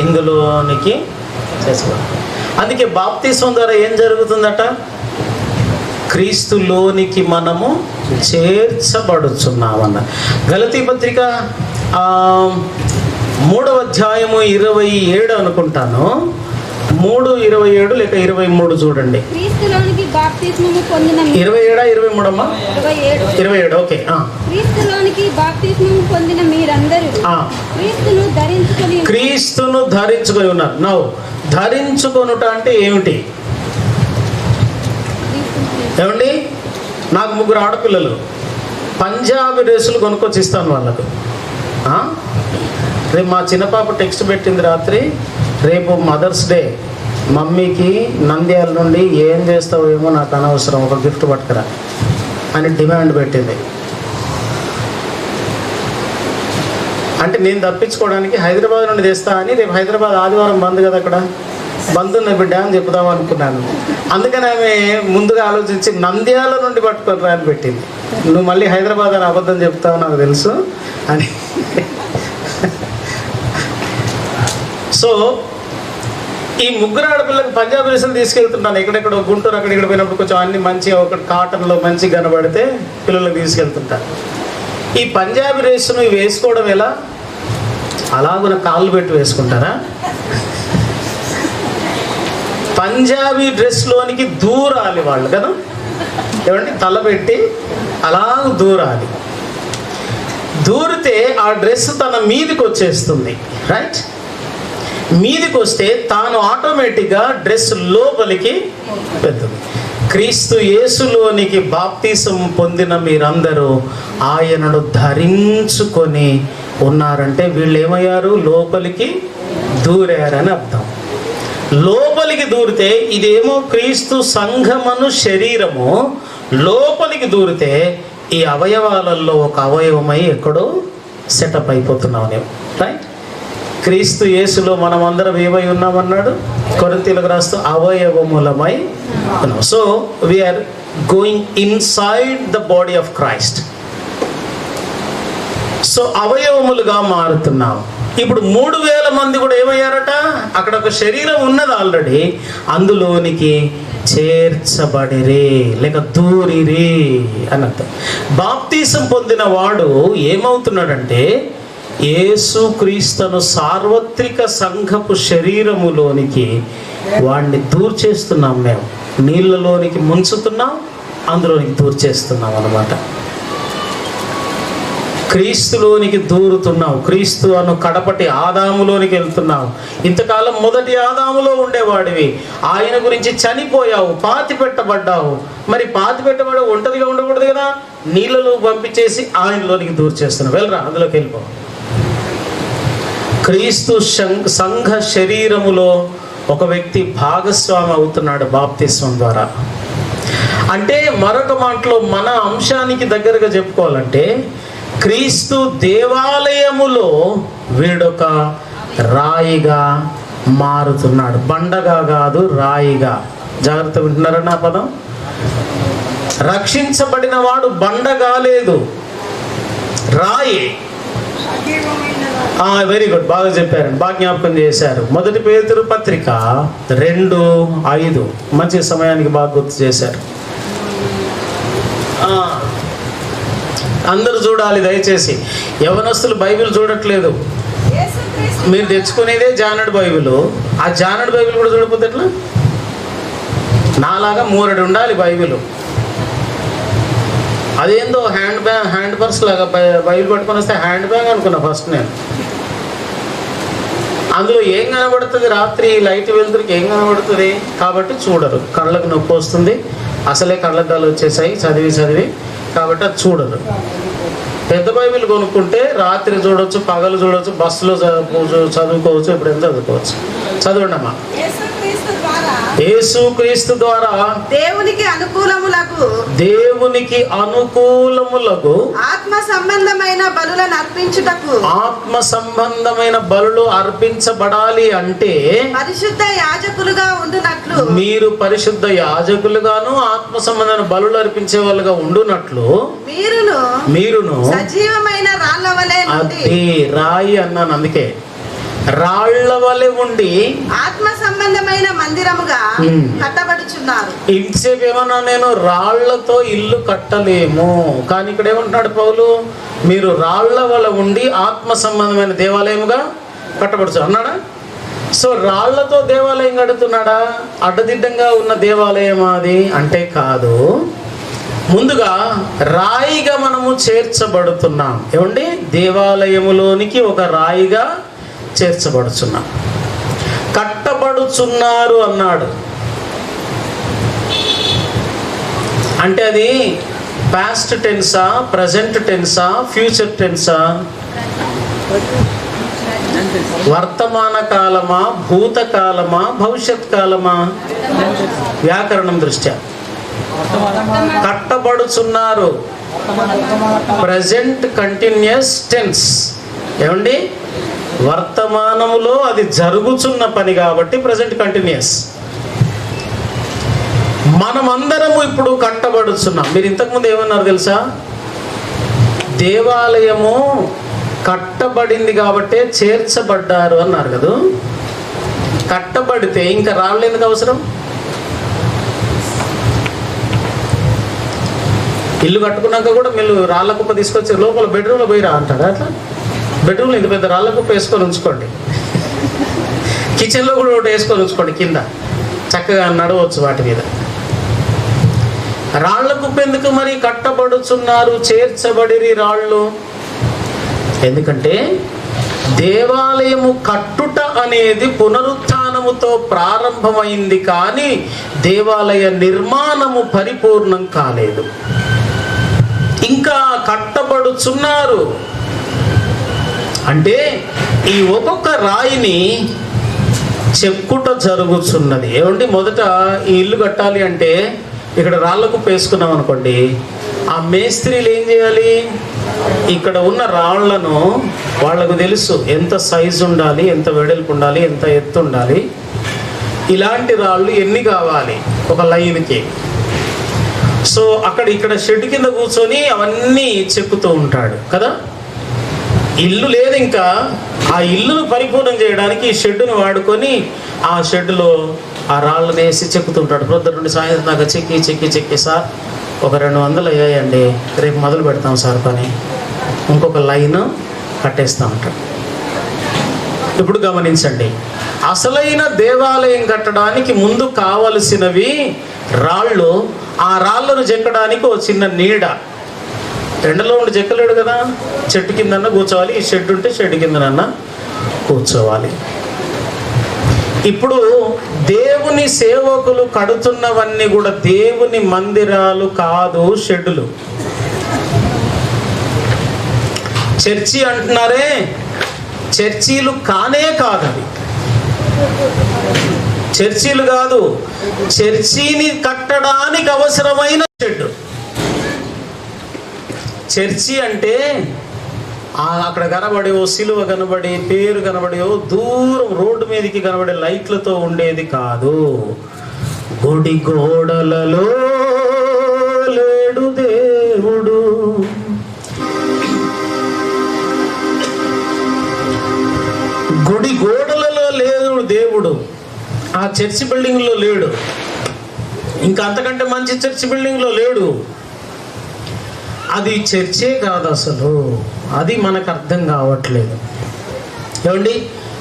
ఇందులోనికి చేసుకోవాలి. అందుకే బాప్తిస్మం ద్వారా ఏం జరుగుతుందట? క్రీస్తులోనికి మనము చేర్చబడుచున్నామన్న. గలతీ పత్రిక 3వ అధ్యాయము 27 అనుకుంటాను, 3:27 లేక 23 చూడండి. 27 23 అమ్మా? 27. ఓకే. క్రీస్తులోనికి బాప్తిస్మము పొందిన మీరందరూ క్రీస్తును ధరించుకొని ఉన్నారు. నౌ ధరించుకొనుట అంటే ఏమిటి? ఏమండి, నాకు 3 ఆడపిల్లలు, పంజాబీ డ్రెస్సులు కొనుక్కొచ్చి ఇస్తాను వాళ్ళకు. రేపు మా చిన్న పాప టెక్స్ట్ పెట్టింది రాత్రి, రేపు మదర్స్ డే, మమ్మీకి నంద్యాల నుండి ఏం చేస్తావు ఏమో నాకు అనవసరం, ఒక గిఫ్ట్ పట్టుకురా అని డిమాండ్ పెట్టింది. అంటే నేను తప్పించుకోవడానికి హైదరాబాద్ నుండి తెస్తా అని, రేపు హైదరాబాద్ ఆదివారం బంద్ కదా, అక్కడ బంద్ ఉన్న బిడ్డ అని చెప్దాం అనుకున్నాను. అందుకని ఆమె ముందుగా ఆలోచించి నంద్యాల నుండి పట్టుకొని అని పెట్టింది. నువ్వు మళ్ళీ హైదరాబాద్ అని అబద్ధం చెప్తావు నాకు తెలుసు అని. సో ఈ ముగ్గురు ఆడపిల్లకి పంజాబ్ డ్రెస్సులు తీసుకెళ్తున్నాను. ఎక్కడెక్కడ గుంటూరు అక్కడిక్కడ పోయినప్పుడు కొంచెం అన్ని మంచిగా ఒకటి కాటన్లో మంచిగా కనబడితే పిల్లలకు తీసుకెళ్తుంటాను. ఈ పంజాబీ డ్రెస్సును వేసుకోవడం ఎలా? అలాగున కాళ్ళు పెట్టి వేసుకుంటారా? పంజాబీ డ్రెస్లోనికి దూరాలి వాళ్ళు కదా, ఏమంటే తల పెట్టి అలా దూరాలి. దూరితే ఆ డ్రెస్ తన మీదికి వచ్చేస్తుంది, రైట్? మీదికి వస్తే తాను ఆటోమేటిక్గా డ్రెస్ లోపలికి వెళ్తుంది. క్రీస్తు యేసులోనికి బాప్తీసం పొందిన మీరందరూ ఆయనను ధరించుకొని ఉన్నారంటే వీళ్ళు ఏమయ్యారు? లోపలికి దూరారని అర్థం. లోపలికి దూరితే ఇదేమో క్రీస్తు సంఘమను శరీరము, లోపలికి దూరితే ఈ అవయవాలలో ఒక అవయవమై ఎక్కడో సెటప్ అయిపోతున్నాం నేను, రైట్? క్రీస్తు యేసులో మనం అందరం ఏమై ఉన్నామన్నాడు కొరింథీయులకు రాస్తూ, అవయవములమై ఉన్నాం. So we're going inside the body of Christ. So అవయవములుగా మారుతున్నాం. ఇప్పుడు 3000 మంది కూడా ఏమయ్యారట? అక్కడ ఒక శరీరం ఉన్నది ఆల్రెడీ, అందులోనికి చేర్చబడిరే లేక దూరిరే అని అర్థం. బాప్తీసం పొందిన వాడు ఏమవుతున్నాడంటే యేసుక్రీస్తును సార్వత్రిక సంఘపు శరీరములోనికి వాడిని దూర్చేస్తున్నాం. మేము నీళ్ళలోనికి ముంచుతున్నాం, అందులోనికి దూర్చేస్తున్నాం అన్నమాట. క్రీస్తులోనికి దూరుతున్నాం. క్రీస్తు అను కడపటి ఆదాములోనికి వెళ్తున్నావు. ఇంతకాలం మొదటి ఆదాములో ఉండేవాడివి, ఆయన గురించి చనిపోయావు, పాతి పెట్టబడ్డావు. మరి పాతి పెట్టబడ ఒంటరిగా ఉండకూడదు కదా, నీళ్ళలో పంపించేసి ఆయనలోనికి దూర్చేస్తున్నావు. వెళ్ళరా, అందులోకి వెళ్ళిపో. క్రీస్తు సంఘ శరీరములో ఒక వ్యక్తి భాగస్వామి అవుతున్నాడు బాప్తిస్వం ద్వారా. అంటే మరొక మాటలో మన అంశానికి దగ్గరగా చెప్పుకోవాలంటే క్రీస్తు దేవాలయములో వీడొక రాయిగా మారుతున్నాడు. బండగా కాదు, రాయిగా. జాగ్రత్త వింటున్నారా నా పదం? రక్షించబడిన వాడు బండ కాలేదు, రాయి. వెరీ గుడ్, బాగా చెప్పారండి, బాగా జ్ఞాపకం చేశారు. 1 పేతురు పత్రిక 2:5 మంచి సమయానికి బాగా గుర్తు చేశారు. అందరూ చూడాలి దయచేసి. యవనస్తులు బైబిల్ చూడట్లేదు, మీరు తెచ్చుకునేదే జానడ్ బైబిల్. ఆ జానడ్ బైబిల్ కూడా చూడకపోతే ఎట్లా? నాలాగా 3 ఉండాలి బైబిల్. అదేందో హ్యాండ్ పర్స్ లాగా బైబిల్ పట్టుకొని వస్తే హ్యాండ్ బ్యాగ్ అనుకున్నా ఫస్ట్ నేను. అందులో ఏం కనబడుతుంది? రాత్రి లైట్ వెళ్తురికి ఏం కనబడుతుంది? కాబట్టి చూడరు, కళ్ళకు నొప్పి వస్తుంది. అసలే కళ్ళద్దాలు వచ్చేసాయి చదివి, కాబట్టి అది చూడరు. పెద్ద బైబిల్ కొనుక్కుంటే రాత్రి చూడవచ్చు, పగలు చూడవచ్చు, బస్సులో చదువుకోవచ్చు, ఎప్పుడైనా చదువుకోవచ్చు. చదవండి అమ్మా. యేసుక్రీస్తు ద్వారా దేవునికి అనుకూలములకు ఆత్మ సంబంధమైన బలులు అర్పించబడాలి అంటే పరిశుద్ధ యాజకులుగా ఉండునట్లు, మీరు పరిశుద్ధ యాజకులుగాను ఆత్మ సంబంధమైన బలులు అర్పించే వాళ్ళుగా ఉండునట్లు మీరును సజీవమైన రాళ్ల వలె రాయి అన్నాను. అందుకే రాళ్ల వలె ఉండి ఆత్మ సంబంధమైన మందిరముగా కట్టబడుచున్నారు. ఇంతసేపు ఏమన్నా నేను రాళ్లతో ఇల్లు కట్టలేము, కానీ ఇక్కడ ఏమంటున్నాడు పౌలు? మీరు రాళ్ల వలె ఉండి ఆత్మ సంబంధమైన దేవాలయముగా కట్టబడుచు అన్నాడా? సో రాళ్లతో దేవాలయం కడుతున్నాడా? అడ్డదిడ్డంగా ఉన్న దేవాలయం అది అంటే కాదు. ముందుగా రాయిగా మనము చేర్చబడుతున్నాం. ఏమండి? దేవాలయములోనికి ఒక రాయిగా చేర్చబడుచున్నాం. కట్టబడుచున్నారు అన్నాడు అంటే అది పాస్ట్ టెన్సా, ప్రజెంట్ టెన్సా, ఫ్యూచర్ టెన్సా? వర్తమాన కాలమా, భూతకాలమా, భవిష్యత్ కాలమా? వ్యాకరణం దృష్ట్యా కట్టబడుచున్నారు, ప్రజెంట్ కంటిన్యూస్ టెన్స్. ఏమండి, వర్తమానములో అది జరుగుతున్న పని కాబట్టి ప్రజెంట్ కంటిన్యూస్. మనమందరము ఇప్పుడు కట్టబడుతున్నాం. మీరు ఇంతకుముందు ఏమన్నారు తెలుసా? దేవాలయము కట్టబడింది కాబట్టే చేర్చబడ్డారు అన్నారు కదా. కట్టబడితే ఇంకా రాళ్ళు ఎందుకు అవసరం? ఇల్లు కట్టుకున్నాక కూడా మీరు రాళ్ళ కుప్ప తీసుకొచ్చి లోపల బెడ్రూమ్లో పోయి రా అంటారా? అట్లా బెడ్రూమ్లో ఇంత పెద్ద రాళ్ళ కుప్ప వేసుకొని ఉంచుకోండి, కిచెన్లో కూడా ఒకటి వేసుకొని ఉంచుకోండి, కింద చక్కగా నడవచ్చు వాటి మీద. రాళ్ల కుప్ప ఎందుకు మరి? కట్టబడుచున్నారు, చేర్చబడిరి రాళ్ళు. ఎందుకంటే దేవాలయము కట్టుట అనేది పునరుత్థానముతో ప్రారంభమైంది, కానీ దేవాలయ నిర్మాణము పరిపూర్ణం కాలేదు. ఇంకా కట్టబడుచున్నారు అంటే ఈ ఒక్కొక్క రాయిని చెక్కుట జరుగుతున్నది. ఏమండి, మొదట ఈ ఇల్లు కట్టాలి అంటే ఇక్కడ రాళ్లకు వేసుకున్నాం అనుకోండి, ఆ మేస్త్రీలు ఏం చేయాలి? ఇక్కడ ఉన్న రాళ్లను వాళ్లకు తెలుసు ఎంత సైజు ఉండాలి, ఎంత వెడల్పు ఉండాలి, ఎంత ఎత్తు ఉండాలి, ఇలాంటి రాళ్ళు ఎన్ని కావాలి ఒక లైన్కి. సో ఇక్కడ షెడ్ కింద కూర్చొని అవన్నీ చెక్కుతూ ఉంటాడు కదా. ఇల్లు లేదు, ఇంకా ఆ ఇల్లును పరిపూర్ణం చేయడానికి ఈ షెడ్డును వాడుకొని ఆ షెడ్డులో ఆ రాళ్ళను వేసి చెక్కుతుంటాడు. ప్రొద్దున నుండి సాయంత్రం దాకా చెక్కి సార్ ఒక 200 అయ్యాయండి, రేపు మొదలు పెడతాం సార్ పని, ఇంకొక లైన్ కట్టేస్తూ ఉంటాడు. ఇప్పుడు గమనించండి, అసలైన దేవాలయం కట్టడానికి ముందు కావలసినవి రాళ్ళు. ఆ రాళ్ళను చెక్కడానికి ఒక చిన్న నీడ. ఎండలో ఉండి చెక్కలేడు కదా, చెట్టు కిందన్నా కూర్చోవాలి. ఈ షెడ్ ఉంటే షెడ్ కిందనన్నా కూర్చోవాలి. ఇప్పుడు దేవుని సేవకులు కడుతున్నవన్నీ కూడా దేవుని మందిరాలు కాదు, షెడ్డులు. చర్చి అంటున్నారే, చర్చీలు కానే కాదు అవి. చర్చీలు కాదు, చర్చిని కట్టడానికి అవసరమైన షెడ్. చర్చి అంటే అక్కడ కనబడి ఓ సిలువ కనబడి పేరు కనబడి ఓ దూరం రోడ్డు మీదకి కనబడే లైట్లతో ఉండేది కాదు. గుడి గోడలలో లేడు దేవుడు, గుడి గోడలలో లేడు దేవుడు, ఆ చర్చి బిల్డింగ్లో లేడు, ఇంకా అంతకంటే మంచి చర్చి బిల్డింగ్లో లేడు. అది చర్చే కాదు అసలు. అది మనకు అర్థం కావట్లేదు. ఏమండి,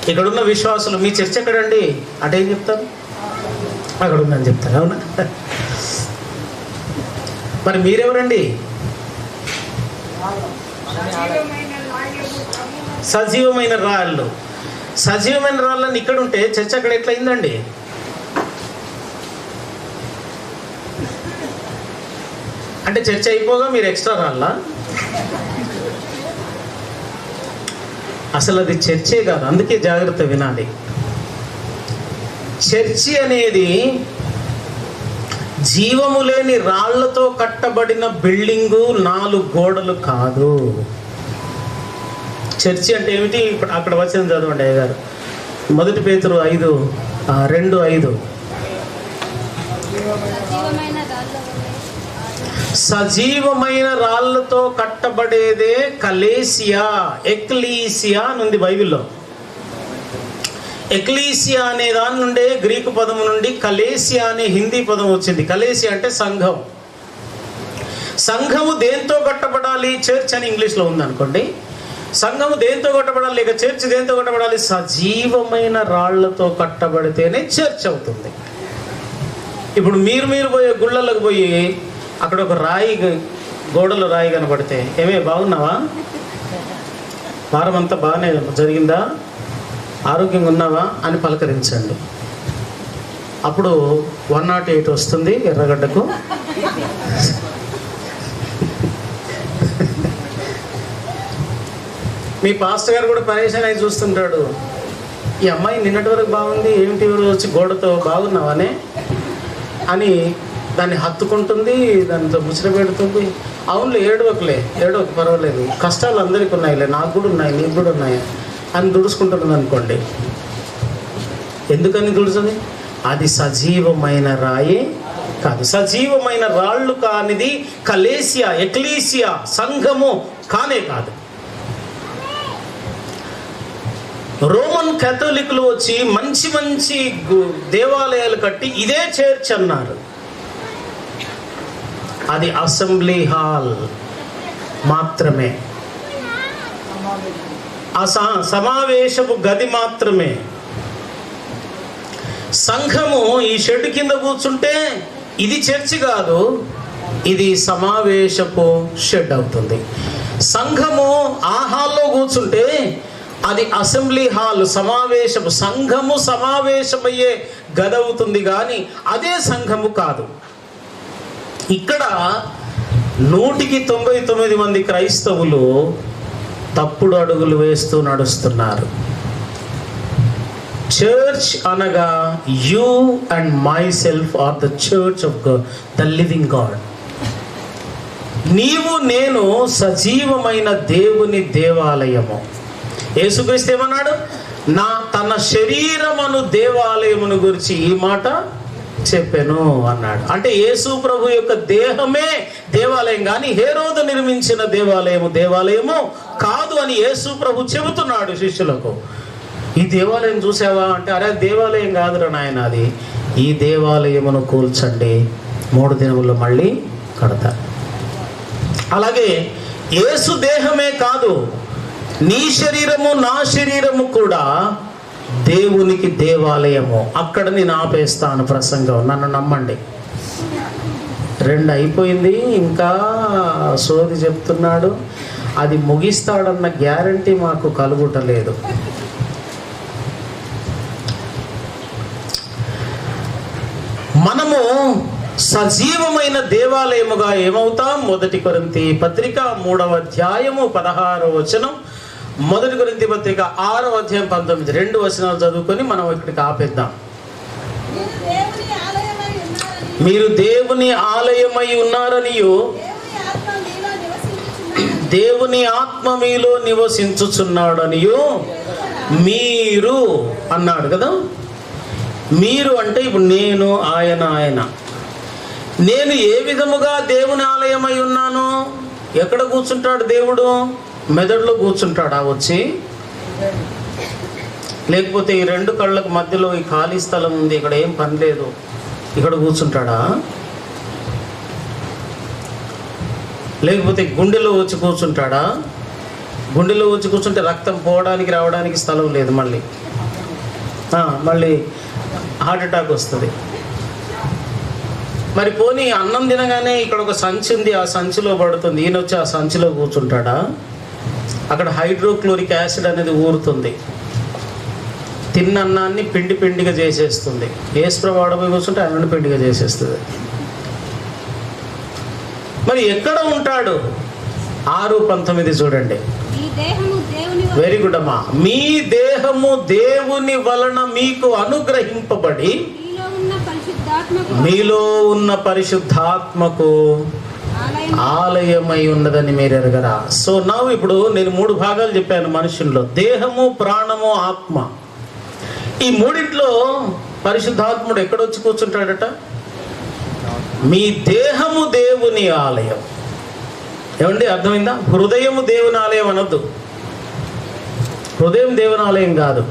ఇక్కడున్న విశ్వాసులు మీ చర్చ ఎక్కడండి అంటే ఏం చెప్తారు? అక్కడ ఉందని చెప్తారు. అవునా? మరి మీరెవరండి? సజీవమైన రాళ్ళు. సజీవమైన రాళ్ళని ఇక్కడ ఉంటే చర్చ అక్కడ ఎట్లయిందండి? అంటే చర్చ అయిపోగా మీరు ఎక్స్ట్రా రాళ్ళ? అసలు అది చర్చే కాదు. అందుకే జాగ్రత్త వినాలి. చర్చి అనేది జీవము లేని రాళ్లతో కట్టబడిన బిల్డింగు, 4 గోడలు కాదు. చర్చి అంటే ఏమిటి? ఇప్పుడు అక్కడ వచ్చింది చదవండి అయ్యగారు. 1 పేతురు 5:2-5. సజీవమైన రాళ్లతో కట్టబడేదే కలేసియా, ఎక్లీసియా అనుంది బైబిల్లో. ఎక్లీసియా అనే దాని నుండే గ్రీకు పదం నుండి కలేసియా అనే హిందీ పదం వచ్చింది. కలేసియా అంటే సంఘం. సంఘము దేంతో కట్టబడాలి? చర్చ్ అని ఇంగ్లీష్లో ఉందనుకోండి. సంఘము దేంతో కట్టబడాలి, లేక చర్చ్ దేంతో కట్టబడాలి? సజీవమైన రాళ్లతో కట్టబడితేనే చర్చ్ అవుతుంది. ఇప్పుడు మీరు పోయే గుళ్ళలకు పోయి అక్కడ ఒక రాయి, గోడలో రాయి కనబడితే ఏమే బాగున్నావా, వారం అంతా బాగానే జరిగిందా, ఆరోగ్యంగా ఉన్నావా అని పలకరించండి. అప్పుడు 108 వస్తుంది ఎర్రగడ్డకు. మీ పాస్టర్ గారు కూడా పరేషాన్ అయి చూస్తుంటాడు. ఈ అమ్మాయి నిన్నటి వరకు బాగుంది, ఏమిటి వచ్చి గోడతో బాగున్నావానే అని దాన్ని హత్తుకుంటుంది, దానితో ముచ్చట పెడుతుంది. అవునులే, ఏడవకు పర్వాలేదు, కష్టాలు అందరికీ ఉన్నాయిలే, నాకు కూడా ఉన్నాయి, నీకు కూడా ఉన్నాయి అని దుడుచుకుంటుంది అనుకోండి. ఎందుకని దుడుచుంది? అది సజీవమైన రాయే కాదు. సజీవమైన రాళ్ళు కానిది కలేసియా, ఎక్లీసియా, సంఘము కానే కాదు. రోమన్ కేథలిక్లు వచ్చి మంచి మంచి దేవాలయాలు కట్టి ఇదే చర్చ్ అన్నారు. అది అసెంబ్లీ హాల్ మాత్రమే, సమావేశపు గది మాత్రమే. సంఘము ఈ షెడ్ కింద కూర్చుంటే ఇది చర్చి కాదు, ఇది సమావేశపు షెడ్ అవుతుంది. సంఘము ఆ హాల్లో కూర్చుంటే అది అసెంబ్లీ హాల్, సంఘము సమావేశమయ్యే గది అవుతుంది, కానీ అదే సంఘము కాదు. ఇక్కడ 199 మంది క్రైస్తవులు తప్పుడు అడుగులు వేస్తూ నడుస్తున్నారు. చర్చ్ అనగా you and myself are the church of the living God. నీవు నేను సజీవమైన దేవుని దేవాలయము. యేసుక్రీస్తు ఏమన్నాడు? తన శరీరమును దేవాలయమును గురించి ఈ మాట చెప్పాను అన్నాడు. అంటే యేసు ప్రభు యొక్క దేహమే దేవాలయం, కానీ హేరోదు నిర్మించిన దేవాలయము కాదు అని యేసు ప్రభు చెబుతున్నాడు శిష్యులకు. ఈ దేవాలయం చూసావా అంటే, అరే దేవాలయం కాదురా నాయన, అది ఈ దేవాలయమును కూల్చండి, 3 దినముల్లో మళ్ళీ కడతారు. అలాగే యేసు దేహమే కాదు, నీ శరీరము నా శరీరము కూడా దేవునికి దేవాలయము. అక్కడ నేను ఆపేస్తాను ప్రసంగం, నన్ను నమ్మండి. 2 అయిపోయింది, ఇంకా సోది చెప్తున్నాడు. అది ముగిస్తాడన్న గ్యారంటీ మాకు కలుగుటలేదు. మనము సజీవమైన దేవాలయముగా ఏమవుతాం? 1 కొరింథీ పత్రిక 3వ అధ్యాయము 16వ వచనం, 1 కొరింథీ పత్రిక 6వ అధ్యాయం 19, 2 వచనాలు చదువుకొని మనం ఇక్కడికి ఆపేద్దాం. మీరు దేవుని ఆలయమై ఉన్నారనియు దేవుని ఆత్మ మీలో నివసించుచున్నాడనియు మీరు అన్నాడు కదా. మీరు అంటే ఇప్పుడు నేను, ఆయన. నేను ఏ విధముగా దేవుని ఆలయమై ఉన్నాను? ఎక్కడ కూర్చుంటాడు దేవుడు? మెదడులో కూర్చుంటాడా వచ్చి? లేకపోతే ఈ 2 కళ్ళకు మధ్యలో ఈ ఖాళీ స్థలం ఉంది, ఇక్కడ ఏం పని లేదు, ఇక్కడ కూర్చుంటాడా? లేకపోతే గుండెలో వచ్చి కూర్చుంటాడా? గుండెలో వచ్చి కూర్చుంటే రక్తం పోవడానికి రావడానికి స్థలం లేదు, మళ్ళీ హార్ట్ అటాక్ వస్తుంది. మరి పోనీ అన్నం తినగానే ఇక్కడ ఒక సంచి ఉంది, ఆ సంచిలో పడుతుంది, ఈయన వచ్చి ఆ సంచిలో కూర్చుంటాడా? అక్కడ హైడ్రోక్లోరిక్ యాసిడ్ అనేది ఊరుతుంది, తిన్న అన్నాన్ని పిండిగా చేసేస్తుంది. యేసుప్రభు వాడపోయి కూర్చుంటే ఆయన పిండిగా చేసేస్తుంది. మరి ఎక్కడ ఉంటాడు? 6:19 చూడండి. వెరీ గుడ్ అమ్మా. మీ దేహము దేవుని వలన మీకు అనుగ్రహింపబడి మీలో ఉన్న పరిశుద్ధాత్మకు ఆలయమై ఉన్నదని మీరు ఎరగరా. సో ఇప్పుడు నేను 3 భాగాలు చెప్పాను మనుషుల్లో: దేహము, ప్రాణము, ఆత్మ. ఈ 3 పరిశుద్ధాత్ముడు ఎక్కడొచ్చి కూర్చుంటాడట? మీ దేహము దేవుని ఆలయం. ఏమండి, అర్థమైందా? హృదయము దేవుని ఆలయం అనొద్దు. హృదయం దేవుని ఆలయం కాదు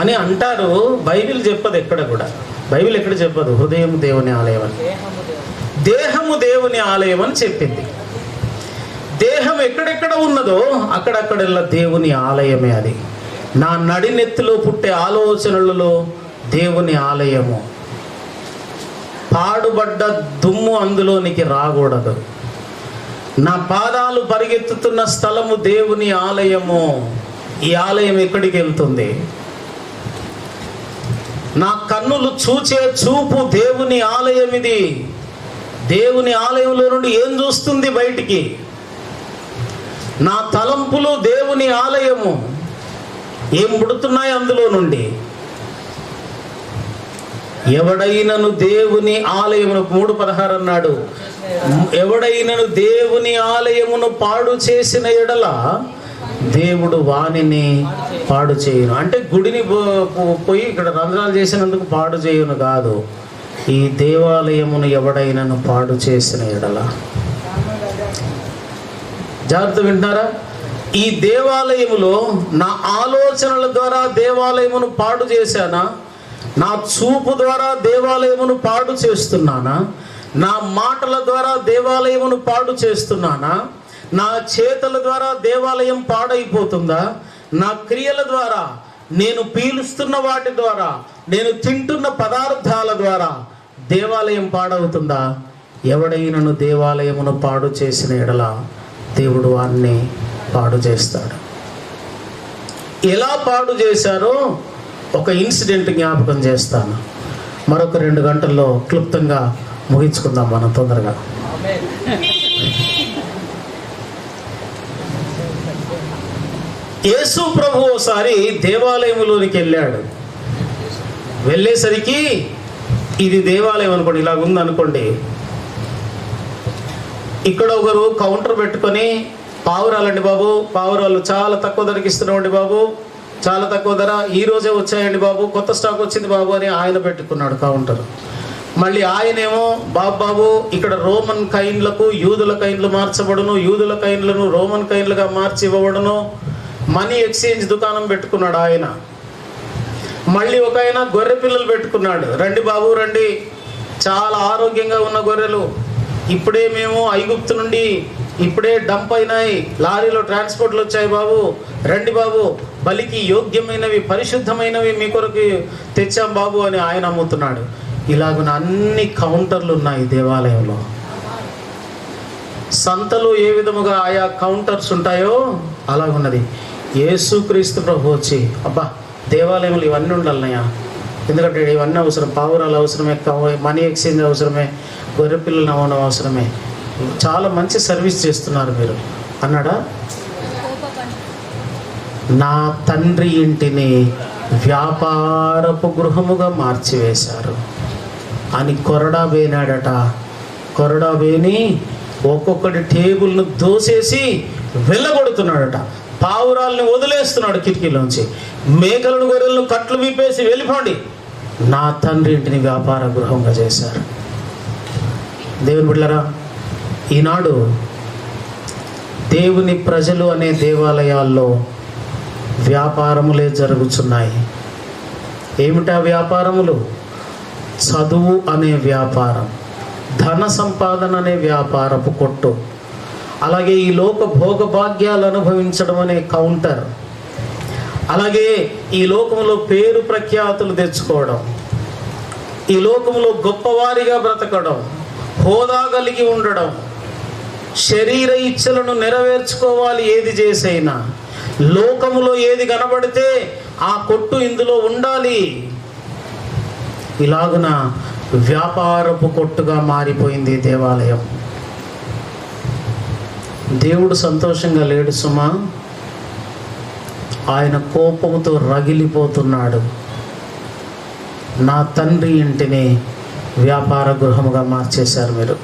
అని అంటారు. బైబిల్ చెప్పదు, ఎక్కడ కూడా బైబిల్ ఎక్కడ చెప్పదు హృదయం దేవుని ఆలయం అని. దేహము దేవుని ఆలయం అని చెప్పింది. దేహం ఎక్కడెక్కడ ఉన్నదో అక్కడక్కడల్లా దేవుని ఆలయమే అది. నా నడినెత్తిలో పుట్టే ఆలోచనలలో దేవుని ఆలయము. పాడుబడ్డ దుమ్ము అందులోనికి రాకూడదు. నా పాదాలు పరిగెత్తుతున్న స్థలము దేవుని ఆలయము. ఈ ఆలయం ఎక్కడికి వెళ్తుంది? నా కన్నులు చూచే చూపు దేవుని ఆలయం ఇది. దేవుని ఆలయంలో నుండి ఏం చూస్తుంది బయటికి? నా తలంపులు దేవుని ఆలయము. ఏం పుడుతున్నాయి అందులో నుండి? ఎవడైనను దేవుని ఆలయమును 3:16 అన్నాడు, ఎవడైనను దేవుని ఆలయమును పాడు చేసిన ఎడల దేవుడు వానిని పాడు చేయును. అంటే గుడిని పోయి ఇక్కడ రంధ్రాలు చేసినందుకు పాడు చేయును కాదు, ఈ దేవాలయమును ఎవడైనను పాడు చేసిన ఎడల. జాగ్రత్త వింటున్నారా? ఈ దేవాలయములో నా ఆలోచనల ద్వారా దేవాలయమును పాడు చేశానా, నా చూపు ద్వారా దేవాలయమును పాడు చేస్తున్నానా, నా మాటల ద్వారా దేవాలయమును పాడు చేస్తున్నానా, నా చేతుల ద్వారా దేవాలయం పాడైపోతుందా, నా క్రియల ద్వారా, నేను పీలుస్తున్న వాటి ద్వారా, నేను తింటున్న పదార్థాల ద్వారా దేవాలయం పాడవుతుందా? ఎవడైనను దేవాలయమును పాడు చేసిన ఎడల దేవుడు వారిని పాడు చేస్తాడు. ఎలా పాడు చేశారో ఒక ఇన్సిడెంట్ జ్ఞాపకం చేస్తాను. మరొక 2 గంటల్లో క్లుప్తంగా ముగించుకుందాం మనం తొందరగా. యేసు ప్రభు ఒకసారి దేవాలయంలోనికి వెళ్ళాడు. వెళ్ళేసరికి ఇది దేవాలయం అనుకోండి, ఇలాగ ఉంది అనుకోండి. ఇక్కడ ఒకరు కౌంటర్ పెట్టుకొని, పావురాలండి బాబు, పావురాలు చాలా తక్కువ ధరకి ఇస్తున్నామండి బాబు, చాలా తక్కువ ధర, ఈ రోజే వచ్చాయండి బాబు, కొత్త స్టాక్ వచ్చింది బాబు అని ఆయన పెట్టుకున్నాడు కౌంటర్. మళ్ళీ ఆయనేమో బాబు ఇక్కడ రోమన్ కైన్లకు యూదుల కైన్లు మార్చబడును, యూదుల కైన్లను రోమన్ కైన్లుగా మార్చి ఇవ్వబడును, మనీ ఎక్స్చేంజ్ దుకాణం పెట్టుకున్నాడు ఆయన. మళ్ళీ ఒక ఆయన గొర్రె పిల్లలు పెట్టుకున్నాడు. రండి బాబు రండి, చాలా ఆరోగ్యంగా ఉన్న గొర్రెలు, ఇప్పుడే మేము ఐగుప్తు నుండి ఇప్పుడే డంప్ అయినాయి, లారీలో ట్రాన్స్పోర్ట్లు వచ్చాయి బాబు, రండి బాబు, బలికి యోగ్యమైనవి పరిశుద్ధమైనవి మీ కొరకు తెచ్చాం బాబు అని ఆయన అమ్ముతున్నాడు. ఇలాగున అన్ని కౌంటర్లు ఉన్నాయి దేవాలయంలో. సంతలో ఏ విధముగా ఆయా కౌంటర్స్ ఉంటాయో అలాగున్నది. యేసుక్రీస్తు ప్రభు వచ్చి, అబ్బా దేవాలయంలో ఇవన్నీ ఉండాలన్నయ్యా, ఎందుకంటే ఇవన్నీ అవసరం, పావురాలు అవసరమే, మనీ ఎక్స్చేంజ్ అవసరమే, గొర్రె పిల్లలు నవ్వడం అవసరమే, చాలా మంచి సర్వీస్ చేస్తున్నారు మీరు అన్నాడా? నా తండ్రి ఇంటిని వ్యాపారపు గృహముగా మార్చివేశారు అని కొరడా వేనాడట. కొరడా వేని ఒక్కొక్కటి టేబుల్ను దోసేసి వెళ్ళగొడుతున్నాడట. పావురాల్ని వదిలేస్తున్నాడు కిటికీలోంచి, మేకలను గొర్రెలను కట్లు వీపేసి వెళ్ళిపోండి, నా తండ్రి ఇంటిని వ్యాపార గృహంగా చేశారు. దేవుని బిడ్డలారా, ఈనాడు దేవుని ప్రజలు అనే దేవాలయాల్లో వ్యాపారములే జరుగుతున్నాయి. ఏమిటా వ్యాపారములు? చదువు అనే వ్యాపారం, ధన సంపాదన అనే వ్యాపారపు కొట్టు, అలాగే ఈ లోక భోగభాగ్యాలు అనుభవించడం అనే కౌంటర్, అలాగే ఈ లోకంలో పేరు ప్రఖ్యాతులు తెచ్చుకోవడం, ఈ లోకంలో గొప్పవారిగా బ్రతకడం, హోదా కలిగి ఉండడం, శరీర ఇచ్చలను నెరవేర్చుకోవాలి. ఏది చేసైనా లోకములో ఏది కనబడితే ఆ కొట్టు ఇందులో ఉండాలి. ఇలాగున వ్యాపారపు కొట్టుగా మారిపోయింది దేవాలయం. దేవుడు సంతోషంగా లేడు సుమా, ఆయన కోపంతో రగిలిపోతున్నాడు. నా తండ్రి ఇంటిని వ్యాపార గృహముగా మార్చేశారు మీరు.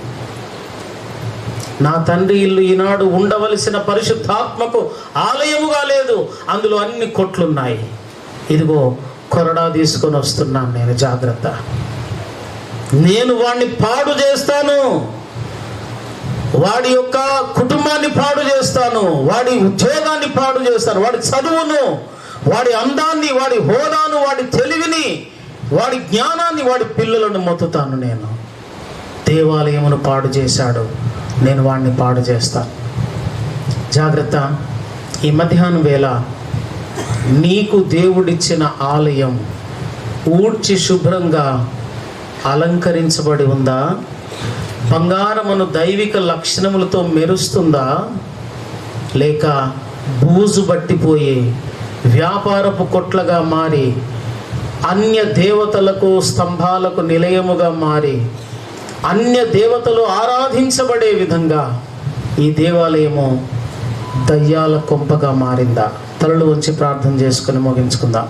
నా తండ్రి ఇల్లు ఈనాడు ఉండవలసిన పరిశుద్ధాత్మకు ఆలయముగా లేదు, అందులో అన్ని కొట్లున్నాయి. ఇదిగో కొరడా తీసుకొని వస్తున్నాను నేను, జాగ్రత్త, నేను వాడిని పాడు చేస్తాను, వాడి యొక్క కుటుంబాన్ని పాడు చేస్తాను, వాడి ఉద్యోగాన్ని పాడు చేస్తాను, వాడి చదువును, వాడి అందాన్ని, వాడి హోదాను, వాడి తెలివిని, వాడి జ్ఞానాన్ని, వాడి పిల్లలను మొత్తుతాను. నేను దేవాలయమును పాడు చేశాడు, నేను వాడిని పాడు చేస్తాను. జాగ్రత్త. ఈ మధ్యాహ్నం వేళ నీకు దేవుడిచ్చిన ఆలయం ఊడ్చి శుభ్రంగా అలంకరించబడి ఉందా? బంగారమును దైవిక లక్షణములతో మెరుస్తుందా? లేక బూజు బట్టిపోయి వ్యాపారపు కొట్లగా మారి అన్య దేవతలకు స్తంభాలకు నిలయముగా మారి అన్య దేవతలు ఆరాధించబడే విధంగా ఈ దేవాలయము దయ్యాల కొంపగా మారిందా? తలలు ఉంచి ప్రార్థన చేసుకుని ముగించుకుందాం.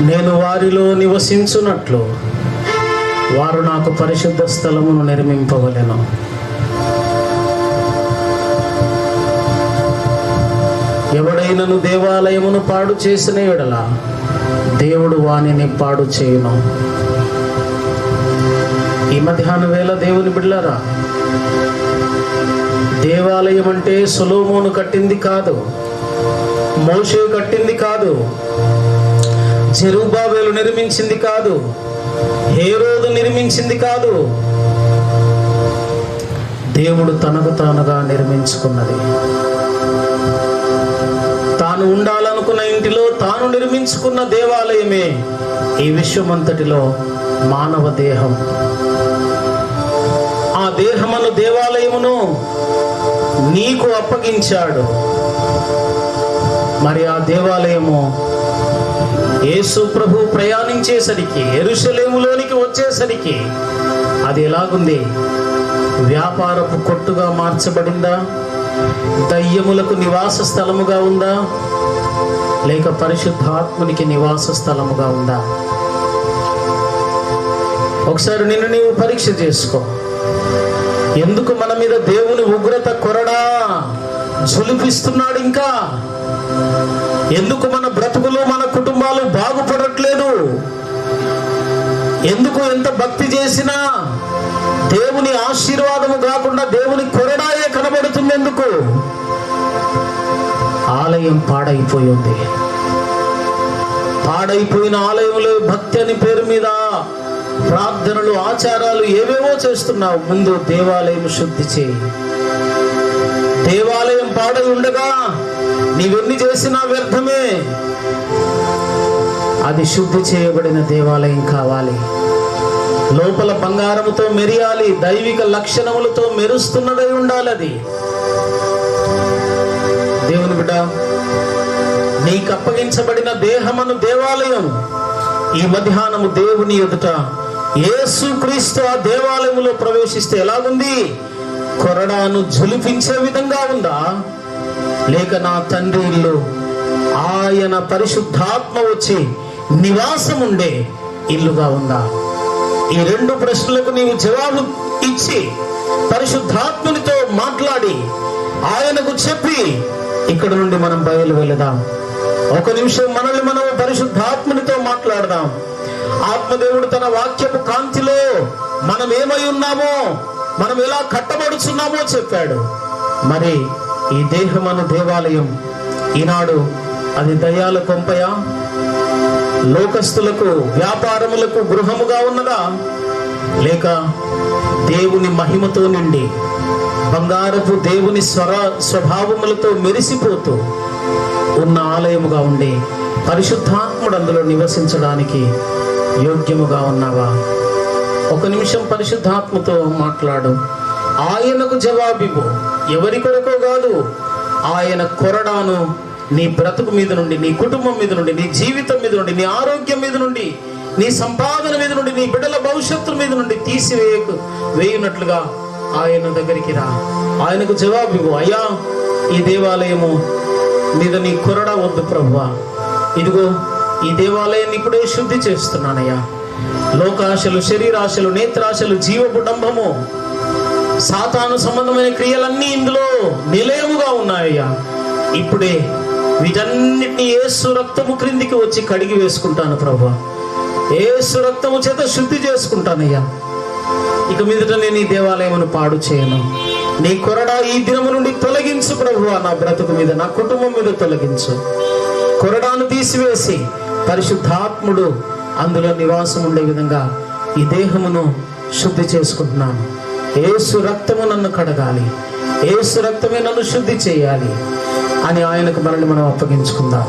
నేను వారిలో నివసించున్నట్లు వారు నాకు పరిశుద్ధ స్థలమును నిర్మింపవలెను. ఎవడైనను దేవాలయమును పాడు చేసిన ఎడల దేవుడు వానిని పాడు చేయును. ఈ మధ్యాహ్న వేళ దేవుని బిడ్డలారా, దేవాలయం అంటే సొలొమోను కట్టింది కాదు, మోషే కట్టింది కాదు, జెరుబ్బాబెలు నిర్మించింది కాదు, హేరోదు నిర్మించింది కాదు. దేవుడు తనకు తానుగా నిర్మించుకున్నది. తాను ఉండాలనుకున్న ఇంటిలో తాను నిర్మించుకున్న దేవాలయమే ఈ విశ్వమంతటిలో మానవ దేహం. ఆ దేహమును, దేవాలయమును నీకు అప్పగించాడు. మరి ఆ దేవాలయము యేసు ప్రభు ప్రయాణించేసరికి, యెరూషలేములోనికి వచ్చేసరికి అది ఎలాగుంది? వ్యాపారపు కొట్టుగా మార్చబడిందా? దయ్యములకు నివాస స్థలముగా ఉందా? లేక పరిశుద్ధాత్మునికి నివాస స్థలముగా ఉందా? ఒకసారి నిన్ను నీవు పరీక్ష చేసుకో. ఎందుకు మన మీద దేవుని ఉగ్రత కొరడా జులిపిస్తున్నాడు? ఇంకా ఎందుకు మన బ్రతుకులు, మన కుటుంబాలు బాగుపడట్లేదు? ఎందుకు ఎంత భక్తి చేసినా దేవుని ఆశీర్వాదము కాకుండా దేవుని కొరడాయే కనబడుతుంది? ఎందుకు? ఆలయం పాడైపోయింది. పాడైపోయిన ఆలయంలో భక్తి అని పేరు మీద ప్రార్థనలు, ఆచారాలు ఏవేవో చేస్తున్నావు. ముందు దేవాలయం శుద్ధి చేయి. దేవాలయం పాడై ఉండగా నీవెన్ని చేసినా వ్యర్థమే. అది శుద్ధి చేయబడిన దేవాలయం కావాలి. లోపల బంగారముతో మెరియాలి, దైవిక లక్షణములతో మెరుస్తున్నదై ఉండాలి. అది దేవుని బిడ్డ, నీకు అప్పగించబడిన దేహమను దేవాలయం. ఈ మధ్యాహ్నము దేవుని ఎదుట యేసుక్రీస్తు ఆ దేవాలయములో ప్రవేశిస్తే ఎలాగుంది? కొరడాను జులిపించే విధంగా ఉందా? లేక నా తండ్రి ఇల్లు, ఆయన పరిశుద్ధాత్మ వచ్చి నివాసం ఉండే ఇల్లుగా ఉందా? ఈ రెండు ప్రశ్నలకు నీవు జవాబు ఇచ్చి పరిశుద్ధాత్మునితో మాట్లాడి ఆయనకు చెప్పి ఇక్కడ నుండి మనం బయలు వెళదాం. ఒక నిమిషం మనల్ని మనం పరిశుద్ధాత్మునితో మాట్లాడదాం. ఆత్మదేవుడు తన వాక్యపు కాంతిలో మనం ఏమై ఉన్నామో, మనం ఎలా కట్టబడుచున్నామో చెప్పాడు. మరి ఈ దేహమను దేవాలయం ఈనాడు అది దయ్యాల కొంపయా, లోకస్తులకు, వ్యాపారములకు గృహముగా ఉన్నదా? లేక దేవుని మహిమతో నిండి బంగారపు దేవుని స్వభావములతో మెరిసిపోతూ ఉన్న ఆలయముగా ఉండి పరిశుద్ధాత్ముడు అందులో నివసించడానికి యోగ్యముగా ఉన్నావా? ఒక నిమిషం పరిశుద్ధాత్మతో మాట్లాడు. ఆయనకు జవాబివ్వు. ఎవరి కొరకో కాదు, ఆయన కొరడాను నీ బ్రతుకు మీద నుండి, నీ కుటుంబం మీద నుండి, నీ జీవితం మీద నుండి, నీ ఆరోగ్యం మీద నుండి, నీ సంపాదన మీద నుండి, నీ బిడ్డల భవిష్యత్తు మీద నుండి వేయునట్లుగా ఆయన దగ్గరికి రా. ఆయనకు జవాబివ్వు. అయ్యా, ఈ దేవాలయము మీద నీ కొరడా వద్దు ప్రభువా. ఇదిగో ఈ దేవాలయాన్ని ఇప్పుడే శుద్ధి చేస్తున్నానయ్యా. లోకాశలు, శరీరాశలు, నేత్రాశలు, జీవపు డంబము, సాతాను సంబంధమైన క్రియలన్నీ ఇందులో నిలయముగా ఉన్నాయ్యా. ఇప్పుడే వీటన్నిటిని యేసు రక్తము క్రిందికి వచ్చి కడిగి వేసుకుంటాను ప్రభువా. యేసు రక్తము చేత శుద్ధి చేసుకుంటానయ్యా. ఇక మీదట నేను ఈ దేవాలయమును పాడు చేయను. నీ కొరడా ఈ దినము నుండి తొలగించు ప్రభువా. నా బ్రతుకు మీద, నా కుటుంబం మీద తొలగించు. కొరడాను తీసివేసి పరిశుద్ధాత్ముడు అందులో నివాసం ఉండే విధంగా ఈ దేహమును శుద్ధి చేసుకుంటున్నాను. యేసు రక్తము నన్ను కడగాలి, యేసు రక్తమే నన్ను శుద్ధి చేయాలి అని ఆయనకు మనల్ని మనం అప్పగించుకుందాం.